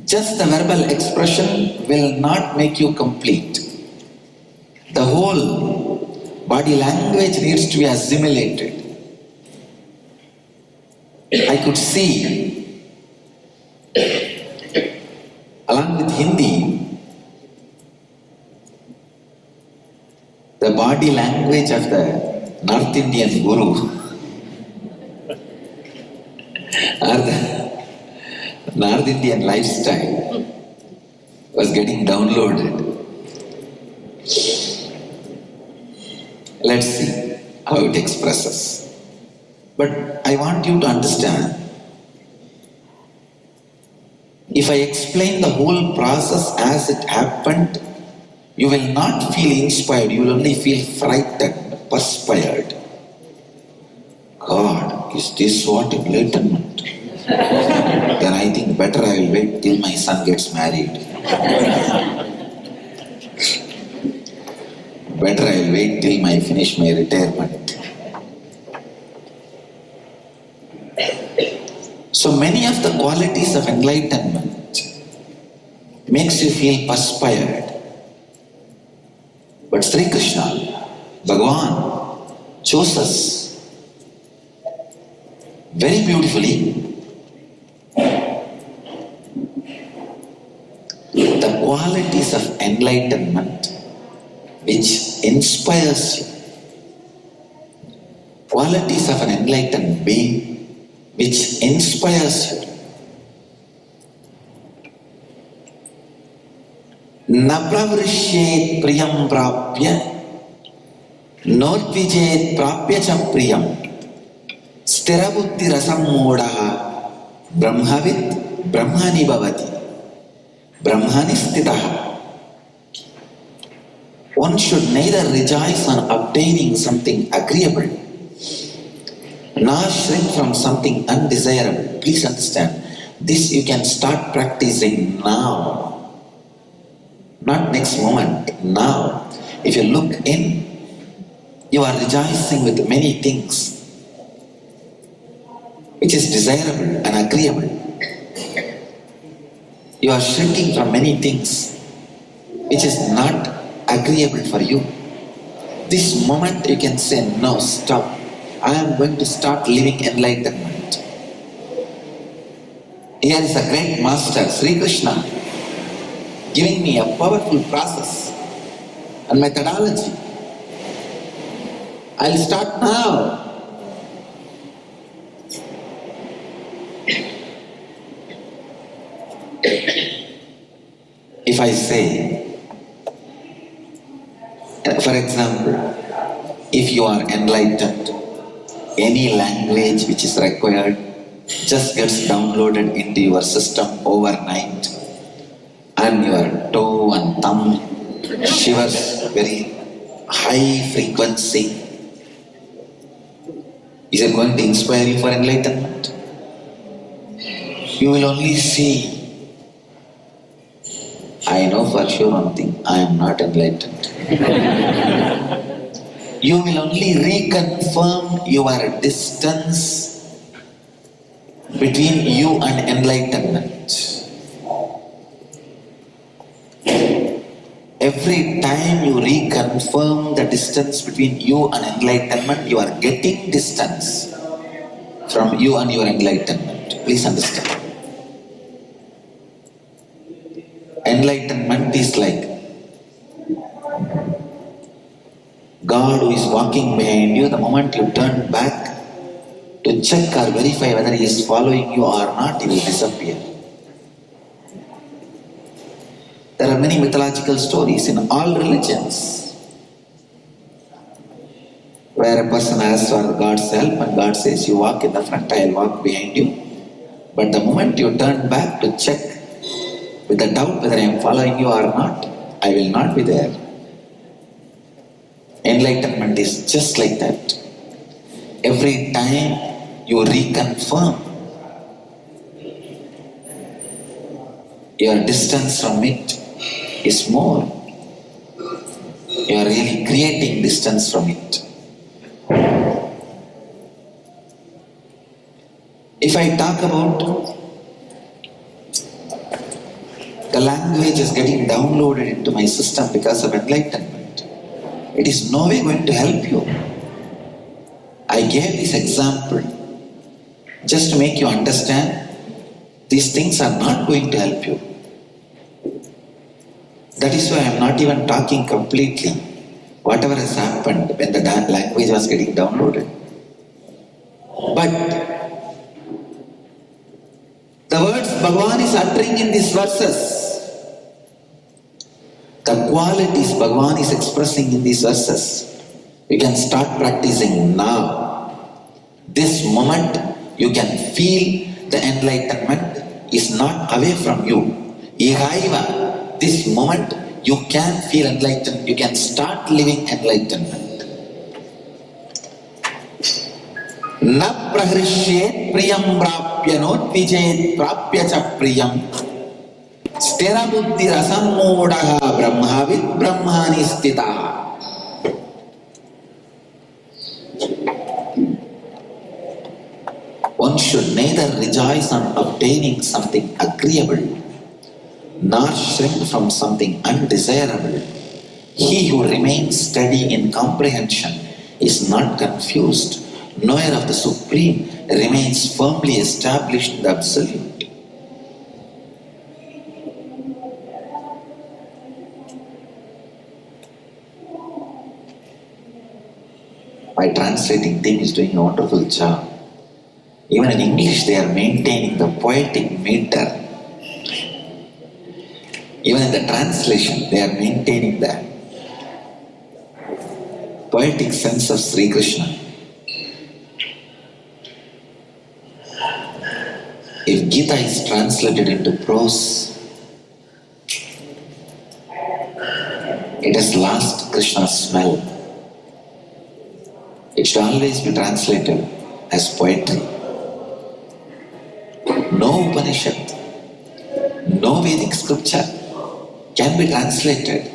Just the verbal expression will not make you complete. The whole body language needs to be assimilated. I could see, along with Hindi, the body language of the North Indian Guru or the North Indian lifestyle was getting downloaded. Let's see how it expresses. But I want you to understand, if I explain the whole process as it happened, you will not feel inspired, you will only feel frightened, perspired. God, is this what enlightenment? Then I think better I will wait till my son gets married. Better I will wait till I finish my retirement. So many of the qualities of enlightenment makes you feel perspired. But Sri Krishna, Bhagavan, chose us very beautifully. The qualities of enlightenment which inspires you. Qualities of an enlightened being which inspires you. Na pravrishyet priyam prapya, nortvijet prapya cha priyam, stirabuddhi rasam modaha, brahmavit brahmani bhavati, brahmani stitaha. One should neither rejoice on obtaining something agreeable, nor shrink from something undesirable. Please understand, this you can start practicing now. Not next moment, now. If you look in, you are rejoicing with many things which is desirable and agreeable. You are shrinking from many things which is not agreeable for you. This moment you can say, no, stop. I am going to start living enlightenment. Here is a great master, Sri Krishna, giving me a powerful process and methodology. I'll start now. If I say, for example, if you are enlightened, any language which is required just gets downloaded into your system overnight, and your toe and thumb shivers very high frequency. Is it going to inspire you for enlightenment? You will only see. I know for sure one thing, I am not enlightened. You will only reconfirm your distance between you and enlightenment. Every time you reconfirm the distance between you and enlightenment, you are getting distance from you and your enlightenment. Please understand. Enlightenment is like God who is walking behind you. The moment you turn back to check or verify whether he is following you or not, he will disappear. There are many mythological stories in all religions where a person asks for God's help and God says, you walk in the front, I will walk behind you. But the moment you turn back to check with the doubt whether I am following you or not, I will not be there. Enlightenment is just like that. Every time you reconfirm your distance from it is more. You are really creating distance from it. If I talk about the language is getting downloaded into my system because of enlightenment, it is no way going to help you. I gave this example just to make you understand these things are not going to help you. That is why I am not even talking completely whatever has happened when the language was getting downloaded. But the words Bhagavan is uttering in these verses, the qualities Bhagavan is expressing in these verses, you can start practicing now. This moment you can feel the enlightenment is not away from you. Ihaiva, this moment you can feel enlightened, you can start living enlightenment. Na prahrishye priyam prapya notvijet prapya cha priyam stera buddhi rasammodaha brahmavid brahmani stitaha. One should neither rejoice on obtaining something agreeable nor shrink from something undesirable. He who remains steady in comprehension is not confused, knower of the Supreme remains firmly established in the Absolute. My translating team is doing a wonderful job. Even in English they are maintaining the poetic meter. Even in the translation they are maintaining the poetic sense of Sri Krishna. If Gita is translated into prose, it has lost Krishna's smell. It should always be translated as poetry. No Upanishad, no Vedic scripture can be translated.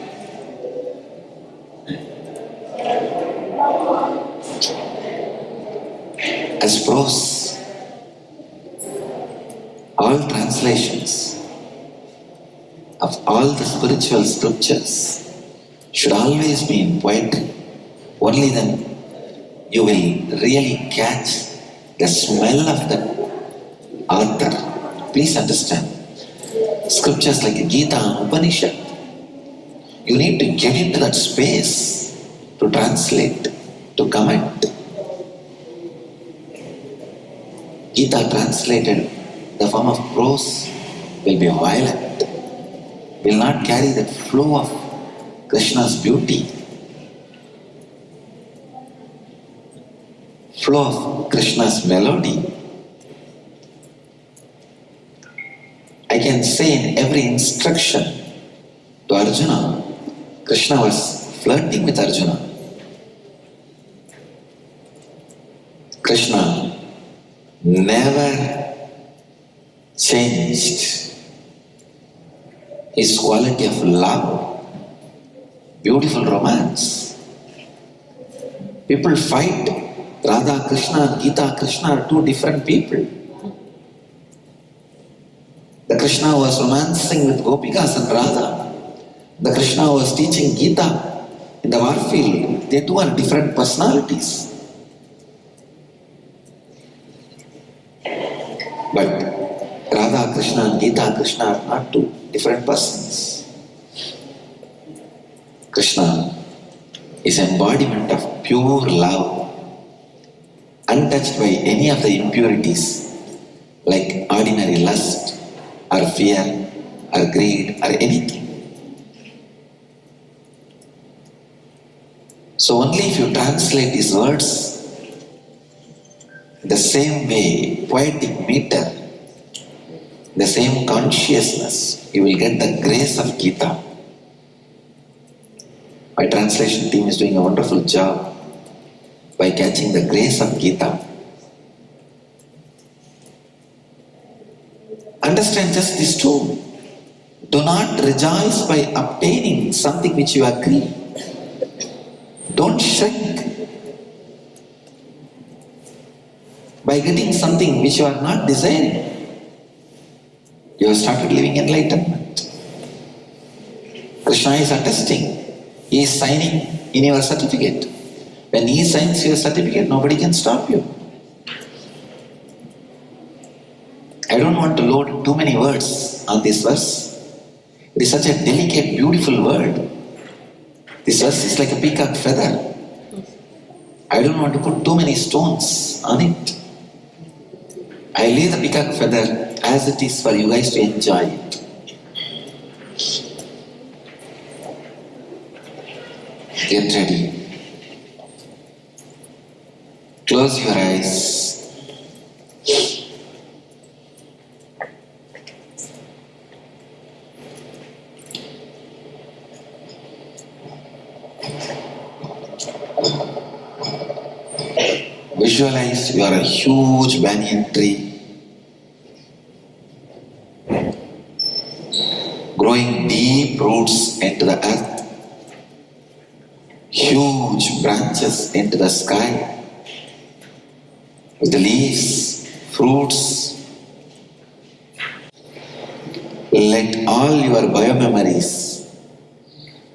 As prose. All translations of all the spiritual scriptures should always be in poetry. Only then you will really catch the smell of the author. Please understand. Scriptures like Gita and Upanishad, you need to get into that space to translate, to comment. Gita translated the form of prose will be violent, will not carry the flow of Krishna's beauty, flow of Krishna's melody. I can say in every instruction to Arjuna, Krishna was flirting with Arjuna. Krishna never changed his quality of love, beautiful romance. People fight. Radha Krishna and Gita Krishna are two different people. The Krishna was romancing with Gopikas and Radha. The Krishna was teaching Gita in the war field. They two are different personalities. But Radha Krishna and Gita Krishna are not two different persons. Krishna is embodiment of pure love, untouched by any of the impurities like ordinary lust or fear or greed or anything. So only if you translate these words the same way, poetic meter, the same consciousness, you will get the grace of Gita. My translation team is doing a wonderful job by catching the grace of Gita. Understand just this too. Do not rejoice by obtaining something which you agree. Don't shrink by getting something which you are not desiring. You have started living enlightenment. Krishna is attesting. He is signing in your certificate. When he signs your certificate, nobody can stop you. I don't want to load too many words on this verse. It is such a delicate, beautiful word. This verse is like a peacock feather. I don't want to put too many stones on it. I lay the peacock feather as it is for you guys to enjoy it. Get ready. Close your eyes. Visualize you are a huge banyan tree growing deep roots into the earth, huge branches into the sky, with the leaves, fruits. Let all your biomemories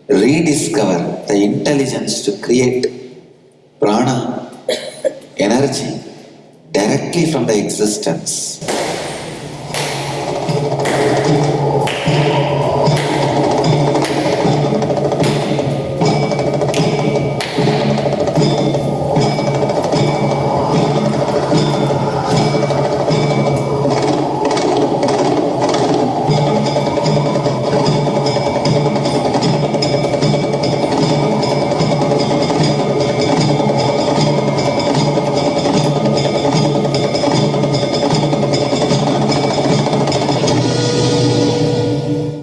rediscover the intelligence to create prana, energy, directly from the existence.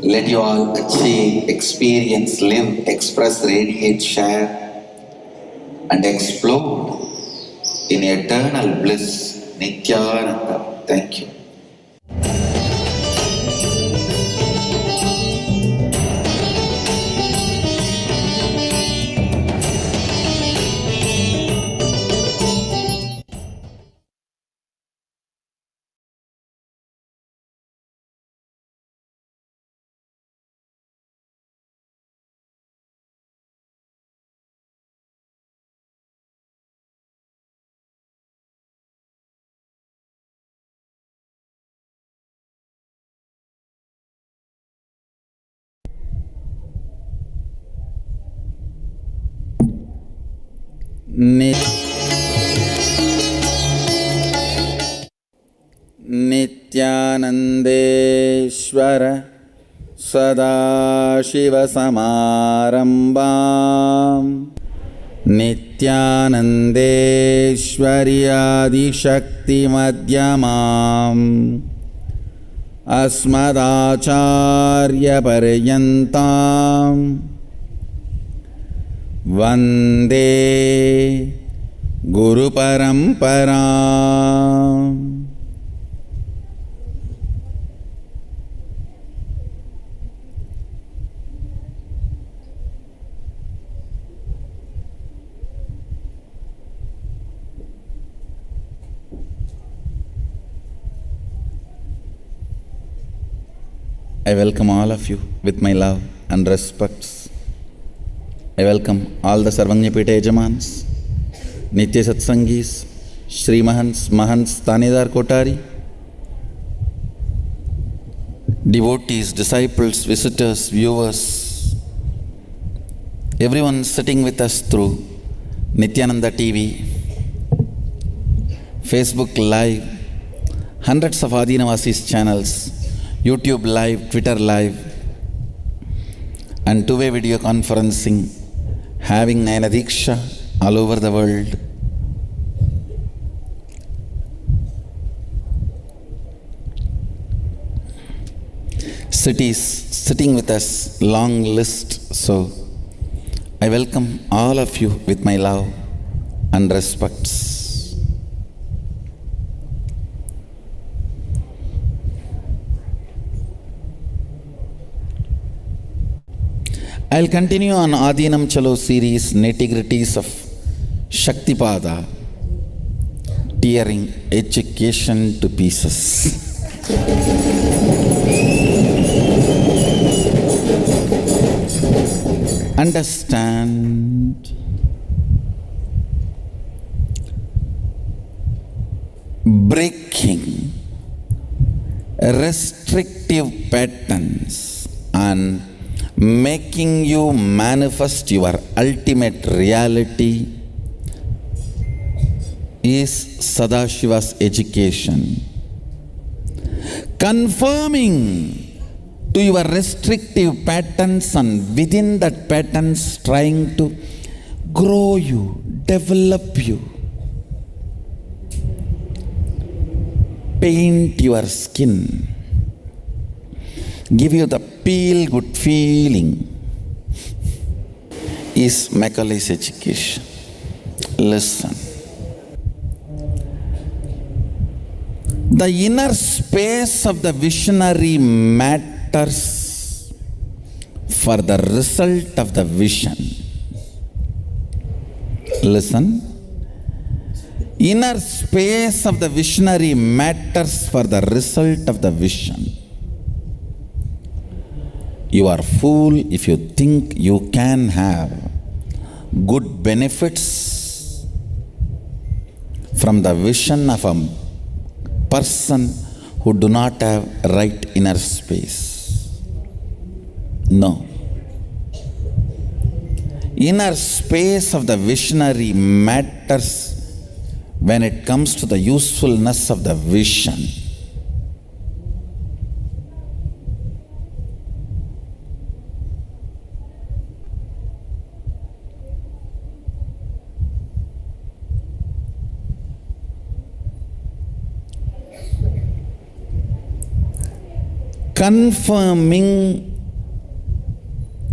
Let you all achieve, experience, live, express, radiate, share, and explode in eternal bliss. Nithyananda. Thank you. नित्यानन्देश्वर सदाशिवसमारम्भाम् नित्यानन्देश्वर्यादिशक्तिमध्यमाम् अस्मदाचार्यपर्यन्ताम् वन्दे गुरुपरम्पराम्. I welcome all of you with my love and respects. I welcome all the Sarvanyapita Yajamans, Nitya Satsangis, Shri Mahants, Mahants, Tanidar Kotari, devotees, disciples, visitors, viewers, everyone sitting with us through Nithyananda TV, Facebook Live, hundreds of Adinavasis channels, YouTube Live, Twitter Live, and two-way video conferencing, having Nayana Diksha all over the world. Cities sitting with us, long list. So I welcome all of you with my love and respects. I'll continue on Adinam Chalo series, nitty-gritties of Shaktipada, tearing education to pieces. Understand, breaking restrictive patterns and making you manifest your ultimate reality is Sadashiva's education. Confirming to your restrictive patterns and within that patterns trying to grow you, develop you, paint your skin, give you the feel-good feeling is Macaulay's education. Listen. The inner space of the visionary matters for the result of the vision. Listen. Inner space of the visionary matters for the result of the vision. You are fool if you think you can have good benefits from the vision of a person who do not have right inner space. No. Inner space of the visionary matters when it comes to the usefulness of the vision. Conforming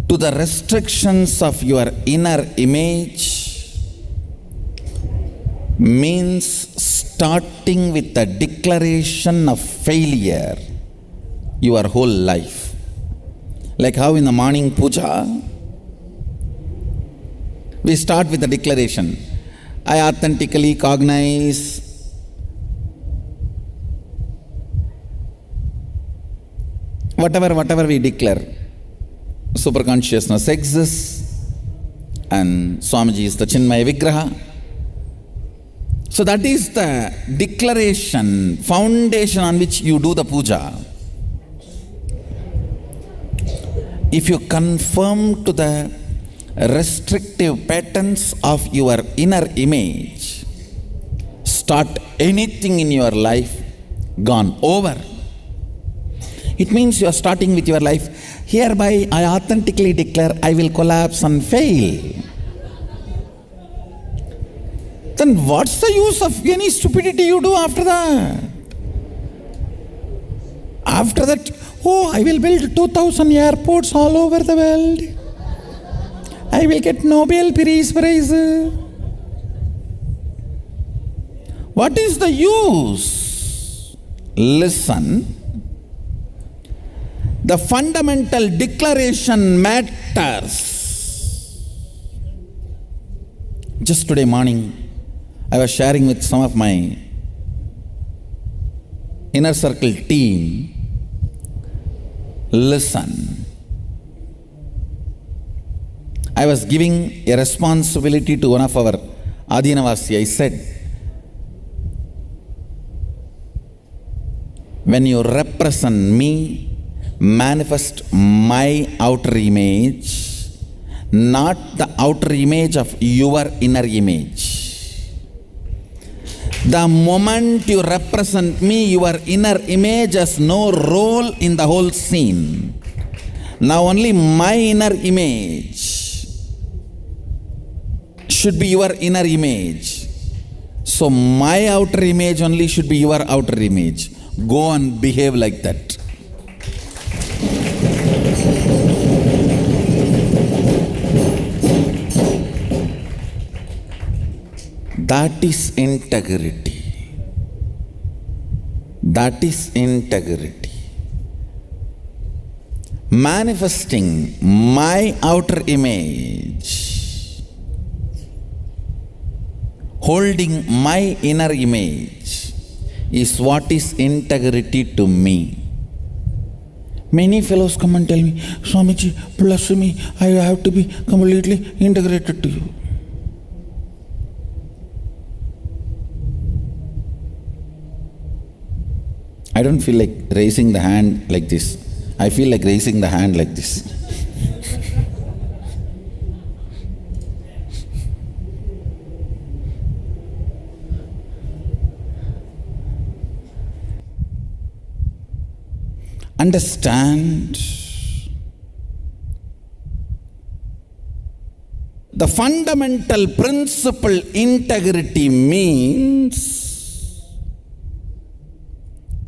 to the restrictions of your inner image means starting with the declaration of failure your whole life. Like how in the morning puja, we start with the declaration. I authentically cognize whatever we declare, superconsciousness exists and Swamiji is the Chinmaya Vigraha. So that is the declaration, foundation on which you do the puja. If you conform to the restrictive patterns of your inner image, start anything in your life, gone over. It means you are starting with your life. Hereby I authentically declare I will collapse and fail. Then what's the use of any stupidity you do after that? After that, oh, I will build 2,000 airports all over the world. I will get Nobel Peace Prize. What is the use? Listen. The fundamental declaration matters. Just today morning, I was sharing with some of my inner circle team. Listen. I was giving a responsibility to one of our Adinavasi. I said, when you represent me, manifest my outer image, not the outer image of your inner image. The moment you represent me, your inner image has no role in the whole scene. Now only my inner image should be your inner image. So my outer image only should be your outer image. Go and behave like that. That is integrity. That is integrity. Manifesting my outer image, holding my inner image is what is integrity to me. Many fellows come and tell me, Swamiji, bless me, I have to be completely integrated to you. I don't feel like raising the hand like this. I feel like raising the hand like this. Understand, the fundamental principle integrity means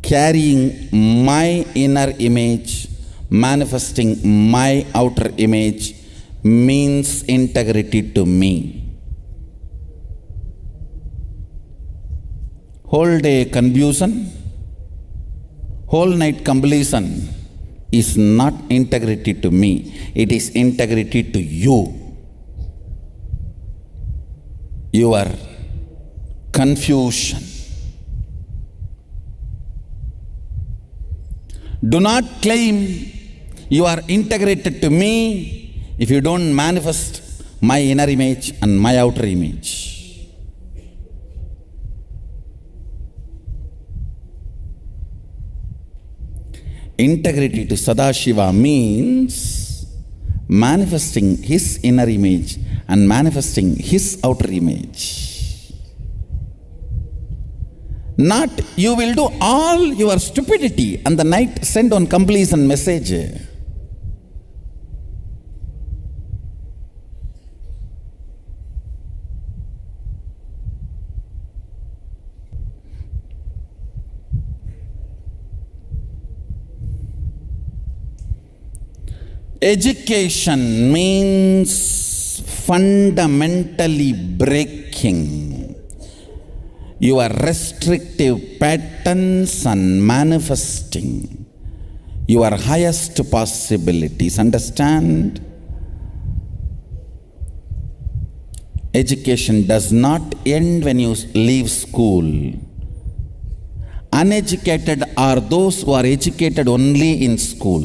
carrying my inner image, manifesting my outer image means integrity to me. Whole day confusion, whole night completion is not integrity to me, it is integrity to you. Your confusion. Do not claim you are integrated to me if you don't manifest my inner image and my outer image. Integrity to Sadashiva means manifesting his inner image and manifesting his outer image. Not you will do all your stupidity and the night send on completion message. Education means fundamentally breaking your restrictive patterns and manifesting your highest possibilities. Understand? Education does not end when you leave school. Uneducated are those who are educated only in school.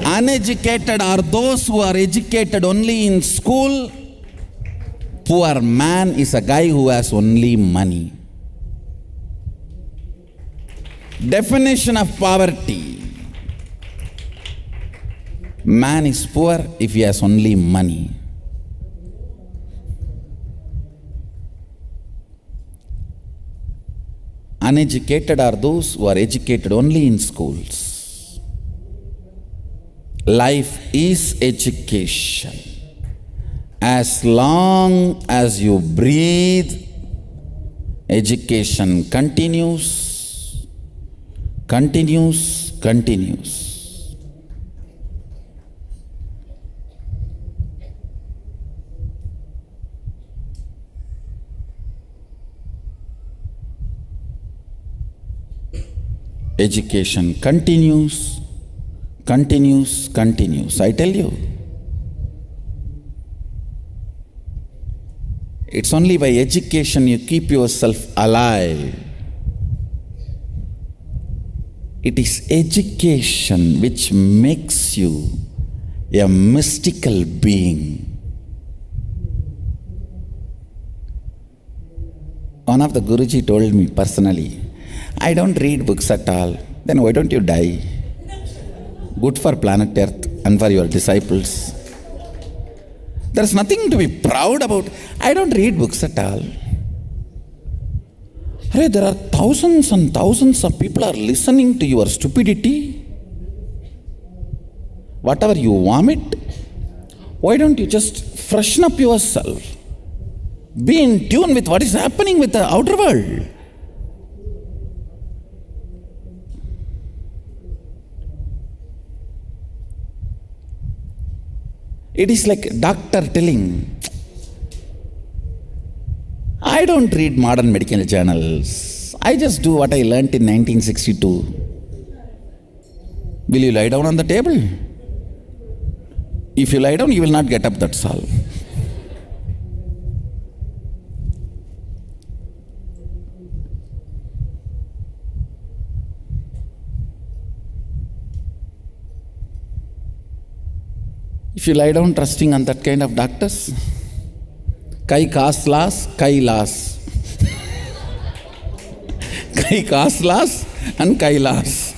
Uneducated are those who are educated only in school. Poor man is a guy who has only money. Definition of poverty. Man is poor if he has only money. Uneducated are those who are educated only in schools. Life is education. As long as you breathe, education continues, continues, continues. Education continues, continues, continues. I tell you, it's only by education you keep yourself alive. It is education which makes you a mystical being. One of the Guruji told me personally, I don't read books at all. Then why don't you die? Good for planet Earth and for your disciples. There's nothing to be proud about. I don't read books at all. Hey, there are thousands and thousands of people are listening to your stupidity. Whatever you vomit, why don't you just freshen up yourself? Be in tune with what is happening with the outer world. It is like a doctor telling, I don't read modern medical journals. I just do what I learnt in 1962. Will you lie down on the table? If you lie down, you will not get up, that's all. If you lie down trusting on that kind of doctors, KAILASA. KAILASA and KAILASA.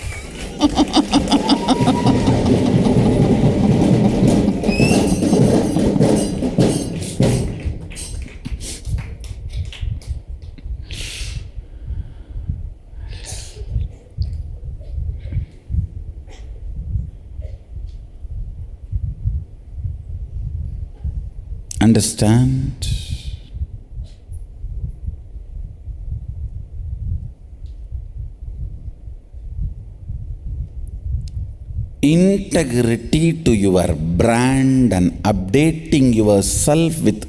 Understand? Integrity to your brand and updating yourself with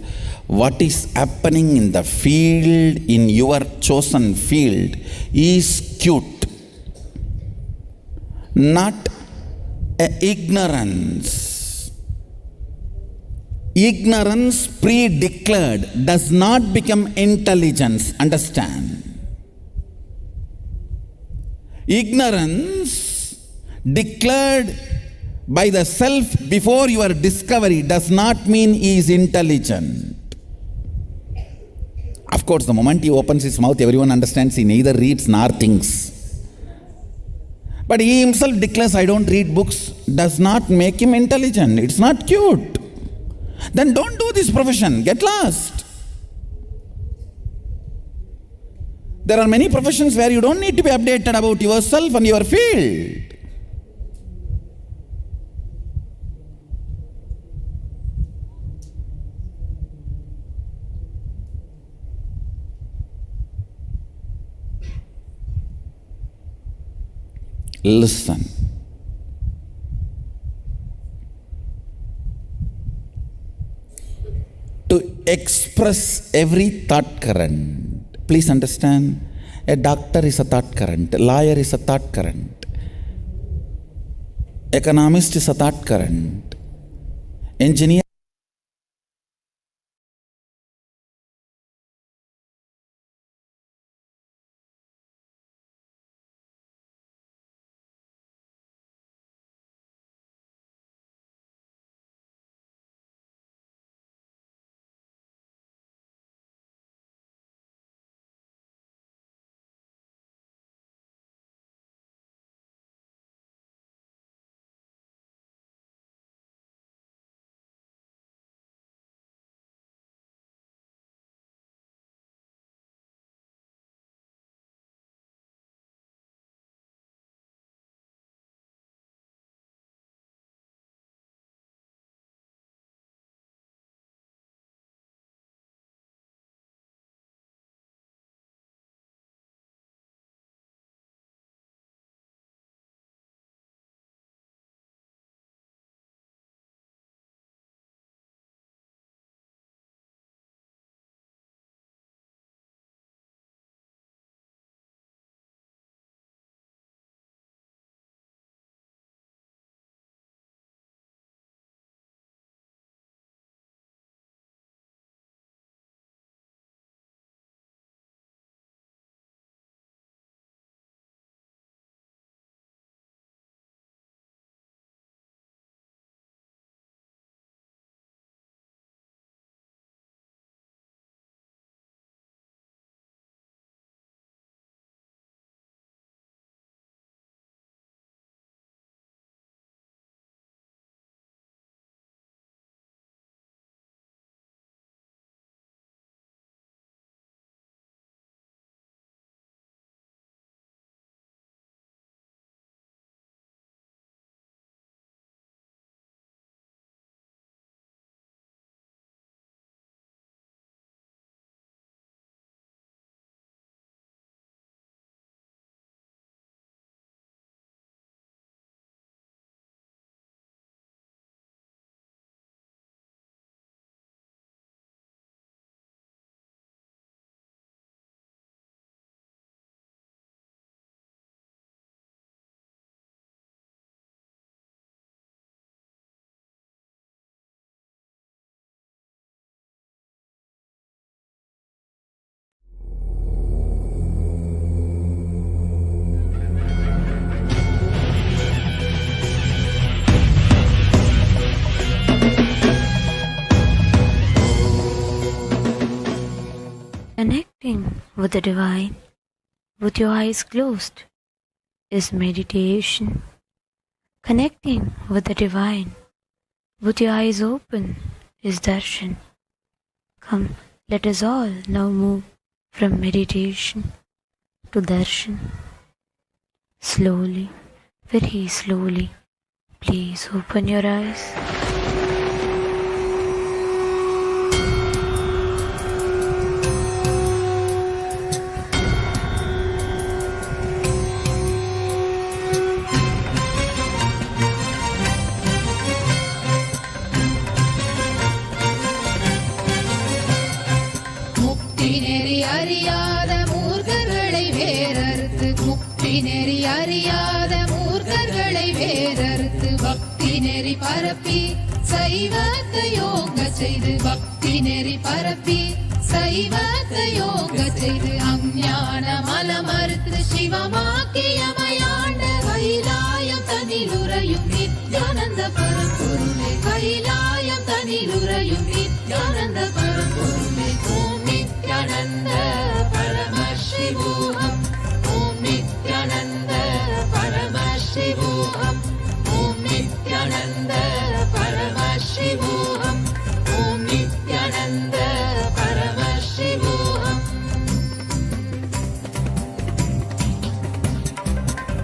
what is happening in the field, in your chosen field, is cute. Not ignorance. Ignorance pre-declared does not become intelligence. Understand? Ignorance declared by the self before your discovery does not mean he is intelligent. Of course, the moment he opens his mouth, everyone understands he neither reads nor thinks. But he himself declares, I don't read books, does not make him intelligent. It's not cute. Then don't do this profession. Get lost. There are many professions where you don't need to be updated about yourself and your field. Listen. To express every thought current, please understand, a doctor is a thought current, a lawyer is a thought current, economist is a thought current, engineer Connecting with the divine with your eyes closed is meditation. Connecting with the divine with your eyes open is darshan. Come, let us all now move from meditation to darshan. Slowly, very slowly, please open your eyes. அறியாத மூர்க்கர்களை வேறறுத்து முக்தி நெறி அறியாத மூர்க்கர்களை வேறறுத்து பக்தி நெறி பரப்பி சைவத்தை யோக செய்து பக்தி நெறி பரப்பி சைவத்தை யோக செய்து அஞ்ஞான மலமறுத்து சிவமாக்கியமையாண்ட கைலாயம் தனிலுறையும் நித்யானந்த பரம்பொருளே கைலாயம் தனிலுறையும் நித்யானந்த பரம்பொருளே ஓம் நித்யானந்த பரமசிவோஹம் ஓம் நித்யானந்த பரமசிவோஹம் ஓம் நித்யானந்த பரமசிவோஹம் ஓம் நித்யானந்த பரமசிவோஹம்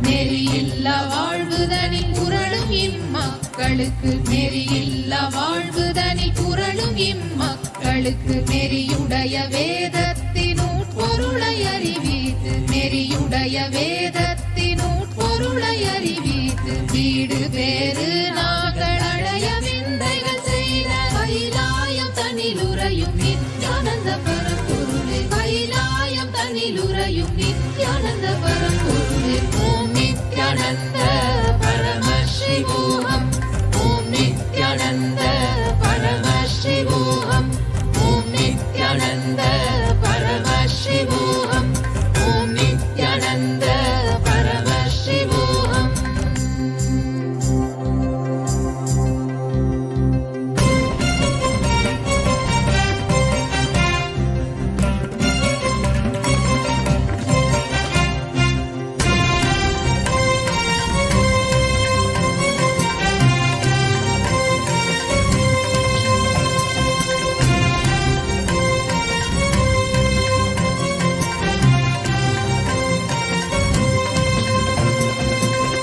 நெறியில்லா வாழ்வுதனில் குரலும் இம்மக்களுக்கு நெறியில்லா வாழ்வுதனில் குரலும் இம்மக்களுக்கு நெறியுடைய வேதத்தின் உட்பொருளை அறிவித்து நெறியுடைய வேதத்தின் உட்பொருளை அறிவித்து வீடு பேறு நாங்கள் அடைய விந்தைகள் செய்த கைலாயம் தனிலுறையும் நித்யானந்த பரம்பொருளே கைலாயம் தனிலுறையும் நித்யானந்த பரம்பொருளே ஓம் நித்யானந்த பரமசிவோஹம் ஓம் நித்யானந்த பரமசிவோஹம் ஓம் நித்யானந்த பரமசிவோஹம் ஓம் நித்யானந்த பரமசிவோஹம்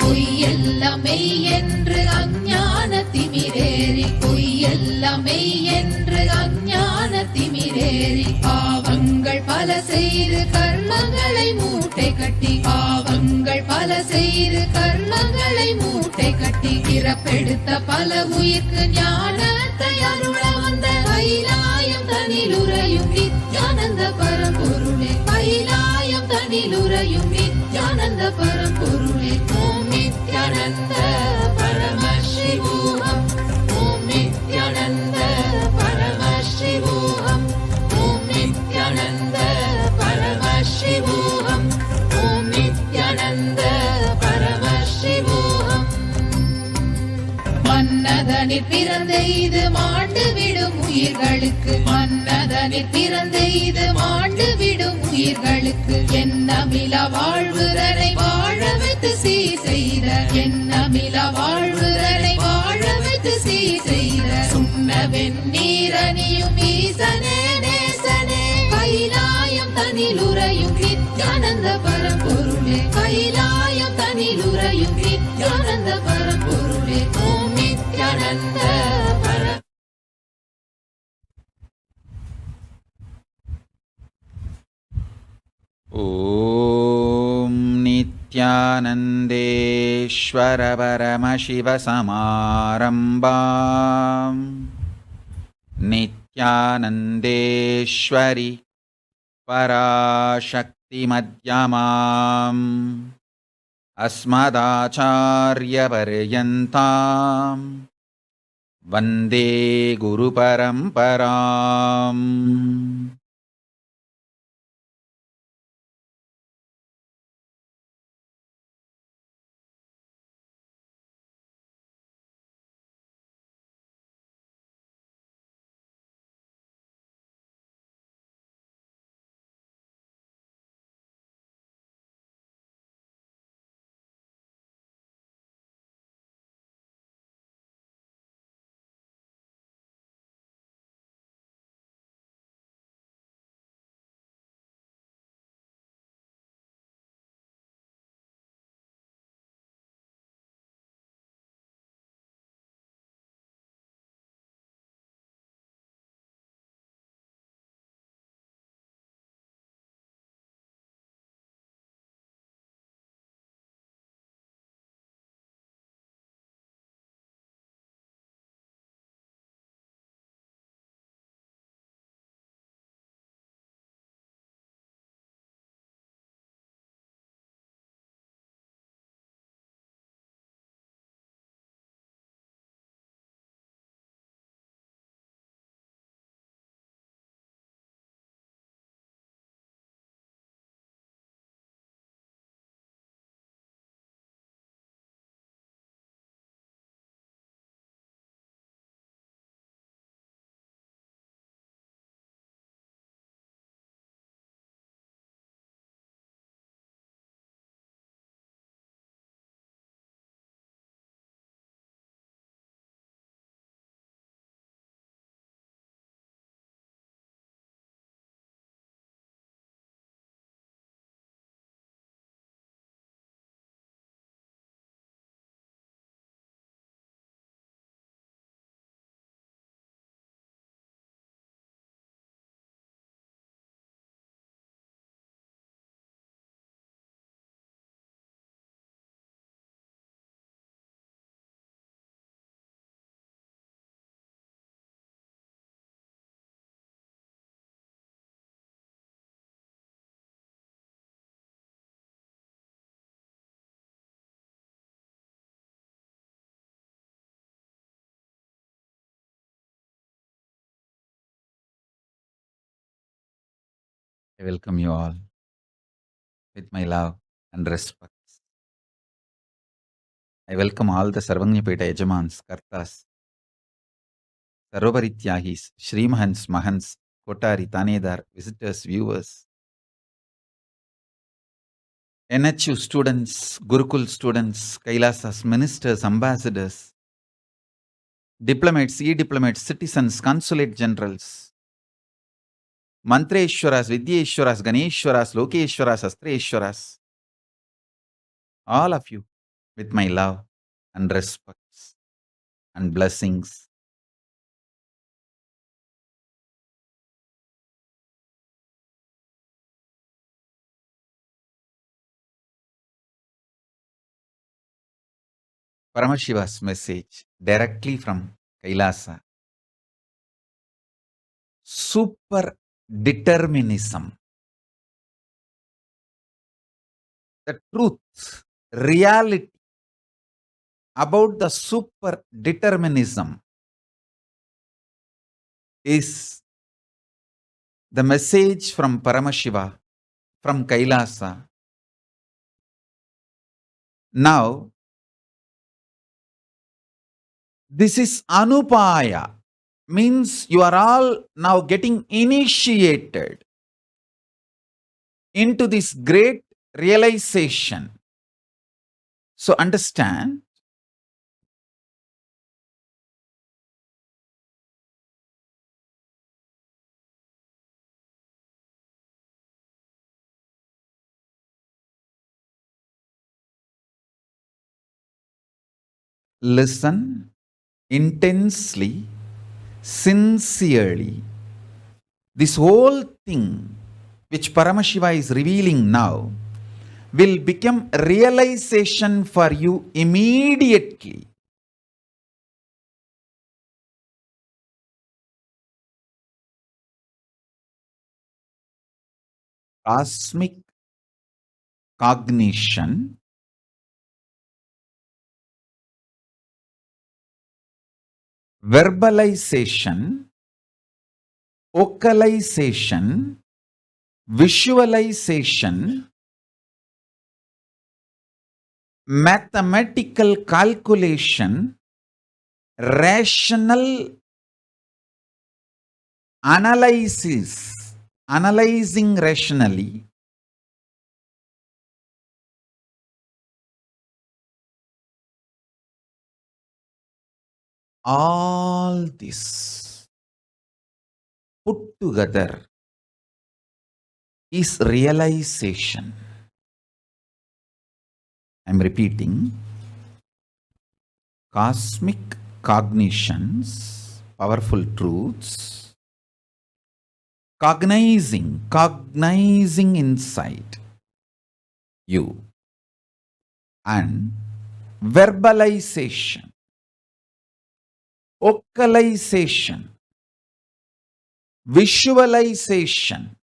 பொய்யெல்லாம் மெய் என்று அஞ்ஞான திமிரேறி பொய்யெல்லாம் மெய் என்று அஞ்ஞான திமிரேறி பாவங்கள் பல செய்து கர்மங்களை மூட்டை கட்டி பாவங்கள் பல செய்து கர்மங்களை மூட்டை கட்டி பிறப்பெடுத்த பல உயிர்க்கு ஞானத்தை அருள வந்த கைலாயம் தனிலுறையும் நித்யானந்த பரம்பொருளே கைலாயம் தனிலுறையும் நித்யானந்த பரம்பொருளே ஓம் நித்யானந்த பரமசிவோஹம் ஓம் நித்யானந்த பரமசிவோஹம் ஓம் நித்யானந்த பரமசிவோஹம் ஓம் நித்யானந்த பரமசிவோஹம் மன்னதனில் பிறந்த இது மாண்டு விடும் உயிர்களுக்கு மன்னதனில் பிறந்த இது மாண்டு விடும் உயிர்களுக்கு எண்ணமில வாழ்வுரனை வாழ வைத்து சீ செய்த எண்ணமில வாழ்வுரனை வாழ வைத்து சீ செய்த சுண்ண வெந்நீரணியும் ஈசனே நேசனே கைலாயம் தனிலுறையும் நித்யானந்த பரம்பொருளே கைலாயம் தனிலுறையும் நித்யானந்த பரம்பொருளே ஓம் நித்யானந்த பர ॐ नित्यानन्देश्वर परमशिवसमारम्भाम् नित्यानन्देश्वरि पराशक्तिमध्यमाम् अस्मदाचार्यपर्यन्ताम् वन्दे गुरुपरम्पराम् I welcome you all with my love and respect. I welcome all the Sarvanyapeta Yajamans, Kartas, Sarovarithyahis, Shrimahans, Mahans, Kotari, Tanedar, visitors, viewers, NHU students, Gurukul students, Kailasas, ministers, ambassadors, diplomats, e-diplomats, citizens, consulate generals, Mantreshwaras, Vidyeshwaras, Ganeshwaras, Lokeshwaras, Astreshwaras, all of you with my love and respects and blessings. Paramashiva's message directly from Kailasa. Super determinism. The truth, reality about the super determinism is the message from Paramashiva, from Kailasa. Now, this is Anupaya, means you are all now getting initiated into this great realization. So understand, listen intensely, sincerely. This whole thing which Paramashiva is revealing now will become realization for you immediately. Cosmic cognition, verbalization, vocalization, visualization, mathematical calculation, rational analysis, analyzing rationally, all this put together is realization. I'm repeating, cosmic cognitions, powerful truths, cognizing inside you, and verbalization, vocalization, visualization,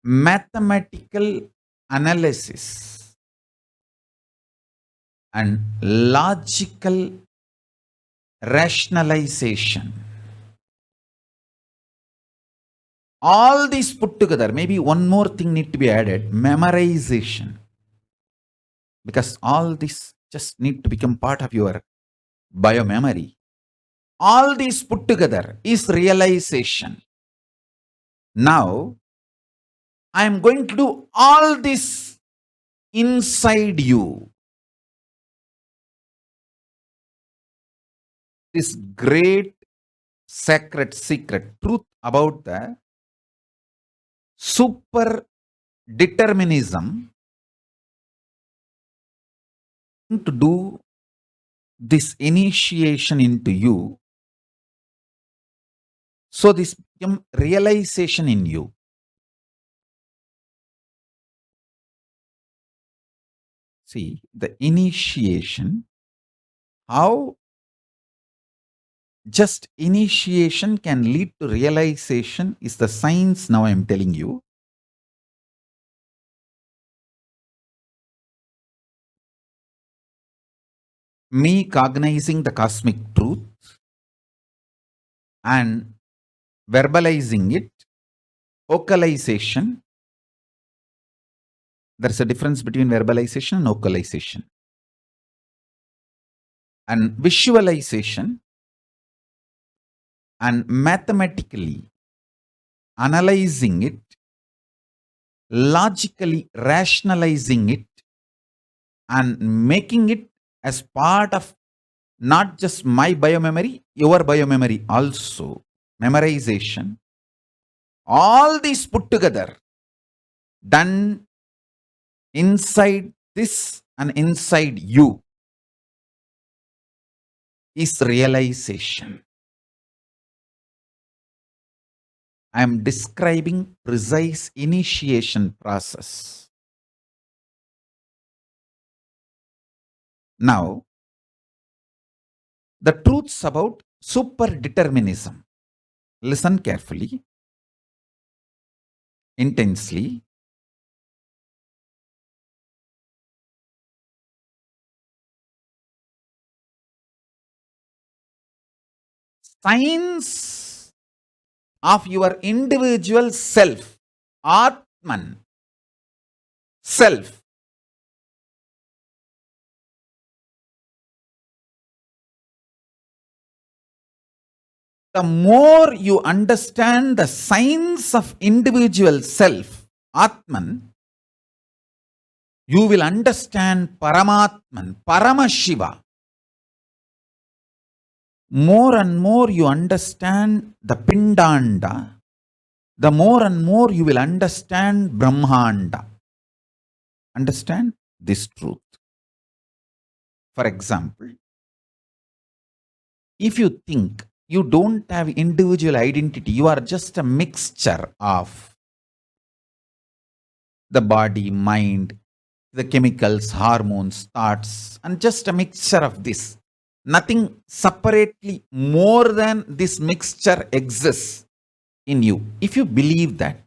mathematical analysis, and logical rationalization. All these put together, maybe one more thing need to be added, memorization. Because all this just need to become part of your biomemory. All these put together is realization. Now, I am going to do all this inside you. This great sacred secret truth about the super determinism to do this initiation into you. So this become realization in you. See, the initiation, how just initiation can lead to realization is the science now I am telling you. me cognizing the cosmic truth and verbalizing it, vocalization. There's a difference between verbalization and vocalization. And visualization and mathematically analyzing it, logically rationalizing it, and making it as part of not just my biomemory, your biomemory also, memorization, all these put together, done inside this and inside you, is realization. I am describing precise initiation process. Now, the truths about superdeterminism. Listen carefully, intensely. Science of your individual self, Atman, self. The more you understand the science of individual self, Atman, you will understand Paramatman, Paramashiva. More and more you understand the Pindanda, the more and more you will understand Brahmanda. Understand this truth. For example, if you think you don't have individual identity, you are just a mixture of the body, mind, the chemicals, hormones, thoughts, and just a mixture of this. Nothing separately more than this mixture exists in you. If you believe that,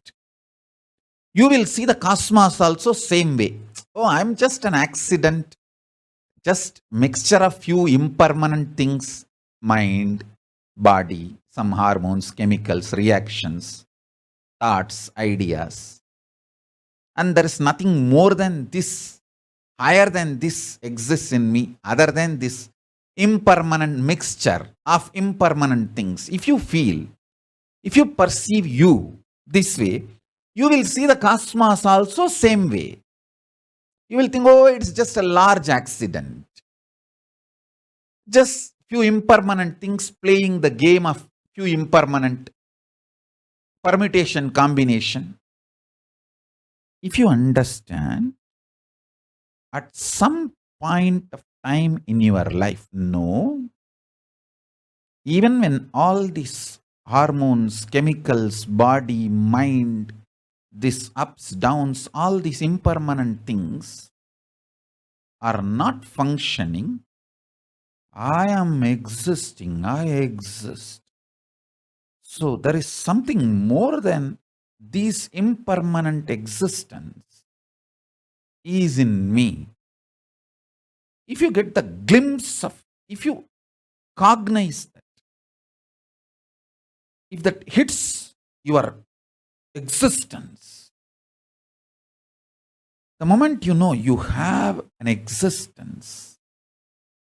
you will see the cosmos also same way. Oh, I'm just an accident, just mixture of few impermanent things, mind, body, some hormones, chemicals, reactions, thoughts, ideas. And there is nothing more than this, higher than this exists in me, other than this impermanent mixture of impermanent things. If you feel, if you perceive you this way, you will see the cosmos also same way. You will think, oh, it's just a large accident. Just few impermanent things playing the game of few impermanent permutation combination. If you understand, at some point of time in your life, no, even when all these hormones, chemicals, body, mind, these ups, downs, all these impermanent things are not functioning, I am existing, I exist. So there is something more than this impermanent existence is in me. If you get the glimpse of, if you cognize that, if that hits your existence, the moment you know you have an existence,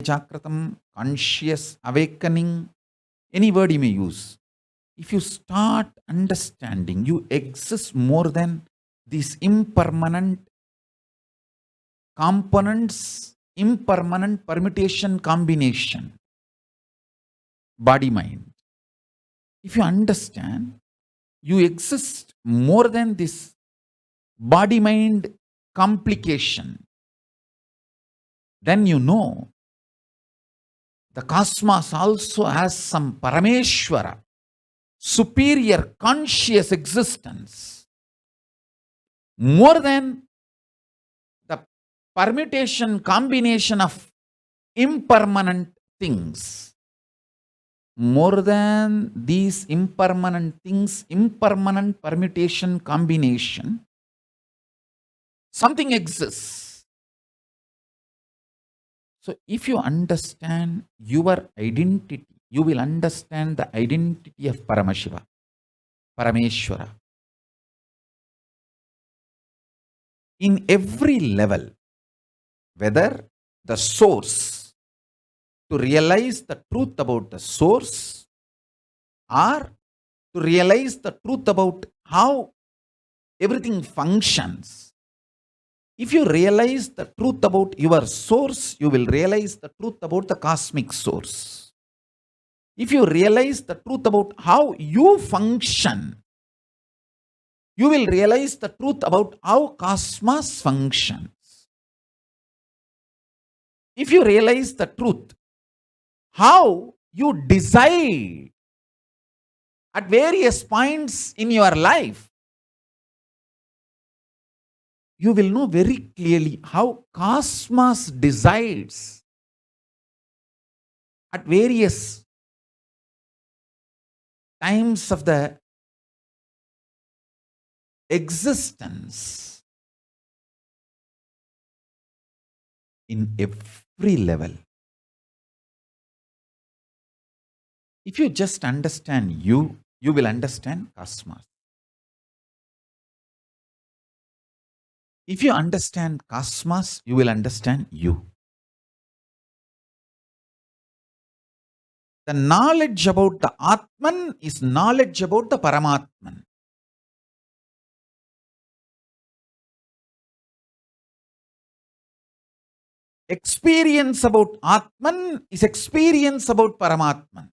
Jagratam, conscious, awakening, any word you may use, if you start understanding you exist more than these impermanent components, impermanent permutation combination, body, mind. If you understand, you exist more than this body, mind complication, then you know the cosmos also has some Parameshwara, superior conscious existence, more than the permutation combination of impermanent things. More than these impermanent things, impermanent permutation combination, something exists. So if you understand your identity, you will understand the identity of Paramashiva, Parameshwara. In every level, whether the source, to realize the truth about the source, or to realize the truth about how everything functions. If you realize the truth about your source, you will realize the truth about the cosmic source. If you realize the truth about how you function, you will realize the truth about how cosmos functions. If you realize the truth, how you decide at various points in your life, you will know very clearly how cosmos decides at various times of the existence in every level. If you just understand you, you will understand cosmos. If you understand cosmos, you will understand you. The knowledge about the Atman is knowledge about the Paramatman. Experience about Atman is experience about Paramatman.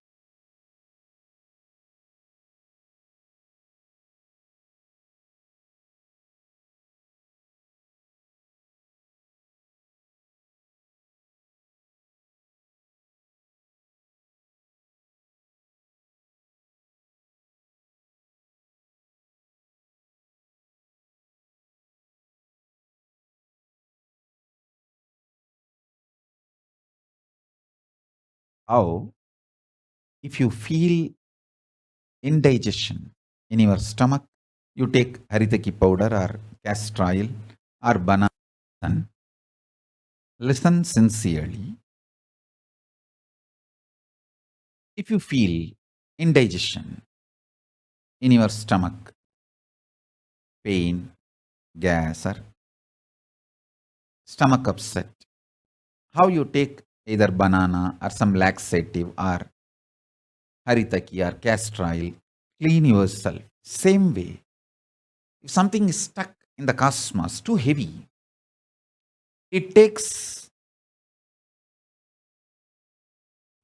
How? If you feel indigestion in your stomach, you take haritaki powder or castor oil or banana. Listen sincerely. If you feel indigestion in your stomach, pain, gas, or stomach upset, how you take either banana or some laxative or haritaki or castor oil, clean yourself. Same way, if something is stuck in the cosmos, too heavy, it takes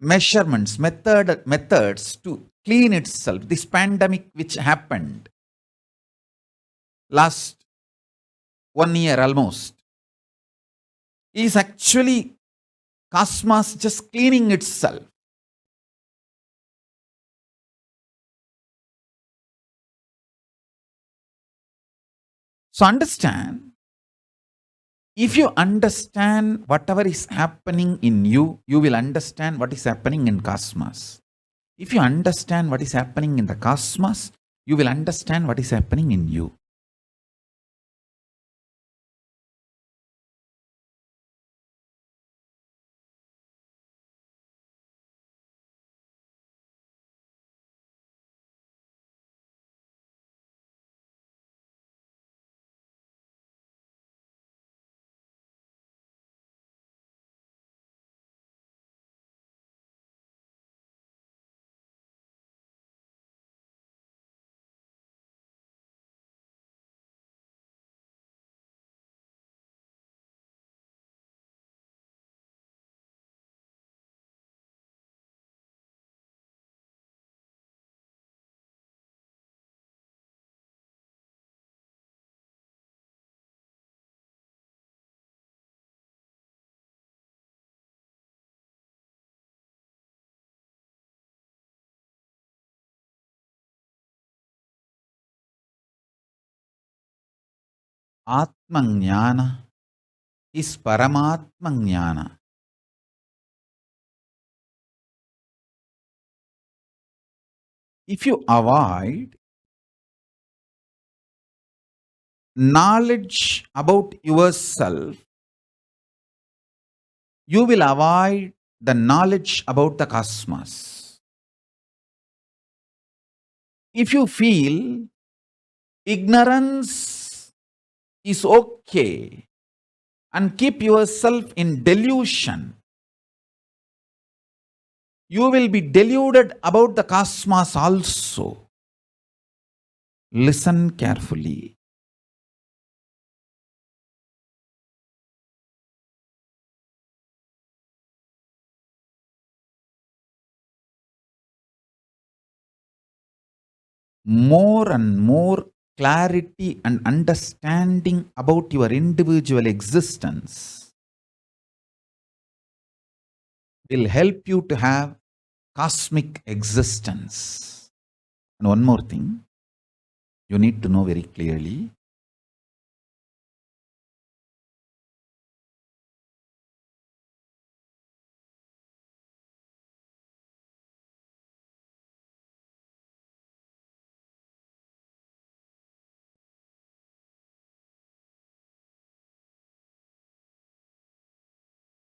measurements, methods to clean itself. This pandemic which happened last 1 year almost is actually cosmos just cleaning itself. So understand, if you understand whatever is happening in you, you will understand what is happening in cosmos. If you understand what is happening in the cosmos, you will understand what is happening in you. Atma Jnana is Paramatma Jnana. If you avoid knowledge about yourself, you will avoid the knowledge about the cosmos. If you feel ignorance is okay and keep yourself in delusion, you will be deluded about the cosmos also. Listen carefully. More and more clarity and understanding about your individual existence will help you to have cosmic existence. And one more thing, you need to know very clearly.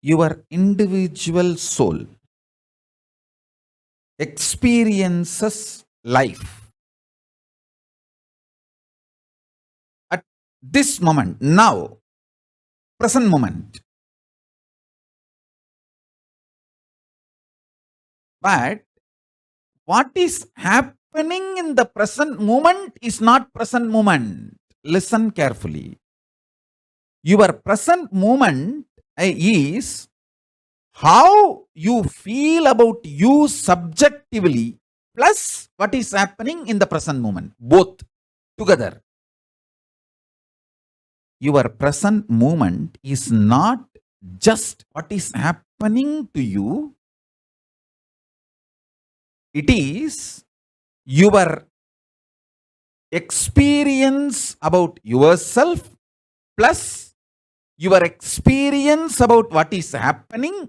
Your individual soul experiences life at this moment, now, present moment. But what is happening in the present moment is not present moment. Listen carefully. Your present moment is how you feel about you subjectively plus what is happening in the present moment. Both together. Your present moment is not just what is happening to you. It is your experience about yourself plus your experience about what is happening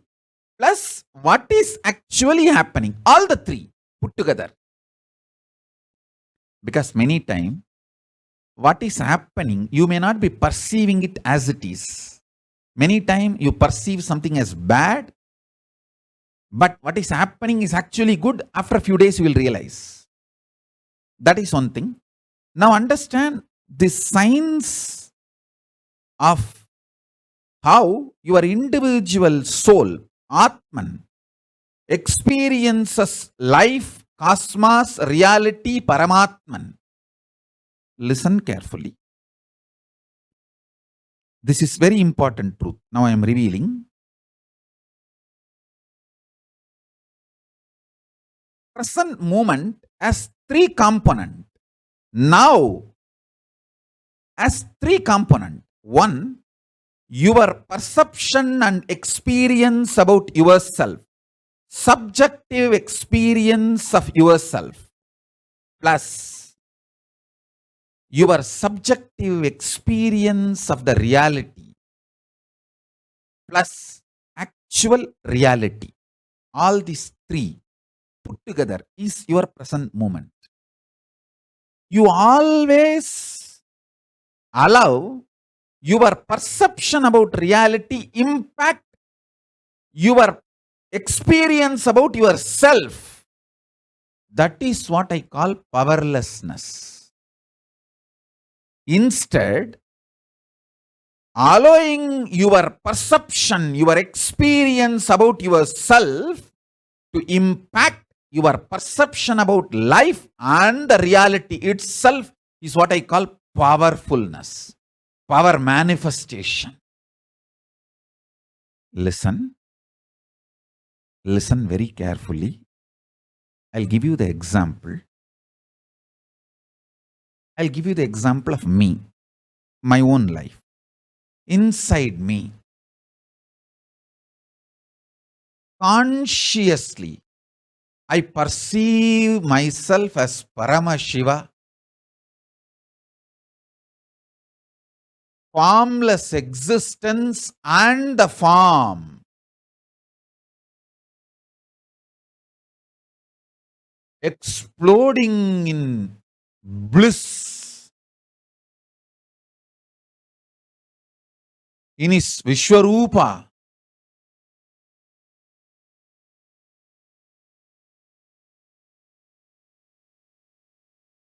plus what is actually happening. All the three put together. Because many times, what is happening, you may not be perceiving it as it is. Many times you perceive something as bad, but what is happening is actually good. After a few days, you will realize. That is one thing. Now understand the science of how your individual soul, Atman, experiences life, cosmos, reality, Paramatman. Listen carefully. This is very important truth. Now I am revealing. Present moment has three components. Now, as three components. One, your perception and experience about yourself. Subjective experience of yourself. Plus, your subjective experience of the reality. Plus, actual reality. All these three put together is your present moment. You always allow your perception about reality impact your experience about yourself. That is what I call powerlessness. Instead, allowing your perception, your experience about yourself to impact your perception about life and the reality itself is what I call powerfulness, power manifestation. Listen very carefully. I'll give you the example. I'll give you the example of me, my own life. Inside me, consciously, I perceive myself as Paramashiva, formless existence and the form. Exploding in bliss. In his Vishwarupa,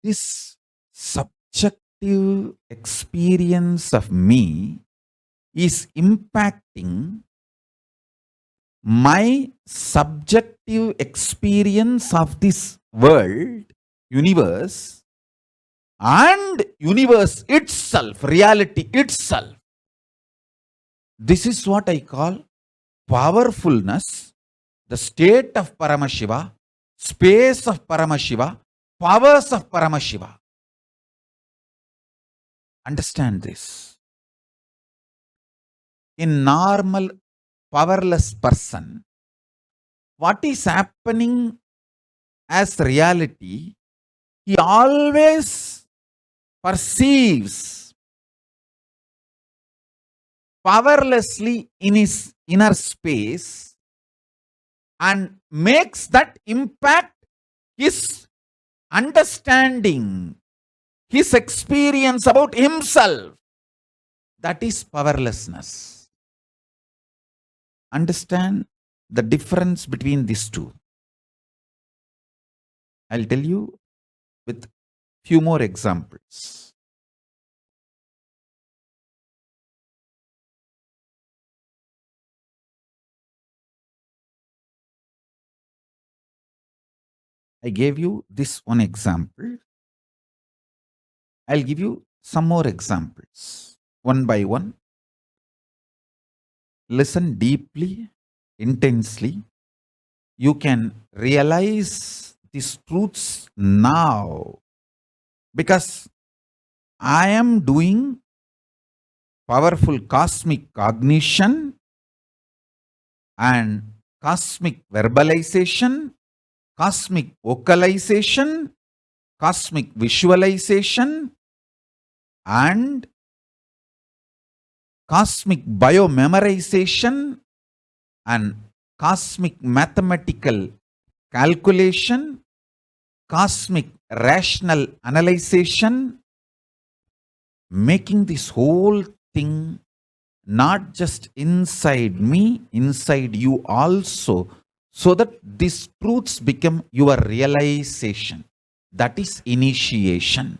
this subjective experience of me is impacting my subjective experience of this world, universe, and universe itself, reality itself. This is what I call powerfulness, the state of Paramashiva, space of Paramashiva, powers of Paramashiva. Understand this. In normal powerless person, what is happening as reality, he always perceives powerlessly in his inner space and makes that impact his understanding, his experience about himself. That is powerlessness. Understand the difference between these two. I'll tell you with few more examples. I gave you this one example. I'll give you some more examples, one by one. Listen deeply, intensely. You can realize these truths now, because I am doing powerful cosmic cognition and cosmic verbalization, cosmic vocalization, cosmic visualization, and cosmic biomemorization and cosmic mathematical calculation, cosmic rational analyzation, making this whole thing not just inside me, inside you also, so that these truths become your realization. That is initiation.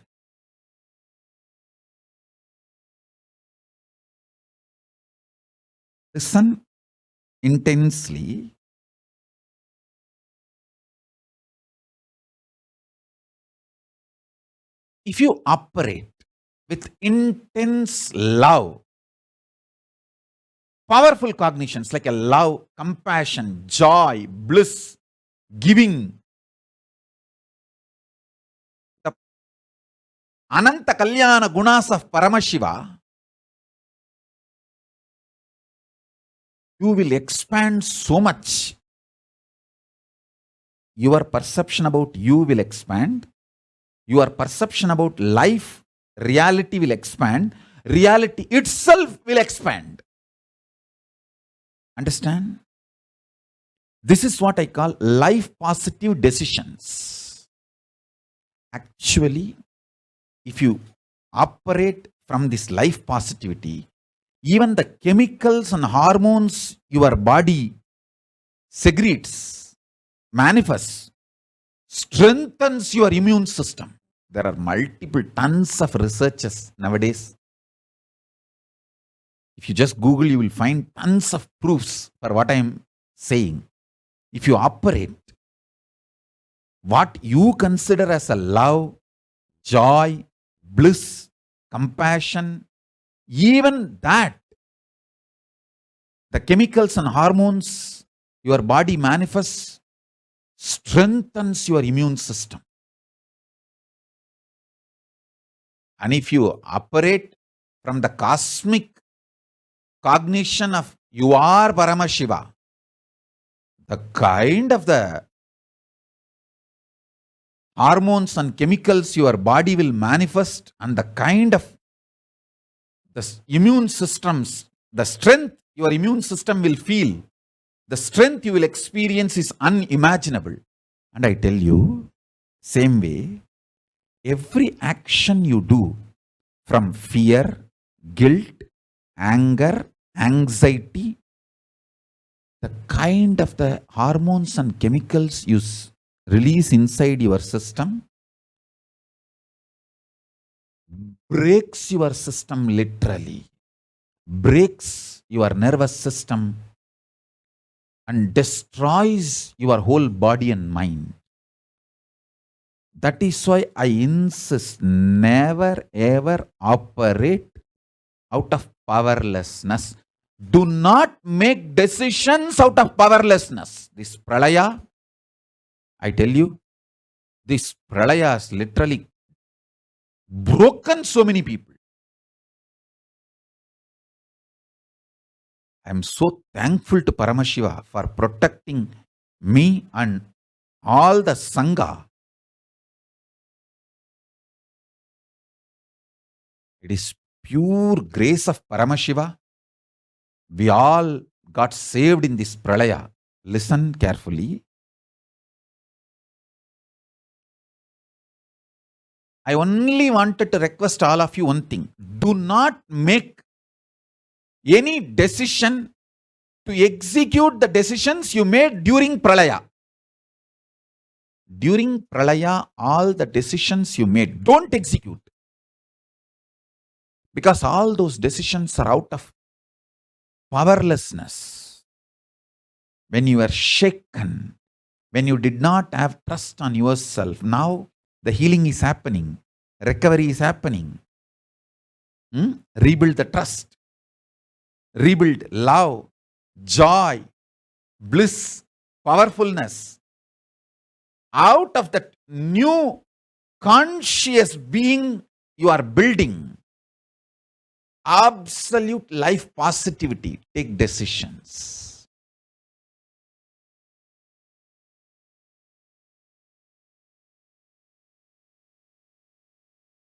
Listen intensely. If you operate with intense love, powerful cognitions like a love, compassion, joy, bliss, giving, the Ananta Kalyana gunas of Paramashiva, you will expand so much. Your perception about you will expand. Your perception about life, reality will expand. Reality itself will expand. Understand? This is what I call life positive decisions. Actually, if you operate from this life positivity, even the chemicals and hormones your body secretes, manifests, strengthens your immune system. There are multiple tons of researches nowadays. If you just Google, you will find tons of proofs for what I am saying. If you operate what you consider as a love, joy, bliss, compassion, even that, the chemicals and hormones your body manifests, strengthens your immune system. And if you operate from the cosmic cognition of you are Paramashiva, the kind of the hormones and chemicals your body will manifest and the kind of the immune systems, the strength your immune system will feel, the strength you will experience is unimaginable. And I tell you, same way, every action you do from fear, guilt, anger, anxiety, the kind of the hormones and chemicals you release inside your system, breaks your system literally, breaks your nervous system and destroys your whole body and mind. That is why I insist, never ever operate out of powerlessness. Do not make decisions out of powerlessness. This pralaya, I tell you, this pralaya has literally broken so many people. I am so thankful to Paramashiva for protecting me and all the Sangha. It is pure grace of Paramashiva. We all got saved in this pralaya. Listen carefully. I only wanted to request all of you one thing. Do not make any decision to execute the decisions you made during pralaya. During pralaya, all the decisions you made, don't execute. Because all those decisions are out of powerlessness. When you were shaken, when you did not have trust on yourself, now the healing is happening, recovery is happening. Rebuild the trust, rebuild love, joy, bliss, powerfulness. Out of that new conscious being you are building, absolute life positivity, take decisions.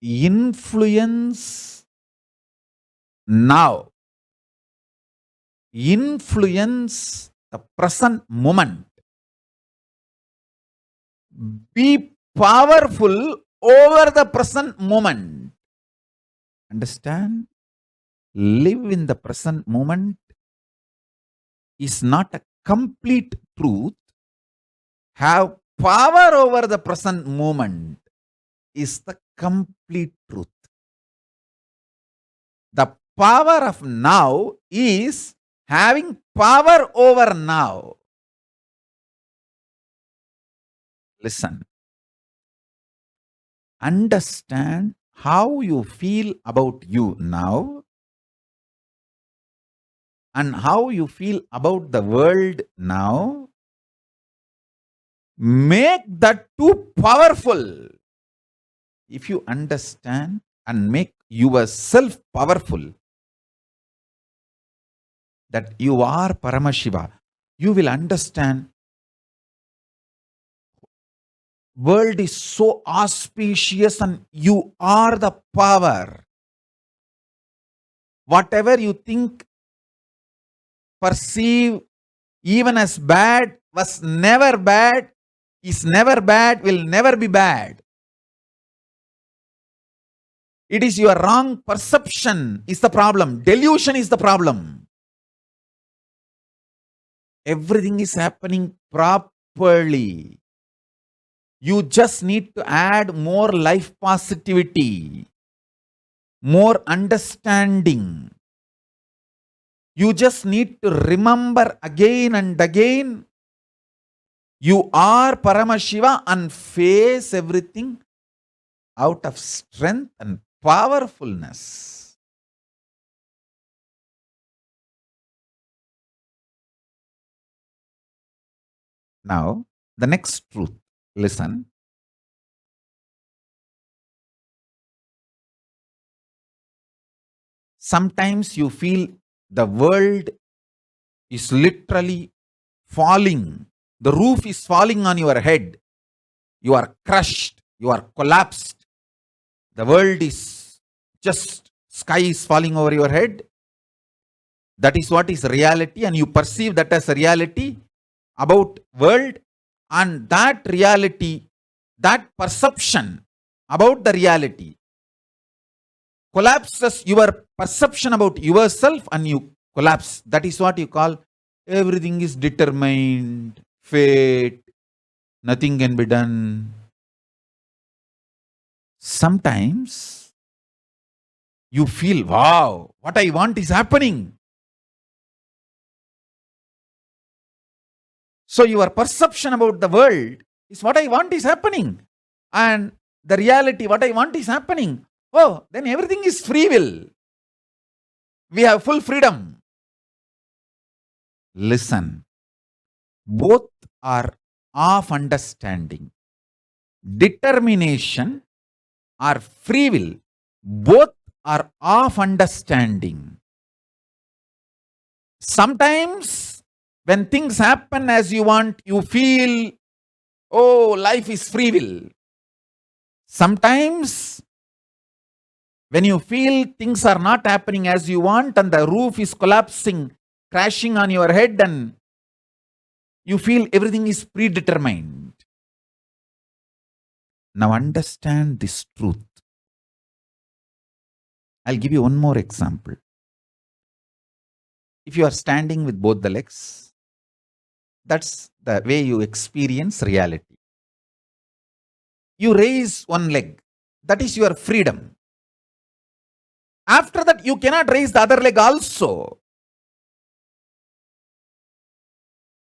Influence now. Influence the present moment. Be powerful over the present moment. Understand? Live in the present moment is not a complete truth. Have power over the present moment is the complete truth. The power of now is having power over now. Listen. Understand how you feel about you now and how you feel about the world now. Make that too powerful. If you understand and make yourself powerful, that you are Paramashiva, you will understand world is so auspicious and you are the power. Whatever you think, perceive, even as bad, was never bad, is never bad, will never be bad. It is your wrong perception is the problem. Delusion is the problem. Everything is happening properly. You just need to add more life positivity, more understanding. You just need to remember again and again, you are Paramashiva, and face everything out of strength and powerfulness. Now, the next truth. Listen. Sometimes you feel the world is literally falling. The roof is falling on your head. You are crushed. You are collapsed. The world is just, sky is falling over your head. That is what is reality, and you perceive that as a reality about world, and that reality, that perception about the reality collapses your perception about yourself and you collapse. That is what you call everything is determined, fate, nothing can be done. Sometimes you feel, wow, what I want is happening. So your perception about the world is what I want is happening. And the reality, what I want is happening. Oh, then everything is free will. We have full freedom. Listen, both are of understanding. Determination or free will, both are of understanding. Sometimes when things happen as you want, you feel, oh, life is free will. Sometimes when you feel things are not happening as you want and the roof is collapsing, crashing on your head, and you feel everything is predetermined. Now understand this truth. I'll give you one more example. If you are standing with both the legs, that's the way you experience reality. You raise one leg, that is your freedom. After that, you cannot raise the other leg also.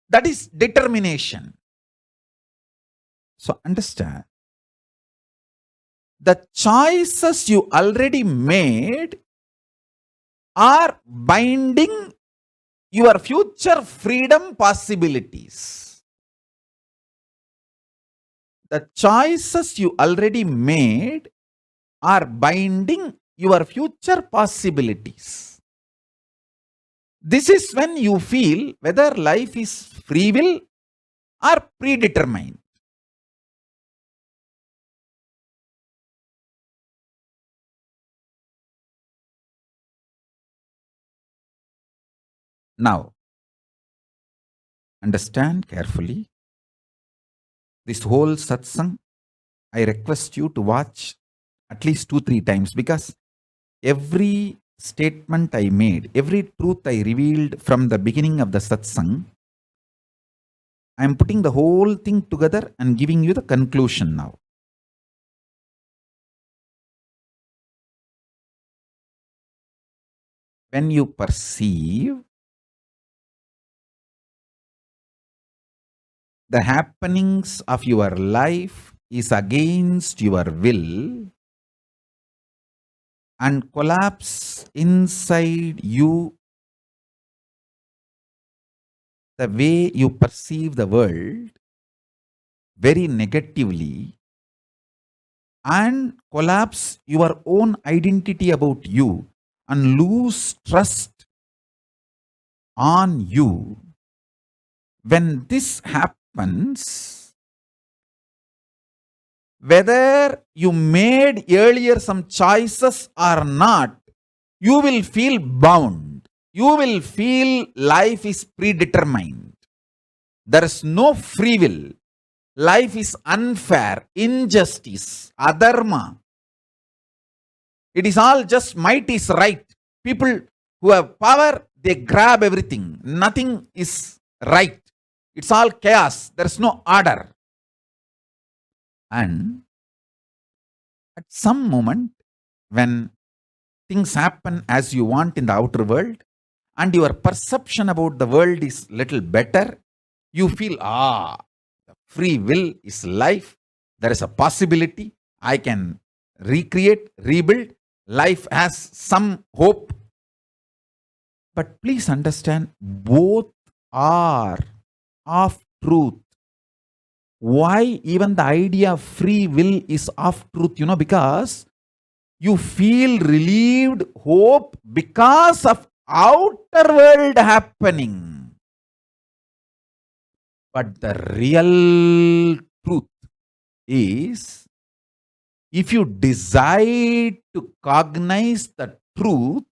That is determination. So understand, the choices you already made are binding your future freedom possibilities. The choices you already made are binding your future possibilities. This is when you feel whether life is free will or predetermined. Now, understand carefully. This whole satsang, I request you to watch at least 2-3 times, because every statement I made, every truth I revealed from the beginning of the satsang, I am putting the whole thing together and giving you the conclusion now. When you perceive the happenings of your life is against your will and collapse inside you, the way you perceive the world very negatively, and collapse your own identity about you and lose trust on you, when this happens, whether you made earlier some choices or not, you will feel bound. You will feel life is predetermined. There is no free will. Life is unfair, injustice, adharma. It is all just might is right. People who have power, they grab everything. Nothing is right. It's all chaos. There is no order. And at some moment, when things happen as you want in the outer world, and your perception about the world is little better, you feel, the free will is life. There is a possibility. I can recreate, rebuild. Life has some hope. But please understand, both are of truth. Why even the idea of free will is of truth? Because you feel relieved, hope, because of outer world happening. But the real truth is, if you decide to cognize the truth,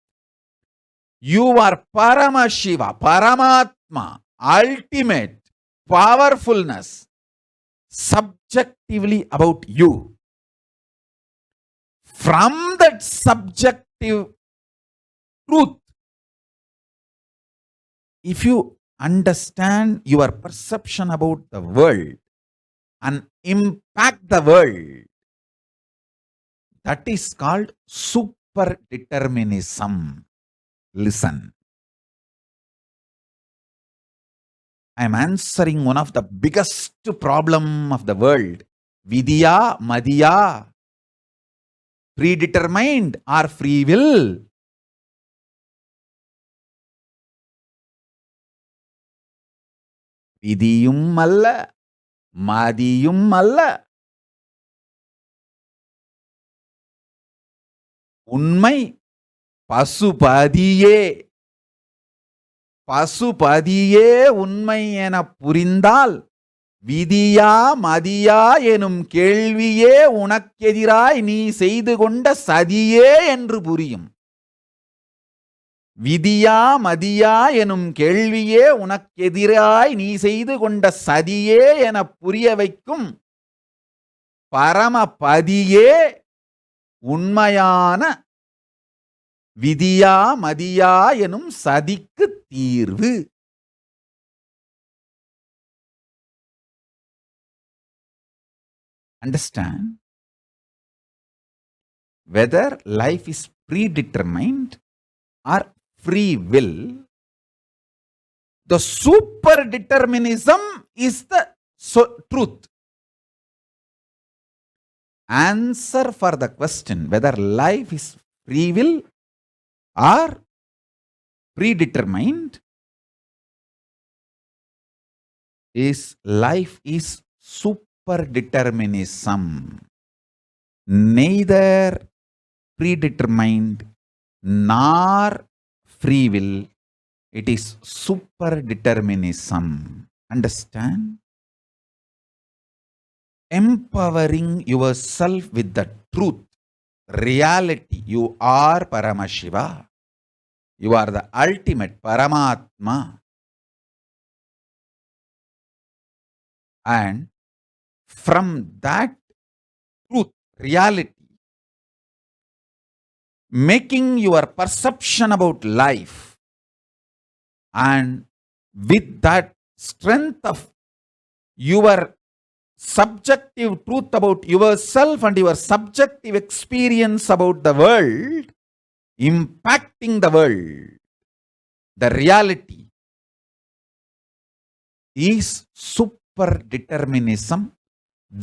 you are Paramashiva, Paramatma, ultimate powerfulness, subjectively about you. From that subjective truth, if you understand your perception about the world and impact the world, that is called super super determinism. Listen. I am answering one of the biggest problem of the world. Vidya, Madhya. Predetermined or free will? Vidiyum alla, Madhiyum alla. உண்மை பசுபதியே பசுபதியே உண்மை என புரிந்தால் விதியா மதியா எனும் கேள்வியே உனக்கெதிராய் நீ செய்து கொண்ட சதியே என்று புரியும். விதியா மதியா எனும் கேள்வியே உனக்கெதிராய் நீ செய்து கொண்ட சதியே என புரிய வைக்கும் பரமபதியே உண்மையான விதியா மதியா எனும் சதிக்கு தீர்வு. Understand? Whether life is predetermined or free will, the super determinism is the truth. Answer for the question whether life is free will or predetermined is life is super determinism. Neither predetermined nor free will. It is super determinism. Understand? Empowering yourself with the truth, reality. You are Paramashiva. You are the ultimate Paramatma. And from that truth, reality, making your perception about life, and with that strength of your subjective truth about yourself and your subjective experience about the world, impacting the world, the reality is super determinism.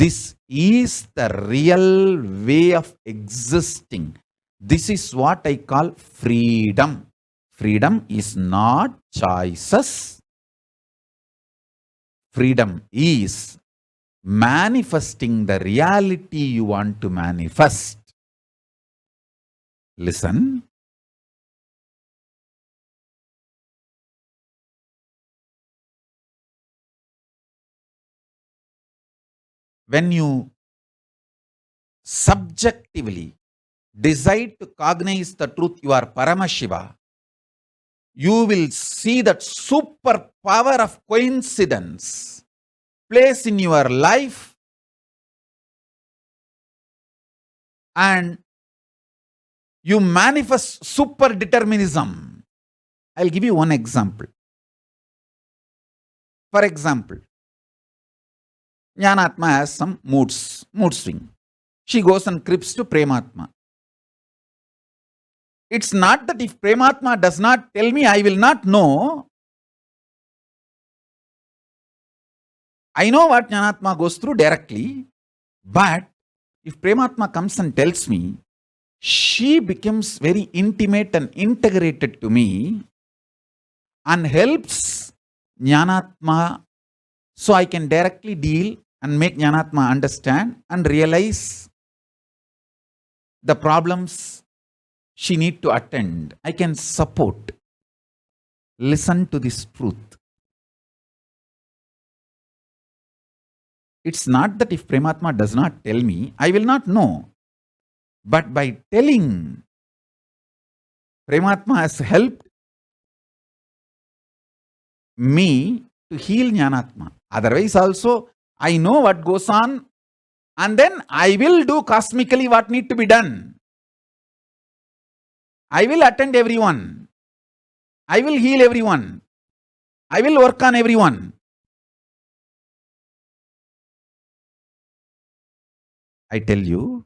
This is the real way of existing. This is what I call freedom. Freedom is not choices. Freedom is manifesting the reality you want to manifest. Listen. When you subjectively decide to cognize the truth you are Paramashiva, you will see that super power of coincidence plays in your life, and you manifest super determinism. I'll give you one example. For example, Jnanatma has some mood swing. She goes and creeps to Prematma. It's not that if Prematma does not tell me, I will not know. I know what Jnanatma goes through directly, but if Prematma comes and tells me, she becomes very intimate and integrated to me and helps Jnanatma, so I can directly deal and make Jnanatma understand and realize the problems she need to attend. I can support. Listen to this truth. It's not that if Prematma does not tell me, I will not know. But by telling, Prematma has helped me to heal Jnanatma. Otherwise also, I know what goes on, and then I will do cosmically what need to be done. I will attend everyone. I will heal everyone. I will work on everyone. I tell you,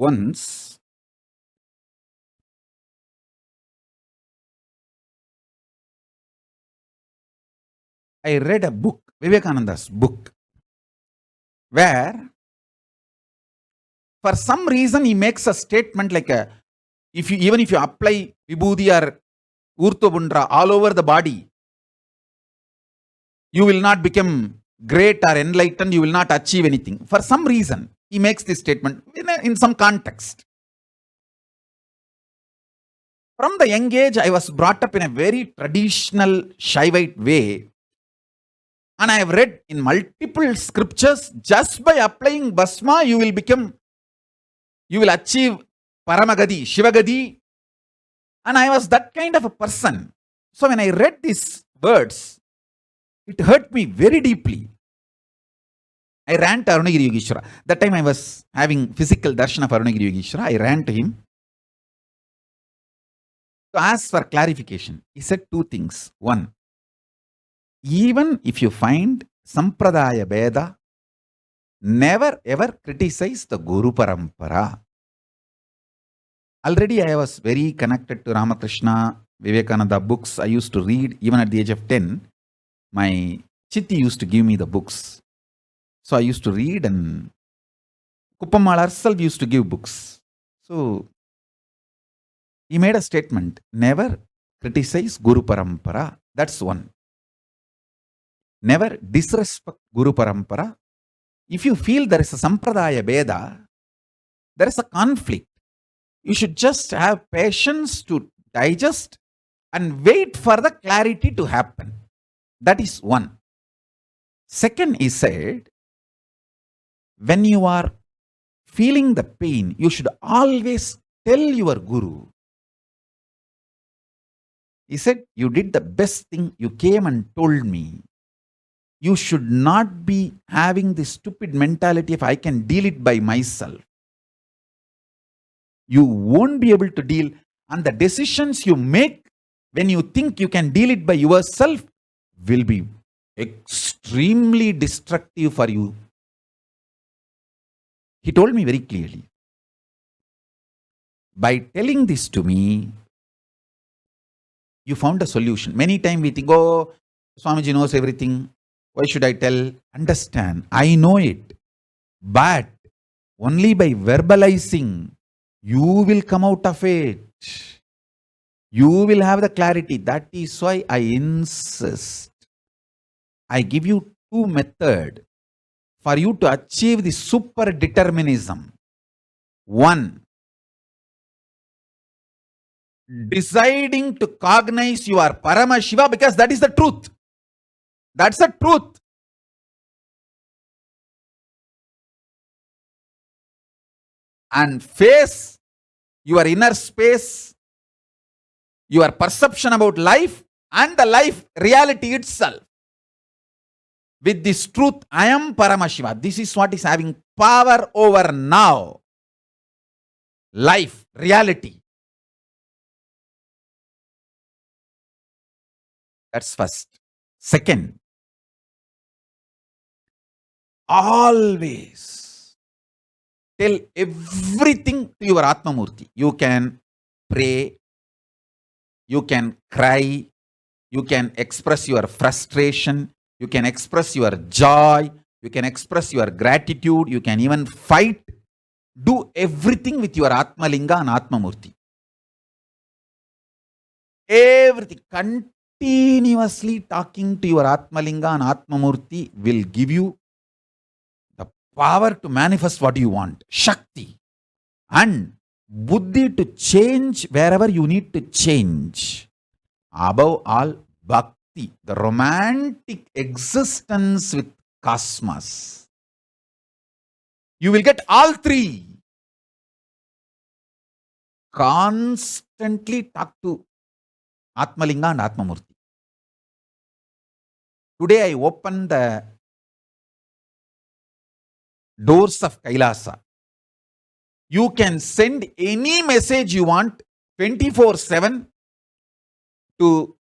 Once I read a book, Vivekananda's book, where for some reason he makes a statement like even if you apply vibhuti or urtobundra all over the body, you will not become great or enlightened, you will not achieve anything. For some reason, he makes this statement in some context. From the young age, I was brought up in a very traditional Shaivite way. And I have read in multiple scriptures, just by applying Bhasma, you will achieve Paramagadi, Shivagadi. And I was that kind of a person. So when I read these words, it hurt me very deeply. I ran to Arunagiri Yogeshwara. That time I was having physical darshan of Arunagiri Yogeshwara. I ran to him to ask for clarification. He said two things. One, even if you find Sampradaya Veda, never ever criticize the Guru Parampara. Already I was very connected to Ramakrishna, Vivekananda books. I used to read even at the age of 10. My chitti used to give me the books. So I used to read, and Kuppamal herself used to give books. So he made a statement, never criticize Guru Parampara. That's one. Never disrespect Guru Parampara. If you feel there is a Sampradaya Veda, there is a conflict. You should just have patience to digest and wait for the clarity to happen. That is one. Second, he said, when you are feeling the pain, you should always tell your Guru. He said, you did the best thing, you came and told me. You should not be having this stupid mentality if I can deal it by myself. You won't be able to deal, and the decisions you make when you think you can deal it by yourself will be extremely destructive for you. He told me very clearly. By telling this to me, you found a solution. Many times we think, oh, Swamiji knows everything. Why should I tell? Understand, I know it. But only by verbalizing, you will come out of it. You will have the clarity. That is why I insist. I give you two methods for you to achieve the super determinism. One, deciding to cognize you are Paramashiva, because that is the truth. That's the truth. And face your inner space, your perception about life, and the life reality itself. With this truth, I am Paramashiva. This is what is having power over now. Life, reality. That's first. Second, always tell everything to your Atmamurti. You can pray, you can cry, you can express your frustration, you can express your joy, you can express your gratitude, you can even fight. Do everything with your Atmalinga and Atmamurti. Everything. Continuously talking to your Atmalinga and Atmamurti will give you the power to manifest what you want. Shakti. And Buddhi to change wherever you need to change. Above all, Bhakti, the romantic existence with cosmos. You will get all three. Constantly talk to Atmalinga and Atmamurti. Today I open the doors of Kailasa. You can send any message you want 24/7 to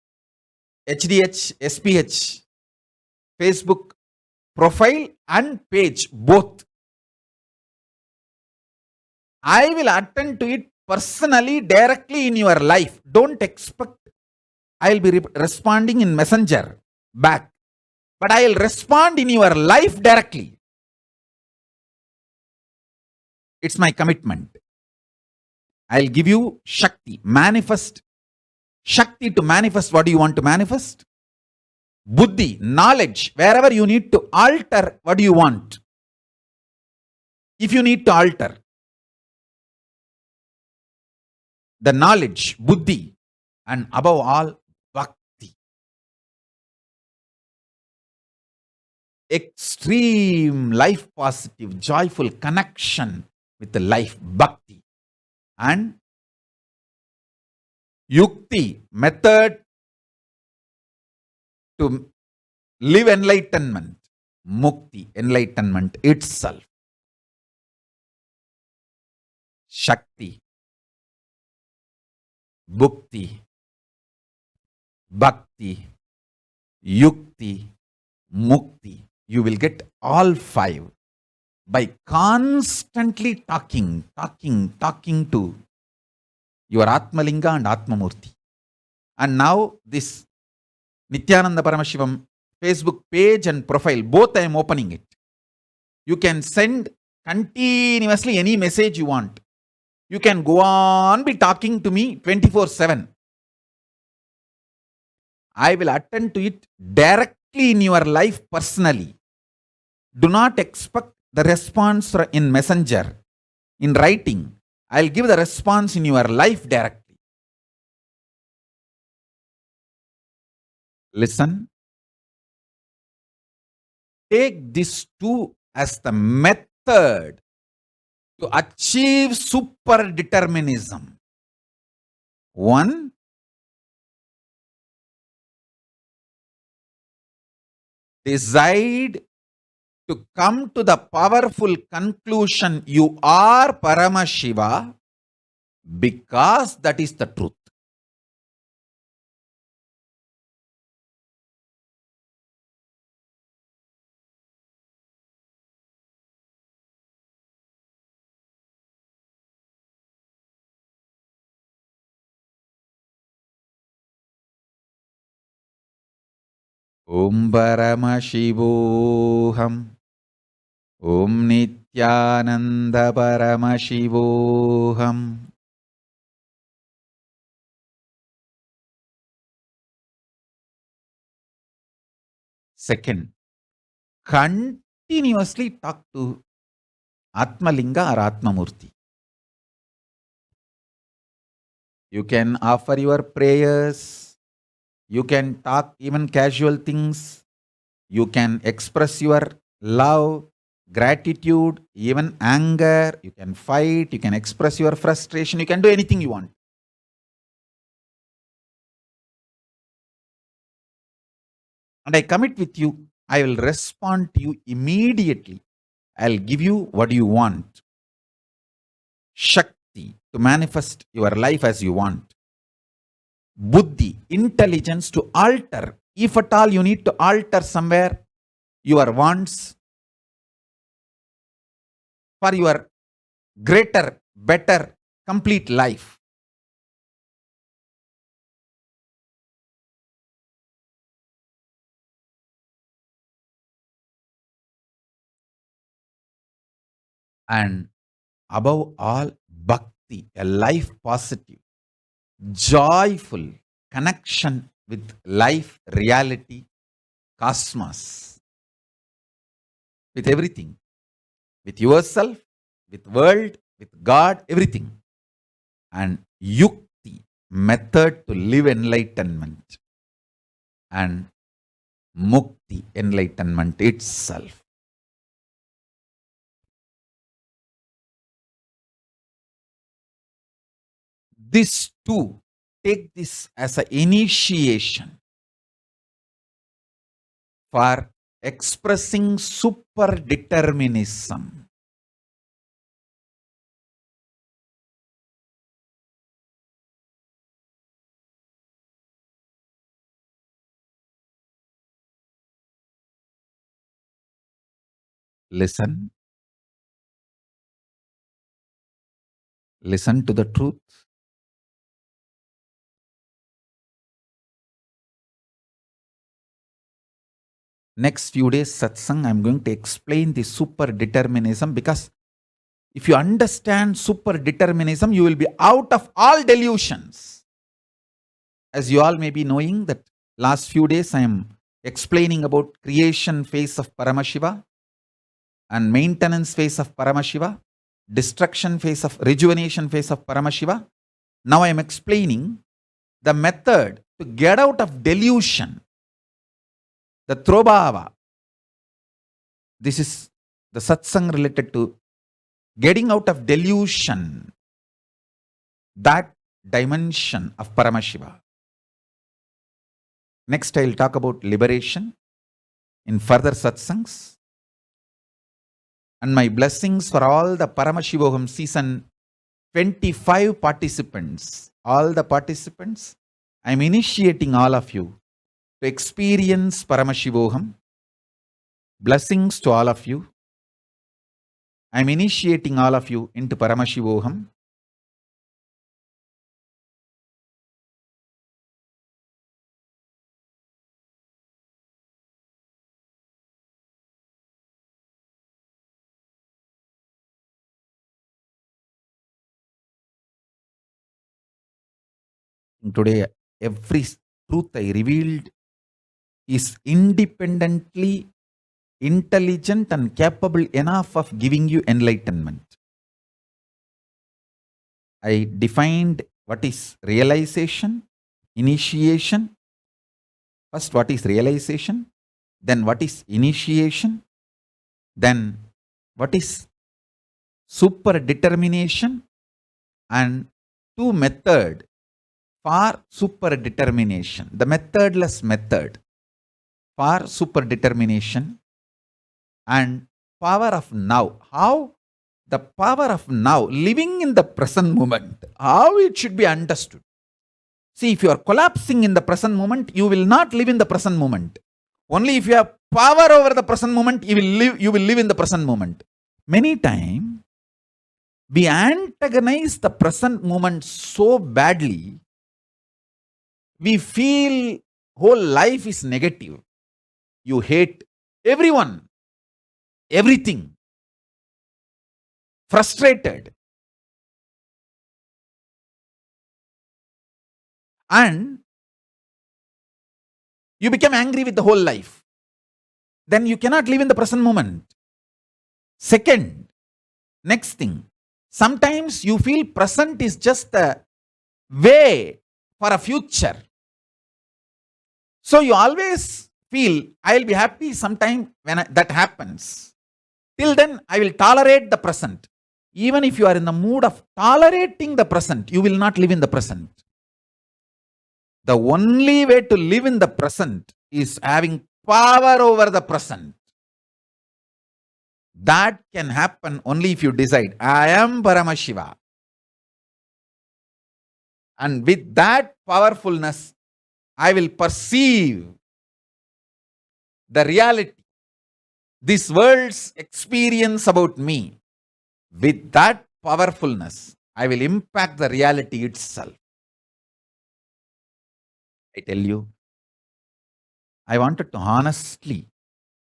HDH, SPH, Facebook profile and page, both. I will attend to it personally, directly in your life. Don't expect I will be responding in messenger back, but I will respond in your life directly. It's my commitment. I'll give you Shakti, manifest Shakti to manifest what do you want to manifest. Buddhi, knowledge, wherever you need to alter what do you want. If you need to alter the knowledge, Buddhi, and above all, Bhakti. Extreme life positive, joyful connection with the life, Bhakti. And Yukti, method to live enlightenment. Mukti, enlightenment itself. Shakti, Bhukti, Bhakti, Yukti, Mukti. You will get all five by constantly talking to your Atmalinga and Atmamurti. And now this Nithyananda Paramashivam Facebook page and profile, both I am opening it. You can send continuously any message you want. You can go on be talking to me 24/7. I will attend to it directly in your life personally. Do not expect the response in messenger, in writing. I'll give the response in your life directly. Listen. Take this two as the method to achieve super determinism. One, decide to come to the powerful conclusion you are Paramashiva because that is the truth. Om Paramashivoham. Om Nithyananda Paramashivoham. Second, continuously talk to Atmalinga or Atmamurti. You can offer your prayers. You can talk even casual things. You can express your love, gratitude, even anger. You can fight. You can express your frustration. You can do anything you want. And I commit with you, I will respond to you immediately. I'll give you what you want. Shakti, to manifest your life as you want. Buddhi, intelligence to alter. If at all you need to alter somewhere your wants for your greater, better, complete life. And above all, bhakti, a life positive, joyful connection with life, reality, cosmos, with everything, with yourself, with world, with God, everything. And yukti, method to live enlightenment. And mukti, enlightenment itself. This too, take this as an initiation for expressing super determinism. Listen. Listen to the truth. Next few days satsang, I'm going to explain the super determinism, because if you understand super determinism, you will be out of all delusions. As you all may be knowing that last few days I am explaining about creation phase of Paramashiva and maintenance phase of Paramashiva, destruction phase of rejuvenation phase of Paramashiva. Now I am explaining the method to get out of delusion. The Throbhava. This is the satsang related to getting out of delusion, that dimension of Paramashiva. Next, I will talk about liberation in further satsangs. And my blessings for all the Paramashivoham season 25 participants. All the participants, I am initiating all of you to experience Paramashivoham. Blessings to all of you. I am initiating all of you into Paramashivoham. Today, every truth I revealed is independently intelligent and capable enough of giving you enlightenment. I defined what is realization, initiation. First, what is realization? Then, what is initiation? Then, what is super determination? And two methods for super determination. The methodless method for super determination and power of now. How the power of now, living in the present moment, how it should be understood. See, if you are collapsing in the present moment, you will not live in the present moment. Only if you have power over the present moment, you will live in the present moment. Many times, we antagonize the present moment so badly, we feel whole life is negative. You hate everyone, everything, frustrated. And you become angry with the whole life. Then you cannot live in the present moment. Second, next thing, sometimes you feel present is just a way for a future. So you always feel, I will be happy sometime when that happens. Till then, I will tolerate the present. Even if you are in the mood of tolerating the present, you will not live in the present. The only way to live in the present is having power over the present. That can happen only if you decide, I am Paramashiva. And with that powerfulness, I will perceive the reality, this world's experience about me. With that powerfulness, I will impact the reality itself. I tell you, I wanted to honestly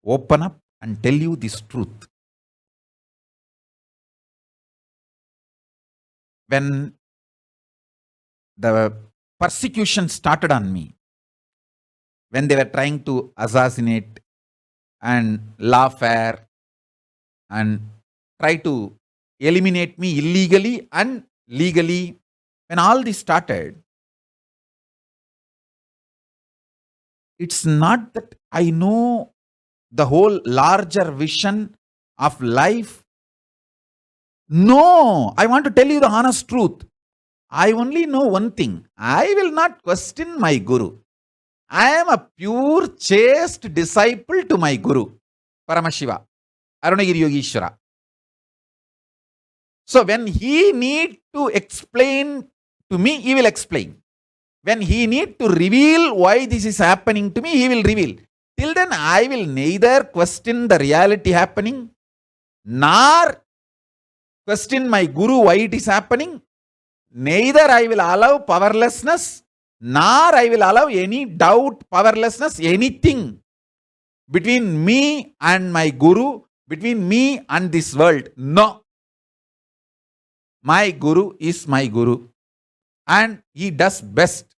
open up and tell you this truth. When the persecution started on me, when they were trying to assassinate and lawfare and try to eliminate me illegally and legally, when all this started, it's not that I know the whole larger vision of life. No, I want to tell you the honest truth. I only know one thing. I will not question my Guru. I am a pure, chaste disciple to my Guru, Paramashiva, Arunagiri Yogishwara. So when he need to explain to me, he will explain. When he need to reveal why this is happening to me, he will reveal. Till then, I will neither question the reality happening, nor question my Guru why it is happening, neither I will allow powerlessness, nor I will allow any doubt, powerlessness, anything between me and my Guru, between me and this world. No. My Guru is my Guru. And he does best.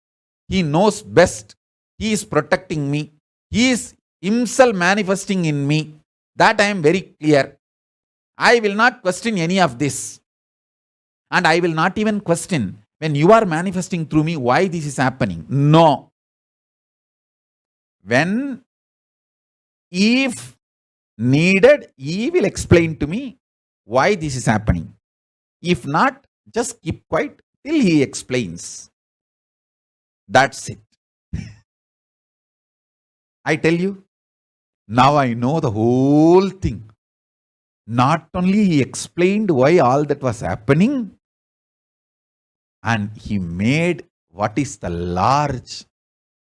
He knows best. He is protecting me. He is himself manifesting in me. That I am very clear. I will not question any of this. And I will not even question when you are manifesting through me why this is happening. No. When, if needed, he will explain to me why this is happening. If not, just keep quiet till he explains. That's it. I tell you, now I know the whole thing. Not only he explained why all that was happening, and he made what is the large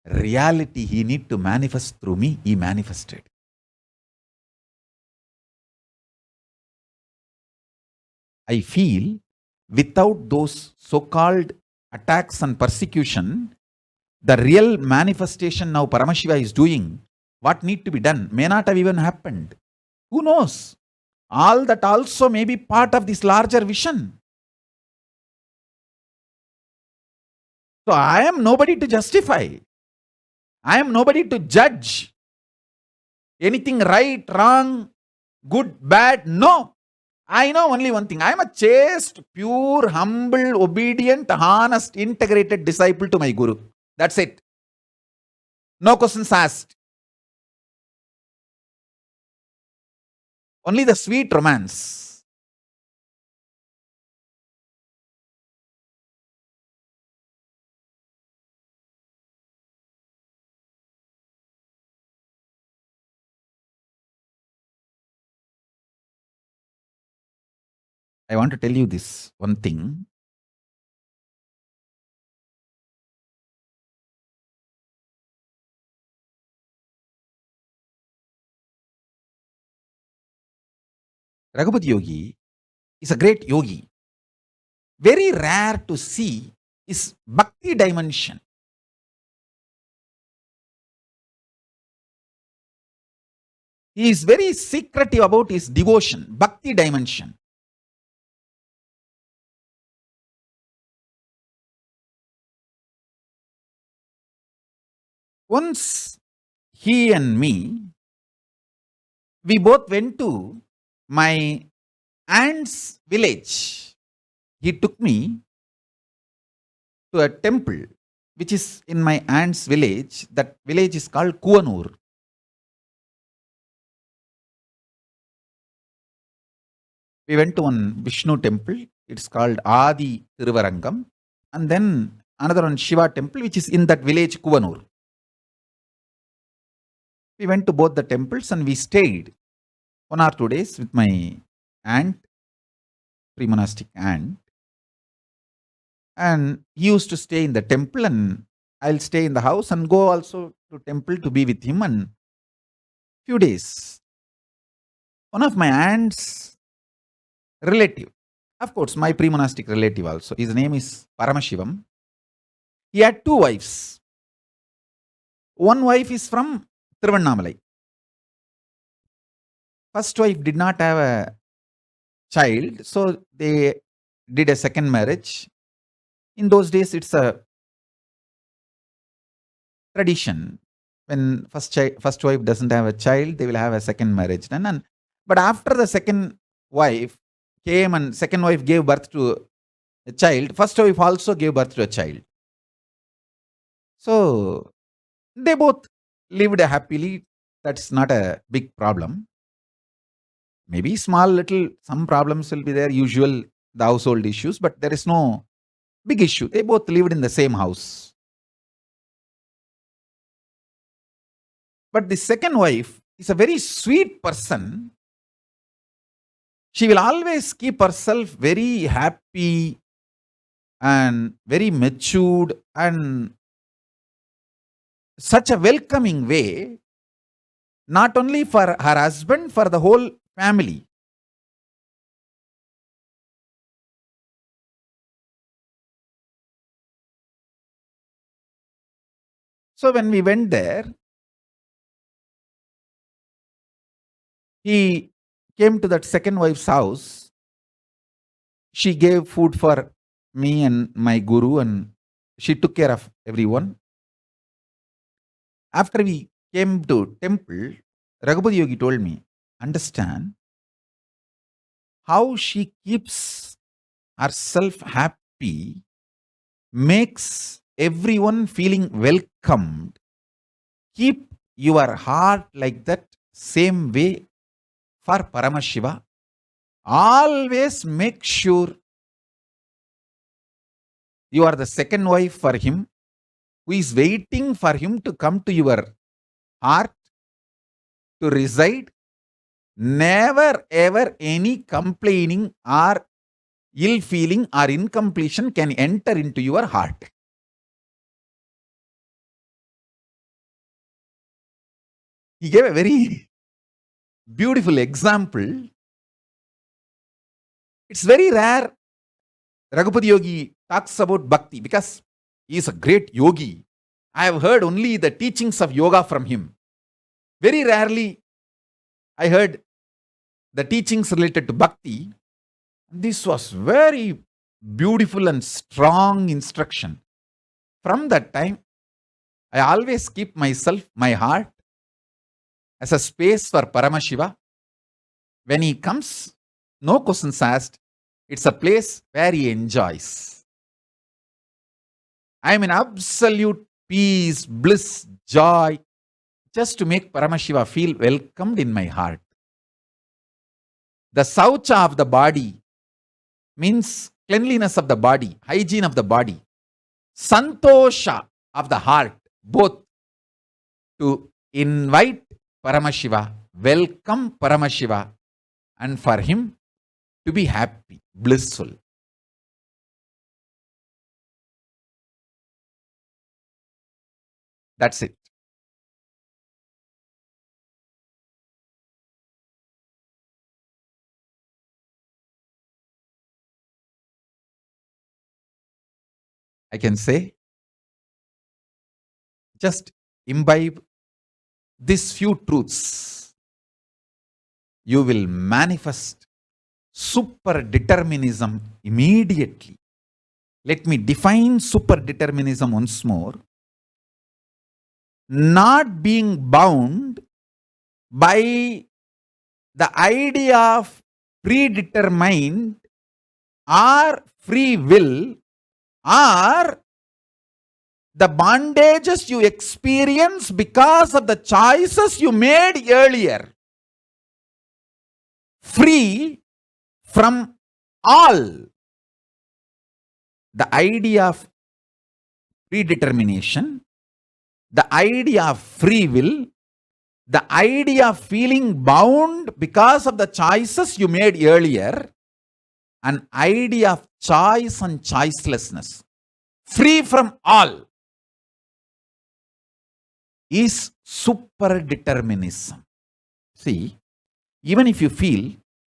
reality he need to manifest through me, he manifested. I feel without those so-called attacks and persecution, the real manifestation now Paramashiva is doing, what need to be done, may not have even happened. Who knows? All that also may be part of this larger vision. So I am nobody to justify. I am nobody to judge. Anything right, wrong, good, bad, no. I know only one thing. I am a chaste, pure, humble, obedient, honest, integrated disciple to my Guru. That's it. No questions asked. Only the sweet romance. I want to tell you this one thing. Raghupati Yogi is a great yogi. Very rare to see is bhakti dimension. He is very secretive about his devotion, bhakti dimension. Once he and me, we both went to my aunt's village. He took me to a temple which is in my aunt's village. That village is called Kuvanur. We went to one Vishnu temple. It's called Adi Tiruvarangam. And then another one Shiva temple which is in that village Kuvanur. We went to both the temples and we stayed 1 or 2 days with my aunt, pre-monastic aunt. And he used to stay in the temple and I'll stay in the house and go also to temple to be with him. And few days, one of my aunt's relative, of course my pre-monastic relative also, his name is Paramashivam. He had 2 wives. One wife is from Tiruvannamalai. First wife did not have a child, so they did a second marriage. In those days, it's a tradition. When first wife doesn't have a child, they will have a second marriage done. But after the second wife came and second wife gave birth to a child, first wife also gave birth to a child. So they both lived happily. That's not a big problem. Maybe small little, some problems will be there, usual, the household issues, but there is no big issue. They both lived in the same house. But the second wife is a very sweet person. She will always keep herself very happy and very matured and such a welcoming way, not only for her husband, for the whole family. So when we went there, he came to that second wife's house. She gave food for me and my guru, and she took care of everyone. After we came to temple, Raghupati Yogi told me, understand how she keeps herself happy, makes everyone feeling welcomed. Keep your heart like that same way for Paramashiva. Always make sure you are the second wife for him, who is waiting for him to come to your heart to reside. Never ever any complaining or ill feeling or incompletion can enter into your heart. He gave a very beautiful example. It's very rare Raghupati Yogi talks about bhakti because he is a great yogi. I have heard only the teachings of yoga from him. Very rarely I heard the teachings related to bhakti. This was very beautiful and strong instruction. From that time, I always keep myself, my heart, as a space for Paramashiva. When he comes, no questions asked. It's a place where he enjoys. I am in absolute peace, bliss, joy, just to make Paramashiva feel welcomed in my heart. The saucha of the body means cleanliness of the body, hygiene of the body, santosha of the heart, both to invite Paramashiva, welcome Paramashiva, and for him to be happy, blissful. That's it. I can say, just imbibe these few truths. You will manifest super determinism immediately. Let me define super determinism once more. Not being bound by the idea of predetermined or free will, or the bondages you experience because of the choices you made earlier. Free from all. The idea of predetermination, the idea of free will, the idea of feeling bound because of the choices you made earlier, an idea of choice and choicelessness, free from all, is super determinism. See, even if you feel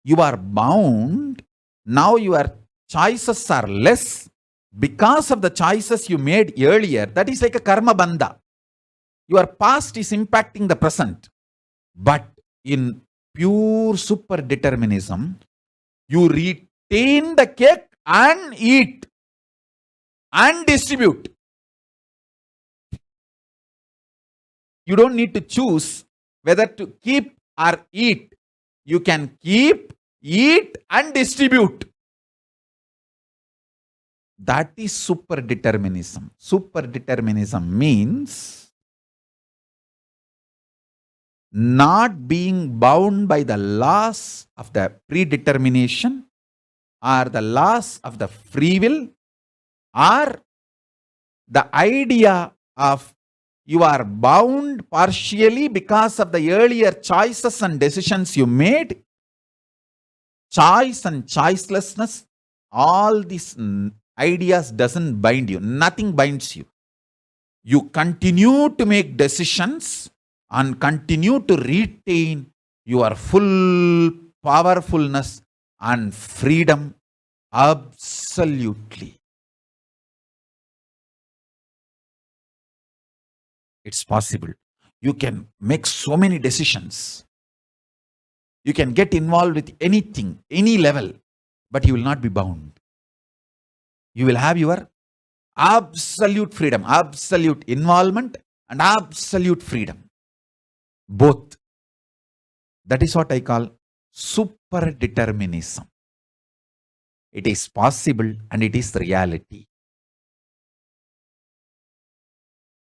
you are bound, now your choices are less because of the choices you made earlier, that is like a karma bandha. Your past is impacting the present. But in pure super determinism, you retain the cake and eat and distribute. You don't need to choose whether to keep or eat. You can keep, eat, and distribute. That is super determinism. Super determinism means not being bound by the laws of the predetermination or the laws of the free will or the idea of you are bound partially because of the earlier choices and decisions you made. Choice and choicelessness, all these ideas doesn't bind you. Nothing binds you. You continue to make decisions and continue to retain your full powerfulness and freedom absolutely. It's possible. You can make so many decisions. You can get involved with anything, any level, but you will not be bound. You will have your absolute freedom, absolute involvement, and absolute freedom. Both. That is what I call super determinism. It is possible and it is reality.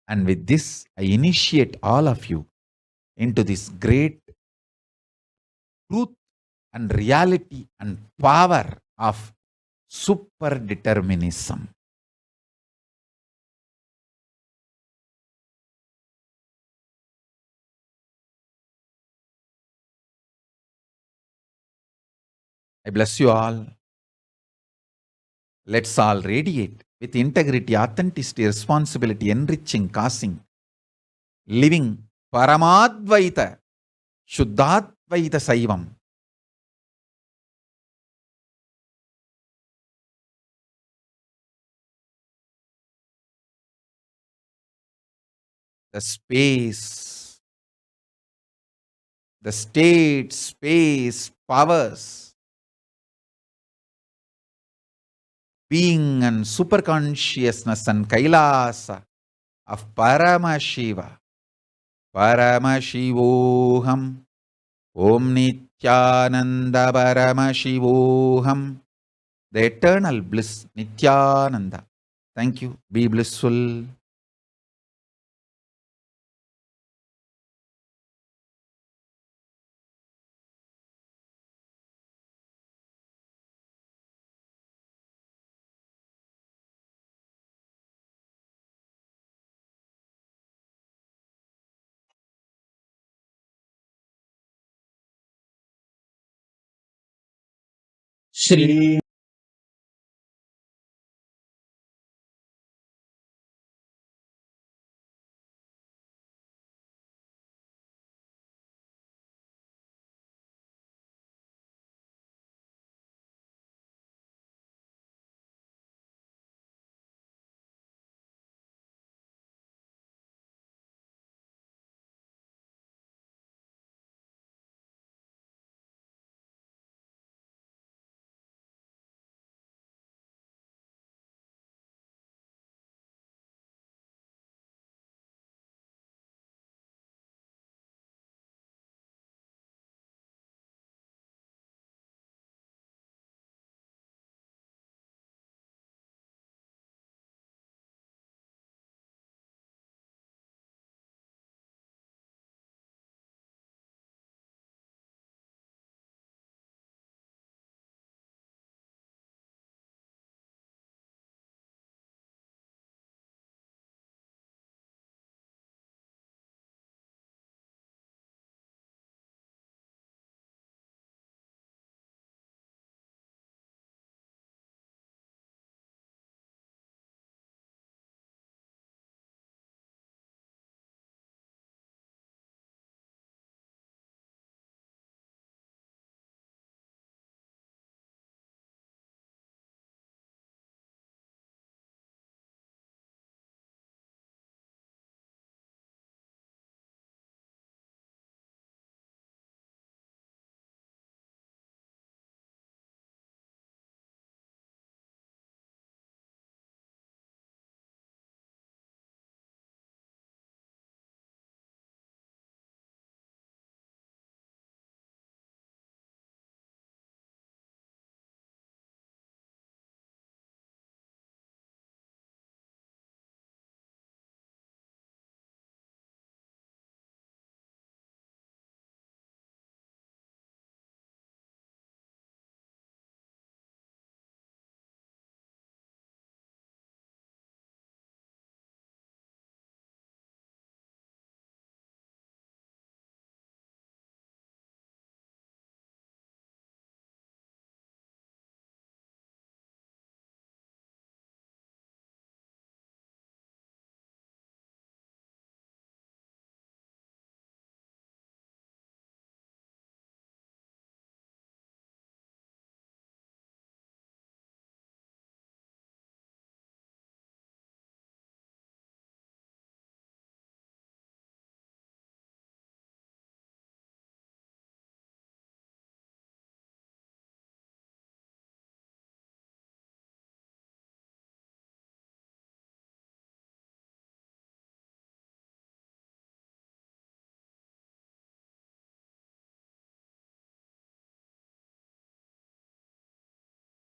And with this, I initiate all of you into this great truth and reality and power of super determinism. I bless you all. Let's all radiate with integrity, authenticity, responsibility, enriching, causing, living Paramadvaita, Shuddhadvaita Saivam. The space, the state, space, powers, being and superconsciousness and Kailasa of Paramashiva, Paramashivoham, Om Nithyananda Paramashivoham, the eternal bliss, Nithyananda. Thank you. Be blissful. Shri